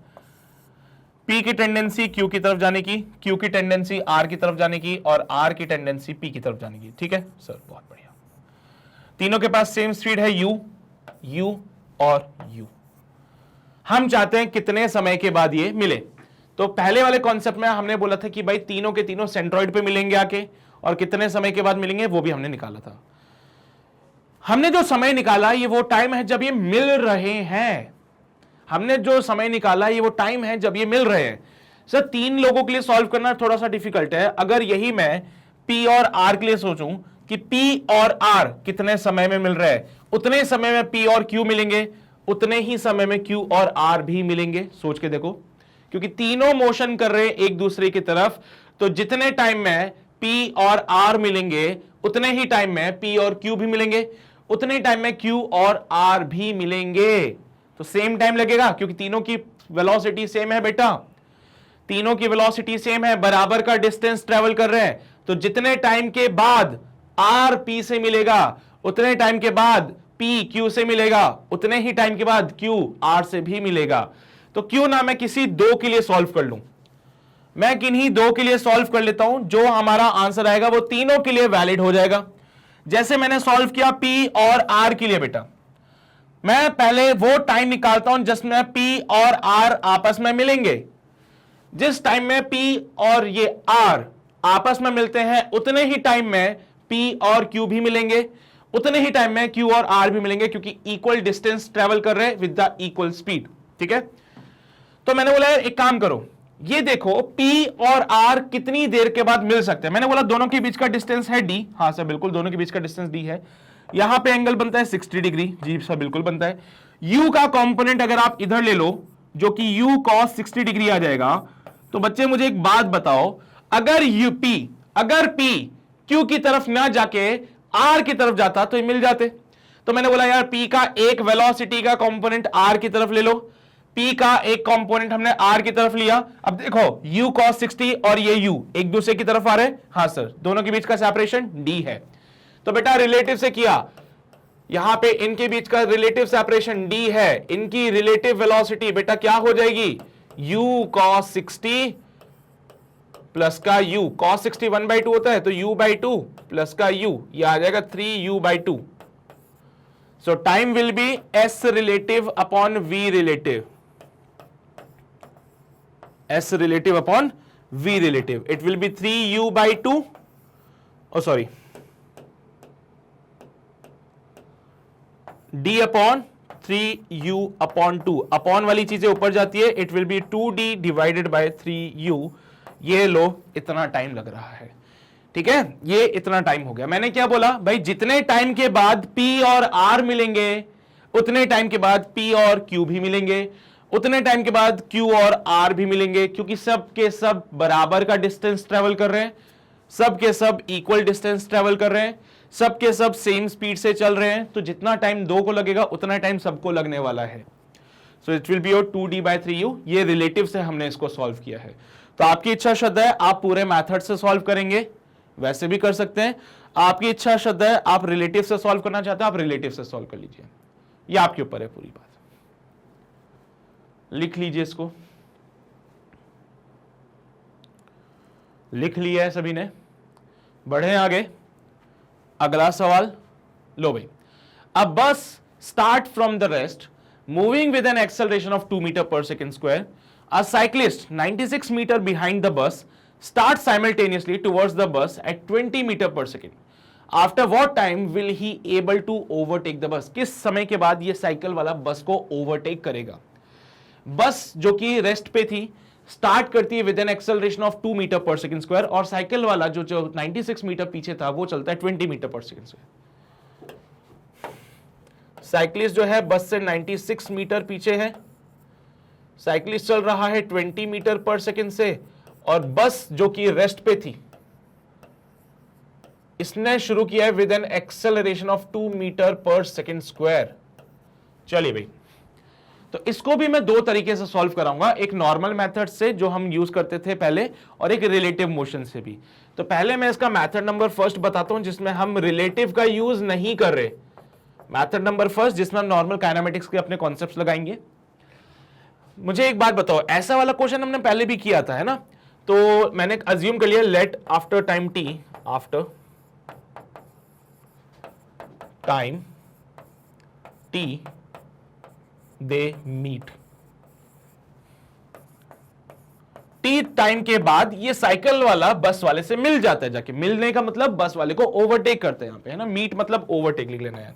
P की टेंडेंसी Q की तरफ जाने की, Q की टेंडेंसी R की तरफ जाने की, और R की टेंडेंसी P की तरफ जाने की, ठीक है सर, बहुत बढ़िया। तीनों के पास सेम स्पीड है U और U। हम चाहते हैं कितने समय के बाद ये मिले। तो पहले वाले कॉन्सेप्ट में हमने बोला था कि भाई तीनों के तीनों सेंट्रॉइड पे मिलेंगे आके, और कितने समय के बाद मिलेंगे वो भी हमने निकाला था। हमने जो समय निकाला ये वो टाइम है जब ये मिल रहे हैं। हमने जो समय निकाला ये वो टाइम है जब ये मिल रहे हैं। सर 3 लोगों के लिए सॉल्व करना थोड़ा सा डिफिकल्ट है। अगर यही मैं P और R के लिए सोचूं कि P और R कितने समय में मिल रहे हैं, उतने समय में P और Q मिलेंगे, उतने ही समय में Q और R भी मिलेंगे। सोच के देखो, क्योंकि तीनों मोशन कर रहे हैं एक दूसरे की तरफ, तो जितने टाइम में P और R मिलेंगे उतने ही टाइम में P और Q भी मिलेंगे, उतने टाइम में Q और R भी मिलेंगे। तो सेम टाइम लगेगा क्योंकि तीनों की वेलोसिटी सेम है बेटा, तीनों की वेलोसिटी सेम है, बराबर का डिस्टेंस ट्रेवल कर रहे हैं। तो जितने टाइम के बाद R P से मिलेगा उतने टाइम के बाद P Q से मिलेगा, उतने ही टाइम के बाद Q R से भी मिलेगा। तो क्यों ना मैं किसी 2 के लिए सॉल्व कर लूं, मैं किन्हीं 2 के लिए सॉल्व कर लेता हूं, जो हमारा आंसर आएगा वो तीनों के लिए वैलिड हो जाएगा। जैसे मैंने सॉल्व किया P और R के लिए बेटा, मैं पहले वो टाइम निकालता हूं जिसमें P और R आपस में मिलेंगे। जिस टाइम में P और ये R आपस में मिलते हैं उतने ही टाइम में P और Q भी मिलेंगे, उतने ही टाइम में Q और R भी मिलेंगे, क्योंकि इक्वल डिस्टेंस ट्रेवल कर रहे हैं विद द इक्वल स्पीड। ठीक है, तो मैंने बोला एक काम करो, ये देखो P और R कितनी देर के बाद मिल सकते हैं। मैंने बोला दोनों के बीच का डिस्टेंस है D। हाँ सर बिल्कुल, दोनों के बीच का डिस्टेंस D है। यहां पे एंगल बनता है 60 डिग्री। जी सर बिल्कुल बनता है। U का कंपोनेंट अगर आप इधर ले लो जो कि U cos 60 डिग्री आ जाएगा, तो बच्चे मुझे एक बात बताओ, अगर P Q की तरफ ना जाके R की तरफ जाता तो ये मिल जाते। तो मैंने बोला यार P का एक वेलोसिटी का कंपोनेंट R की तरफ ले लो, P का एक कंपोनेंट हमने R की तरफ लिया। अब देखो U cos 60 और ये U एक दूसरे की तरफ आ रहे हैं। हाँ सर, दोनों के बीच का सेपरेशन D है। तो बेटा रिलेटिव से किया, यहां पे इनके बीच का रिलेटिव सेपरेशन D है, इनकी रिलेटिव वेलोसिटी बेटा क्या हो जाएगी, U cos 60 प्लस का U, cos 60 1/2 होता है, तो U/2 प्लस का U, ये आ जाएगा 3U/2। So time will be S relative upon V relative, S relative upon V relative. It will be 3U/2. Oh, sorry. D upon 3U/2. Upon वाली चीजें ऊपर जाती है, it will be 2D divided by 3U. ये लो, इतना time लग रहा है। ठीक है, ये इतना टाइम हो गया। मैंने क्या बोला भाई, जितने टाइम के बाद P और R मिलेंगे उतने टाइम के बाद P और Q भी मिलेंगे, उतने टाइम के बाद Q और R भी मिलेंगे, क्योंकि सब के सब बराबर का डिस्टेंस ट्रेवल कर रहे हैं, सब के सब इक्वल डिस्टेंस ट्रेवल कर रहे हैं, सब के सब सेम स्पीड से चल रहे हैं। तो जितना टाइम दो को लगेगा उतना टाइम सबको लगने वाला है। सो it will be your 2D/3U। ये रिलेटिव से हमने इसको सॉल्व किया है। तो आपकी इच्छा श्रद्धा है आप पूरे मेथड से सॉल्व करेंगे, वैसे भी कर सकते हैं। आपकी इच्छा श्रद्धा है आप रिलेटिव से सॉल्व करना चाहते हैं, आप रिलेटिव से सॉल्व कर लीजिए, ये आपके ऊपर है पूरी बात। लिख लीजिए इसको, लिख लिया है सभी ने, बढ़े आगे। अगला सवाल लो भाई, a bus start from the rest moving with an acceleration of 2 meter per second square, a cyclist 96 meter behind the bus start simultaneously towards the bus at 20 meter per second. After what time will he able to overtake the bus? किस समय के बाद ये cycle वाला बस को overtake करेगा? बस जो कि रेस्ट पे थी स्टार्ट करती है with an acceleration of 2 meter per second square, और साइकिल वाला जो 96 मीटर पीछे था वो चलता है 20 meter per second square. Cyclist जो है बस से 96 मीटर पीछे है, साइक्लिस्ट चल रहा है 20 मीटर पर सेकेंड से, और बस जो कि रेस्ट पे थी इसने शुरू किया है with an acceleration of 2 meter per second square. चलिए भाई, तो इसको भी मैं दो तरीके से सॉल्व कराऊंगा, एक नॉर्मल मेथड से जो हम यूज करते थे पहले, और एक रिलेटिव मोशन से भी। तो पहले मैं इसका मेथड नंबर फर्स्ट बताता हूं जिसमें हम रिलेटिव का यूज नहीं कर रहे। मेथड नंबर फर्स्ट जिसमें हम नॉर्मल काइनेमेटिक्स के अपने कॉन्सेप्ट्स लगाएंगे। मुझे एक बात बताओ, ऐसा वाला क्वेश्चन हमने पहले भी किया था, है ना? तो मैंने अज्यूम कर लिया let after time t, after time t they meet. T time के बाद ये साइकिल वाला बस वाले से मिल जाता है, जाके मिलने का मतलब बस वाले को ओवरटेक करते हैं यहां पे, है ना? मीट मतलब ओवरटेक लिख लेना यार,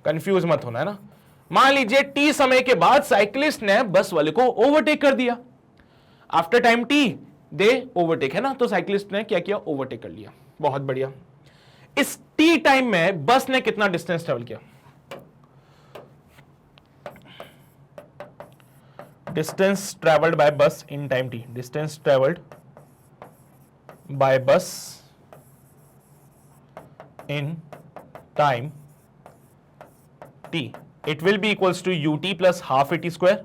कंफ्यूज मत होना, है ना? मान लीजिए टी समय के बाद साइकिलिस्ट ने बस वाले को ओवरटेक कर दिया, आफ्टर टाइम टी दे ओवरटेक, है ना? तो साइकिलिस्ट ने क्या किया, ओवरटेक कर लिया। बहुत बढ़िया। इस टी टाइम में बस ने कितना डिस्टेंस ट्रेवल किया? distance traveled by bus in time t, distance traveled by bus in time t, it will be equals to ut plus half at square,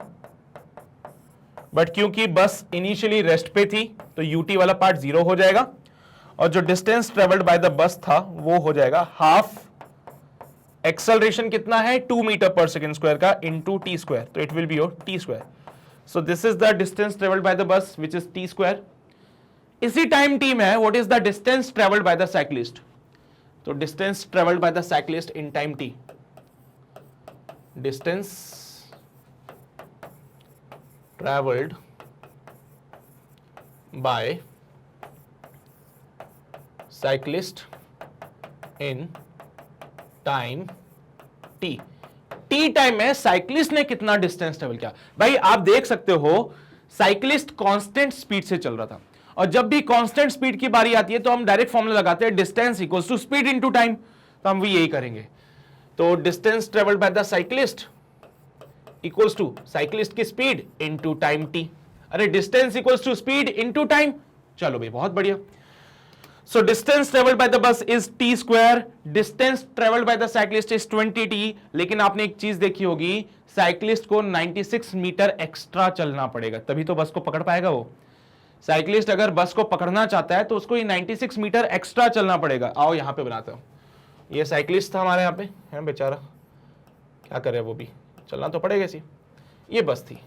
but क्योंकि बस इनिशियली रेस्ट पे थी तो ut वाला पार्ट जीरो हो जाएगा, और जो distance travelled by the bus था वो हो जाएगा हाफ, एक्सेलरेशन कितना है 2 मीटर पर सेकेंड स्क्वायर का इनटू टी स्क्वायर, तो it will be your T square. So this is the distance traveled by the bus, which is t square. इसी time t में what is the distance traveled by the cyclist? तो distance traveled by the cyclist in time t, distance travelled bye cyclist in time T. T time में cyclist ने कितना distance travel किया। भाई आप देख सकते हो साइक्लिस्ट कांस्टेंट स्पीड से चल रहा था, और जब भी कांस्टेंट स्पीड की बारी आती है तो हम डायरेक्ट फॉर्मूला लगाते हैं distance equals to speed into time, तो हम भी यही करेंगे। तो distance travelled by the cyclist equals to cyclist की स्पीड इनटू टाइम टी। अरे distance equals to speed into time, चलो भाई बहुत बढ़िया। So distance traveled by the bus is t square, distance traveled by the cyclist is 20t। लेकिन आपने एक चीज देखी होगी, साइक्लिस्ट को 96 मीटर एक्स्ट्रा चलना पड़ेगा तभी तो बस को पकड़ पाएगा वो। साइक्लिस्ट अगर बस को पकड़ना चाहता है तो उसको ये 96 मीटर एक्स्ट्रा चलना पड़ेगा। आओ यहां पे बनाता हूं। ये साइक्लिस्ट था हमारे यहाँ पे, है बेचारा, क्या करे वो भी, चलना तो पड़ेगा सी। ये बस थी,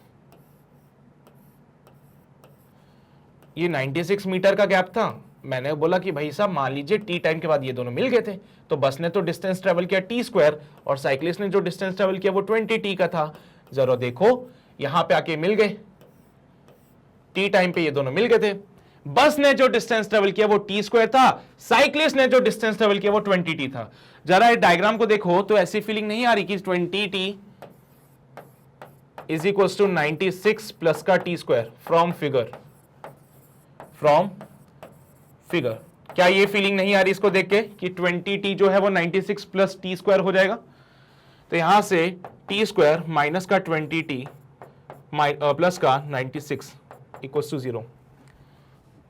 ये 96 मीटर का गैप था। मैंने बोला कि भाई साहब मान लीजिए टी टाइम के बाद ये दोनों मिल गए थे, तो बस ने तो डिस्टेंस ट्रेवल किया टी स्क्वायर और साइक्लिस्ट ने जो डिस्टेंस ट्रेवल किया वो 20t का था। जरा देखो यहां पे आके मिल गए, टी टाइम पे ये दोनों मिल गए थे। बस ने जो डिस्टेंस ट्रेवल किया वो टी स्क्वायर था, साइक्लिस्ट ने जो डिस्टेंस ट्रेवल किया वो 20t था। जरा इस डायग्राम को देखो तो ऐसी फीलिंग नहीं आ रही कि 20t is equal to 96 plus का टी स्क्वायर फ्रॉम फिगर। क्या ये फीलिंग नहीं आ रही इसको देख के कि 20t जो है वो 96 प्लस टी स्क्वायर हो जाएगा। तो यहां से टी स्क्वायर माइनस का 20t प्लस का 96 इक्वल टू 0।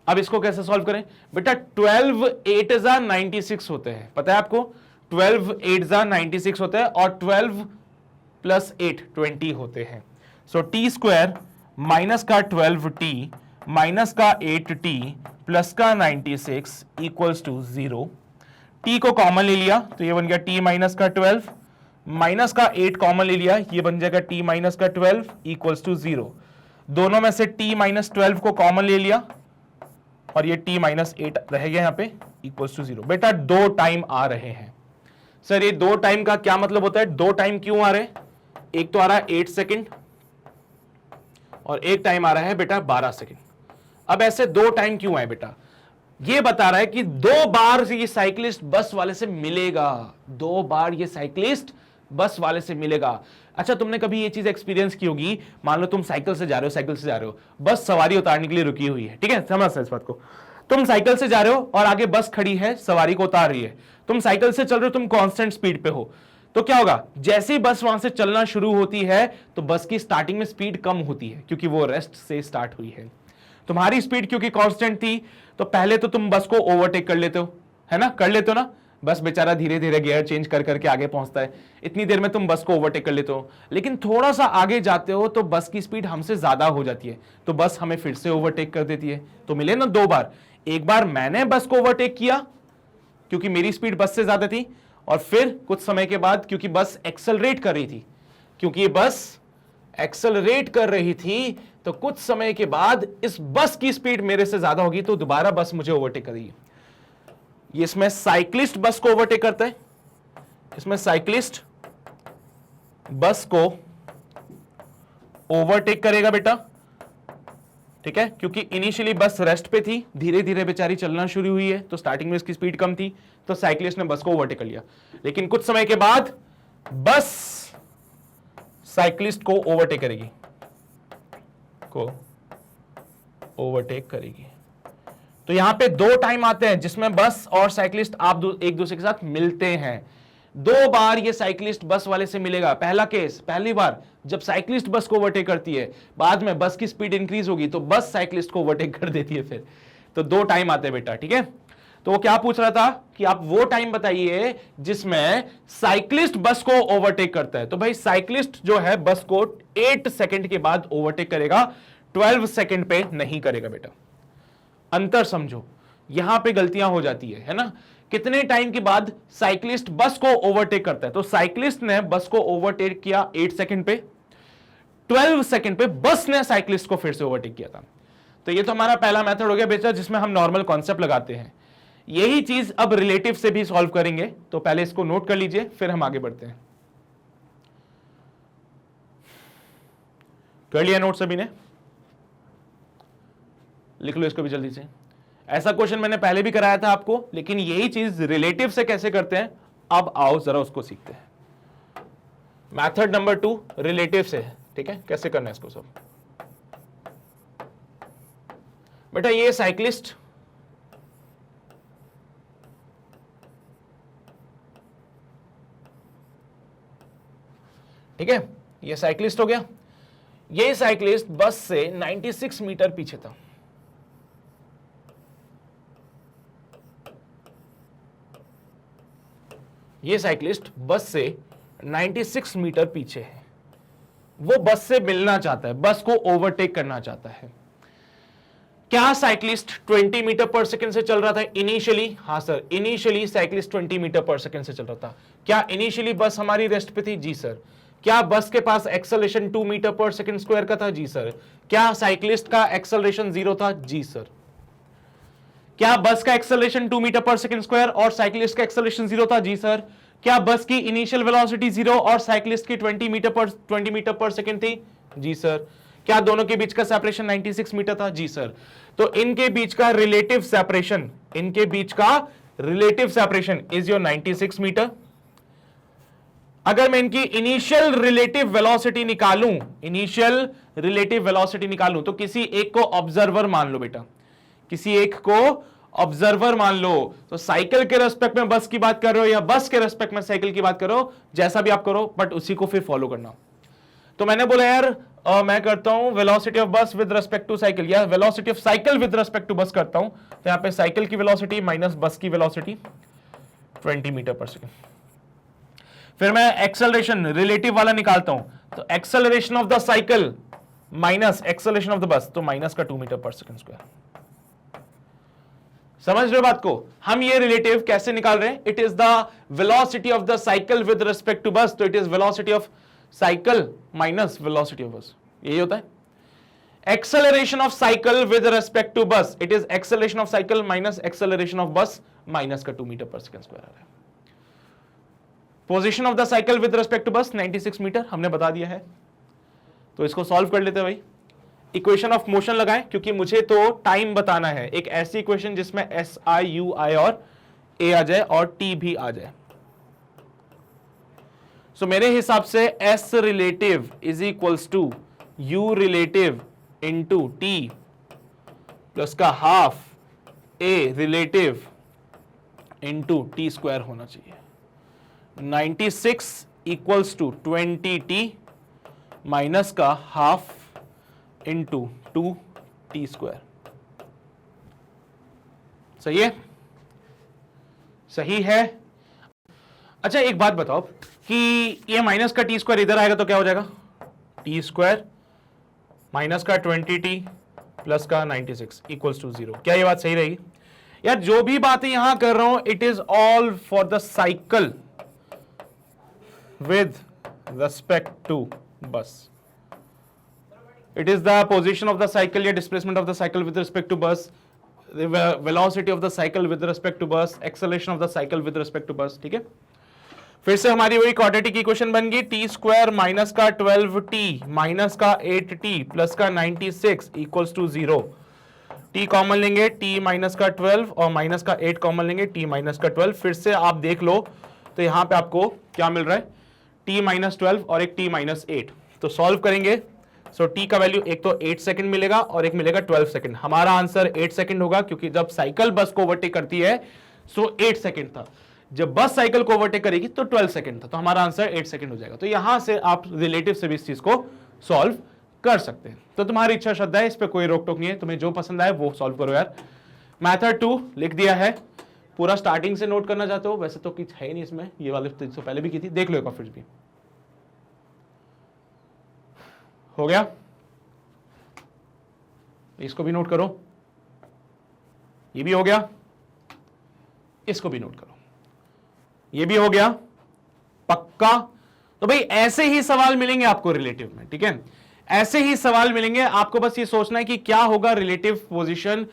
अब इसको कैसे सॉल्व करें बेटा, 12 8 जा 96 होते हैं, पता है आपको 12 8 जा 96 होते हैं और 12 प्लस 8 20 होते हैं। सो टी स्क्वायर माइनस का 12t माइनस का 8t प्लस का 96 इक्वल्स टू 0। t को कॉमन ले लिया तो ये बन गया t माइनस का 12, माइनस का 8 कॉमन ले लिया, ये बन जाएगा t माइनस का 12 इक्वल्स टू 0। दोनों में से t माइनस 12 को कॉमन ले लिया और ये t माइनस 8 रह गया यहाँ पे इक्वल्स टू 0। बेटा दो टाइम आ रहे हैं। सर ये दो टाइम का क्या मतलब होता है, दो टाइम क्यों आ रहे हैं? एक तो आ रहा है 8 सेकेंड और एक टाइम आ रहा है बेटा 12 सेकेंड। अब ऐसे दो टाइम क्यों आए बेटा, ये बता रहा है कि दो बार ये साइकिलिस्ट बस वाले से मिलेगा, दो बार ये साइकिलिस्ट बस वाले से मिलेगा। अच्छा तुमने कभी ये चीज एक्सपीरियंस की होगी, मान लो तुम साइकिल से जा रहे हो, बस सवारी उतारने के लिए रुकी हुई है, ठीक है, समझ इस बात को। तुम साइकिल से जा रहे हो और आगे बस खड़ी है, सवारी को उतार रही है, तुम साइकिल से चल रहे हो, तुम कांस्टेंट स्पीड पे हो, तो क्या होगा, जैसे ही बस वहां से चलना शुरू होती है तो बस की स्टार्टिंग में स्पीड कम होती है क्योंकि वो रेस्ट से स्टार्ट हुई है। तुम्हारी स्पीड क्योंकि कांस्टेंट थी तो पहले तो तुम बस को ओवरटेक कर लेते हो, है ना, कर लेते हो ना, बस बेचारा धीरे धीरे गियर चेंज कर करके आगे पहुंचता है, इतनी देर में तुम बस को ओवरटेक कर लेते हो। लेकिन थोड़ा सा आगे जाते हो तो बस की स्पीड हमसे ज्यादा हो जाती है, तो बस हमें फिर से ओवरटेक कर देती है। तो मिले ना दो बार, एक बार मैंने बस को ओवरटेक किया क्योंकि मेरी स्पीड बस से ज्यादा थी, और फिर कुछ समय के बाद क्योंकि बस एक्सेलरेट कर रही थी, क्योंकि ये बस एक्सेलरेट कर रही थी तो कुछ समय के बाद इस बस की स्पीड मेरे से ज्यादा होगी तो दोबारा बस मुझे ओवरटेक करेगी। ये इसमें साइक्लिस्ट बस को ओवरटेक करता है, इसमें साइक्लिस्ट बस को ओवरटेक करेगा बेटा, ठीक है, क्योंकि इनिशियली बस रेस्ट पे थी, धीरे धीरे बेचारी चलना शुरू हुई है तो स्टार्टिंग में इसकी स्पीड कम थी तो साइक्लिस्ट ने बस को ओवरटेक कर लिया। लेकिन कुछ समय के बाद बस साइक्लिस्ट को ओवरटेक करेगी, तो यहां पे दो टाइम आते हैं जिसमें बस और साइक्लिस्ट आप एक दूसरे के साथ मिलते हैं। दो बार ये साइक्लिस्ट बस वाले से मिलेगा। पहला केस, पहली बार जब साइक्लिस्ट बस को ओवरटेक करती है, बाद में बस की स्पीड इंक्रीज होगी तो बस साइक्लिस्ट को ओवरटेक कर देती है फिर। तो दो टाइम आते हैं बेटा, ठीक है। तो वो क्या पूछ रहा था कि आप वो टाइम बताइए जिसमें साइक्लिस्ट बस को ओवरटेक करता है। तो भाई साइक्लिस्ट जो है बस को 8 सेकंड के बाद ओवरटेक करेगा, 12 सेकंड पे नहीं करेगा बेटा। अंतर समझो, यहां पे गलतियां हो जाती है ना। कितने टाइम के बाद साइक्लिस्ट बस को ओवरटेक करता है, तो साइक्लिस्ट ने बस को ओवरटेक किया 8 सेकंड पे, 12 सेकंड पे बस ने साइक्लिस्ट को फिर से ओवरटेक किया था। तो ये तो हमारा पहला मेथड हो गया बेटा जिसमें हम नॉर्मल कॉन्सेप्ट लगाते हैं। यही चीज अब रिलेटिव से भी सॉल्व करेंगे, तो पहले इसको नोट कर लीजिए फिर हम आगे बढ़ते हैं। कर लिया नोट सभी ने? लिख लो इसको भी जल्दी से। ऐसा क्वेश्चन मैंने पहले भी कराया था आपको, लेकिन यही चीज रिलेटिव से कैसे करते हैं अब आओ जरा उसको सीखते हैं। मेथड नंबर 2 रिलेटिव से है, ठीक है? कैसे करना है इसको सब? बेटा ये साइक्लिस्ट ठीक है, ये साइक्लिस्ट हो गया। ये साइक्लिस्ट बस से 96 मीटर पीछे था। ये साइक्लिस्ट बस से 96 मीटर पीछे है। वो बस से मिलना चाहता है, बस को ओवरटेक करना चाहता है। क्या साइक्लिस्ट 20 मीटर पर सेकंड से चल रहा था इनिशियली? हाँ sir, initially cyclist 20 meter per second से चल रहा था। क्या इनिशियली बस हमारी रेस्ट पे थी? जी सर। क्या बस के पास acceleration 2 meter per second square का था? जी सर। क्या साइक्लिस्ट का एक्सेलरेशन 0 था? जी सर। क्या बस का acceleration 2 meter per second square और साइक्लिस्ट का एक्सेलरेशन 0 था? जी सर। क्या बस की इनिशियल वेलोसिटी 0 और साइक्लिस्ट की 20 मीटर पर सेकंड थी? जी सर। क्या दोनों के बीच का सेपरेशन 96 मीटर था? जी सर। तो इनके बीच का relative separation, is your 96 meter. अगर मैं इनकी इनिशियल रिलेटिव वेलोसिटी निकालूं, तो किसी एक को ऑब्जर्वर मान लो बेटा, किसी एक को ऑब्जर्वर मान लो। तो साइकिल के रेस्पेक्ट में बस की बात कर रहे हो या बस के रेस्पेक्ट में साइकिल की बात करो, जैसा भी आप करो, बट उसी को फिर फॉलो करना। तो मैंने बोला यार मैं करता हूं velocity of bus with respect to cycle, या velocity of cycle with respect to bus करता हूं। तो यहां पे साइकिल की वेलोसिटी माइनस बस की वेलोसिटी 20 मीटर पर सेकेंड। फिर मैं एक्सेलरेशन रिलेटिव वाला निकालता हूं, तो acceleration of the cycle minus acceleration of the बस, तो माइनस का 2 मीटर पर सेकेंड स्क्वायर। समझ रहे हो बात को? हम ये रिलेटिव कैसे निकाल रहे हैं? It is the velocity of the cycle with respect to bus, तो it is velocity of cycle minus velocity of bus, यही होता है। Acceleration of cycle with respect to bus, it is acceleration of cycle minus acceleration of bus, minus का 2 meter per second square आ रहा है। Position of the cycle with respect to bus 96 metre हमने बता दिया है। तो इसको सॉल्व कर लेते हैं भाई। इक्वेशन ऑफ मोशन लगाएं, क्योंकि मुझे तो टाइम बताना है। एक ऐसी इक्वेशन जिसमें एस आई यू आई और ए आ जाए और टी भी आ जाए। सो मेरे हिसाब से s relative is equals to u relative into t plus का half a relative into t square होना चाहिए। 96 इक्वल्स टू 20t माइनस का हाफ इंटू 2t स्क्वायर। सही है? सही है। अच्छा एक बात बताओ कि ये माइनस का टी स्क्वायर इधर आएगा तो क्या हो जाएगा? टी स्क्वायर माइनस का 20t प्लस का 96 इक्वल्स टू 0। क्या ये बात सही रहेगी? यार जो भी बातें यहां कर रहा हूं, it is all for the cycle with respect to bus. It is the position of the cycle या displacement of the cycle with respect to bus, the velocity of the cycle with respect to bus, acceleration of the cycle with respect to bus. ठीक है? फिर से हमारी वही quadratic equation बन गई, T square minus का 12t माइनस का 8t प्लस का 96 इक्वल्स टू 0। t कॉमन लेंगे, t माइनस का 12 और माइनस का 8 कॉमन लेंगे, t माइनस का 12। फिर से आप देख लो तो यहां पे आपको क्या मिल रहा है? t माइनस 12 और एक t माइनस 8। तो सॉल्व करेंगे, सो t का वैल्यू एक तो 8 सेकंड मिलेगा और एक मिलेगा 12 सेकंड। हमारा आंसर 8 सेकंड होगा, क्योंकि जब साइकिल बस को ओवरटेक करती है सो 8 सेकंड था, जब बस साइकिल को ओवरटेक करेगी तो 12 सेकंड था। तो हमारा आंसर 8 सेकंड हो जाएगा। तो यहां से आप रिलेटिव से भी इस चीज को सॉल्व कर सकते हैं। तो तुम्हारी इच्छा श्रद्धा है, इस पर कोई रोक टोक नहीं है, तुम्हें जो पसंद आए वो सॉल्व करो यार। मैथड 2 लिख दिया है, पूरा स्टार्टिंग से नोट करना चाहते हो? वैसे तो कुछ है नहीं इसमें, ये वाले तो पहले भी की थी, देख लो एक बार फिर भी। हो गया? इसको भी नोट करो, ये भी हो गया, इसको भी नोट करो, ये भी हो गया, पक्का? तो भाई ऐसे ही सवाल मिलेंगे आपको रिलेटिव में, ठीक है? ऐसे ही सवाल मिलेंगे आपको। बस ये सोचना है कि क्या होगा रिलेटिव पोजीशन,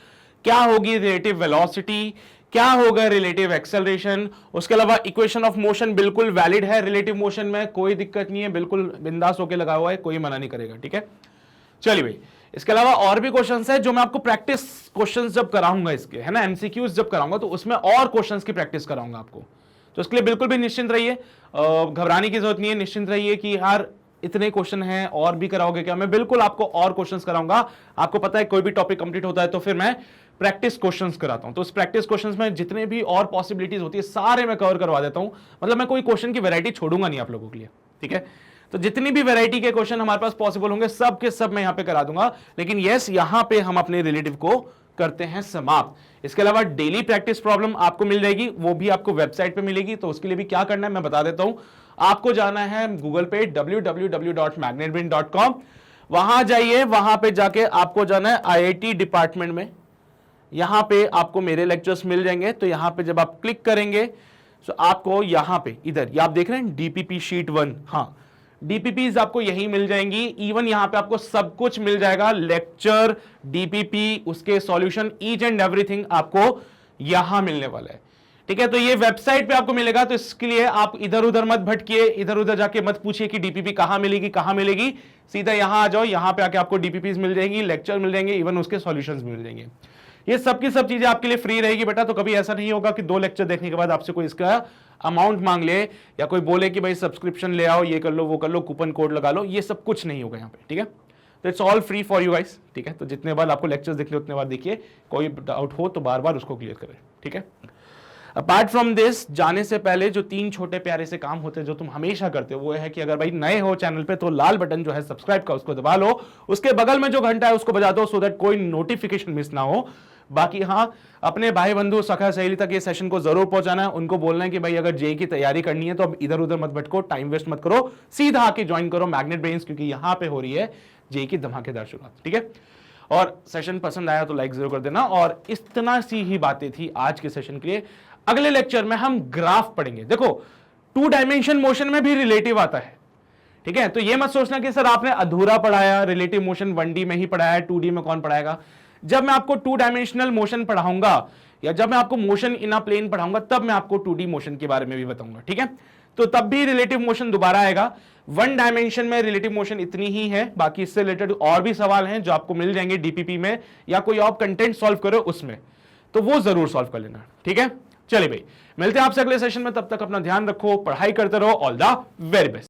क्या होगी रिलेटिव वेलोसिटी, क्या होगा रिलेटिव एक्सेलरेशन। उसके अलावा इक्वेशन ऑफ मोशन बिल्कुल वैलिड है रिलेटिव मोशन में, कोई दिक्कत नहीं है, बिल्कुल बिंदास होकर लगा हुआ है, कोई मना नहीं करेगा, ठीक है? चलिए भाई, इसके अलावा और भी क्वेश्चंस है जो मैं आपको प्रैक्टिस क्वेश्चंस जब कराऊंगा इसके, है ना, एमसीक्यूज जब कराऊंगा तो उसमें और क्वेश्चंस की प्रैक्टिस कराऊंगा आपको। तो इसके लिए बिल्कुल भी निश्चिंत रहिए, घबराने की जरूरत नहीं है। निश्चिंत रहिए कि यार इतने क्वेश्चन हैं और भी कराओगे क्या, मैं बिल्कुल आपको और क्वेश्चंस कराऊंगा। आपको पता है कोई भी टॉपिक कंप्लीट होता है तो फिर मैं प्रैक्टिस क्वेश्चंस कराता हूं, तो उस प्रैक्टिस क्वेश्चंस में जितने भी और पॉसिबिलिटीज होती है सारे मैं कवर करवा देता हूं। मतलब मैं कोई क्वेश्चन की वैरायटी छोड़ूंगा नहीं आप लोगों के लिए, ठीक है। तो जितनी भी वैरायटी के क्वेश्चन हमारे पास पॉसिबल होंगे सब के सब मैं यहां पे करा दूंगा। लेकिन यस, यहां पे हम अपने रिलेटिव को करते हैं समाप्त। इसके अलावा डेली प्रैक्टिस प्रॉब्लम आपको मिल जाएगी, वो भी आपको वेबसाइट पे मिलेगी। तो उसके लिए भी क्या करना है मैं बता देता हूं। आपको जाना है गूगल पे www.magnetbrain.com, वहां जाइए, वहां पे जाके आपको जाना है IIT डिपार्टमेंट में। यहां पे आपको मेरे लेक्चर्स मिल जाएंगे। तो यहां पे जब आप क्लिक करेंगे तो आपको यहां पे इधर ये आप देख रहे हैं DPP शीट 1, हाँ DPPs आपको यही मिल जाएंगी। इवन यहां पे आपको सब कुछ मिल जाएगा, लेक्चर, DPP, उसके सॉल्यूशन, ईच एंड एवरीथिंग आपको यहां मिलने वाला है, ठीक है। तो ये वेबसाइट पे आपको मिलेगा। तो इसके लिए आप इधर उधर मत भटकिए, इधर उधर जाके मत पूछिए कि DPP कहां मिलेगी कहां मिलेगी, सीधा यहां आ जाओ। यहां पे आके आपको DPPs मिल जाएंगी, लेक्चर मिल जाएंगे, इवन उसके सॉल्यूशंस मिल जाएंगे। ये सब की सब चीजें आपके लिए फ्री रहेगी बेटा। तो कभी ऐसा नहीं होगा कि 2 लेक्चर देखने के बाद आपसे कोई इसका अमाउंट मांग ले या कोई बोले कि भाई सब्सक्रिप्शन ले आओ, ये कर लो वो कर लो, कूपन कोड लगा लो। ये सब कुछ नहीं होगा यहाँ पे, ठीक है। तो it's all free for you guys, ठीक है। तो जितने बार आपको लेक्चर्स देखने उतने बार देखिए, कोई डाउट हो तो बार बार उसको क्लियर करें, ठीक है। अपार्ट फ्रॉम दिस, जाने से पहले जो 3 छोटे प्यारे से काम होते हैं जो तुम हमेशा करते हो, वो है कि अगर भाई नए हो चैनल पे तो लाल बटन जो है सब्सक्राइब का उसको दबा लो, उसके बगल में जो घंटा है उसको बजा दो, सो दैट कोई नोटिफिकेशन मिस ना हो। बाकी हाँ, अपने भाई बंधु सखा सहेली तक ये सेशन को जरूर पहुंचाना है। उनको बोलना है कि भाई अगर जेई की तैयारी करनी है तो अब इधर उधर मत भटको, टाइम वेस्ट मत करो, सीधा आके ज्वाइन करो मैग्नेट ब्रेन्स, क्योंकि यहां पे हो रही है जेई की धमाकेदार शुरुआत, ठीक है। और सेशन पसंद आया तो लाइक जरूर कर देना। और इतना सी ही बातें थी आज के सेशन के लिए। अगले लेक्चर में हम ग्राफ पढ़ेंगे। देखो 2 डायमेंशन मोशन में भी रिलेटिव आता है, ठीक है। तो ये मत सोचना कि सर आपने अधूरा पढ़ाया, रिलेटिव मोशन 1D में ही पढ़ाया, 2D में कौन पढ़ाएगा। जब मैं आपको 2 डायमेंशनल मोशन पढ़ाऊंगा या जब मैं आपको मोशन इन अ प्लेन पढ़ाऊंगा तब मैं आपको 2D मोशन के बारे में भी बताऊंगा, ठीक है। तो तब भी रिलेटिव मोशन दोबारा आएगा। 1 डायमेंशन में रिलेटिव मोशन इतनी ही है, बाकी इससे रिलेटेड और भी सवाल हैं जो आपको मिल जाएंगे DPP में, या कोई और कंटेंट सॉल्व करो उसमें, तो वो जरूर सॉल्व कर लेना, ठीक है। चलिए भाई, मिलते हैं आपसे अगले सेशन में। तब तक अपना ध्यान रखो, पढ़ाई करते रहो। All the very best.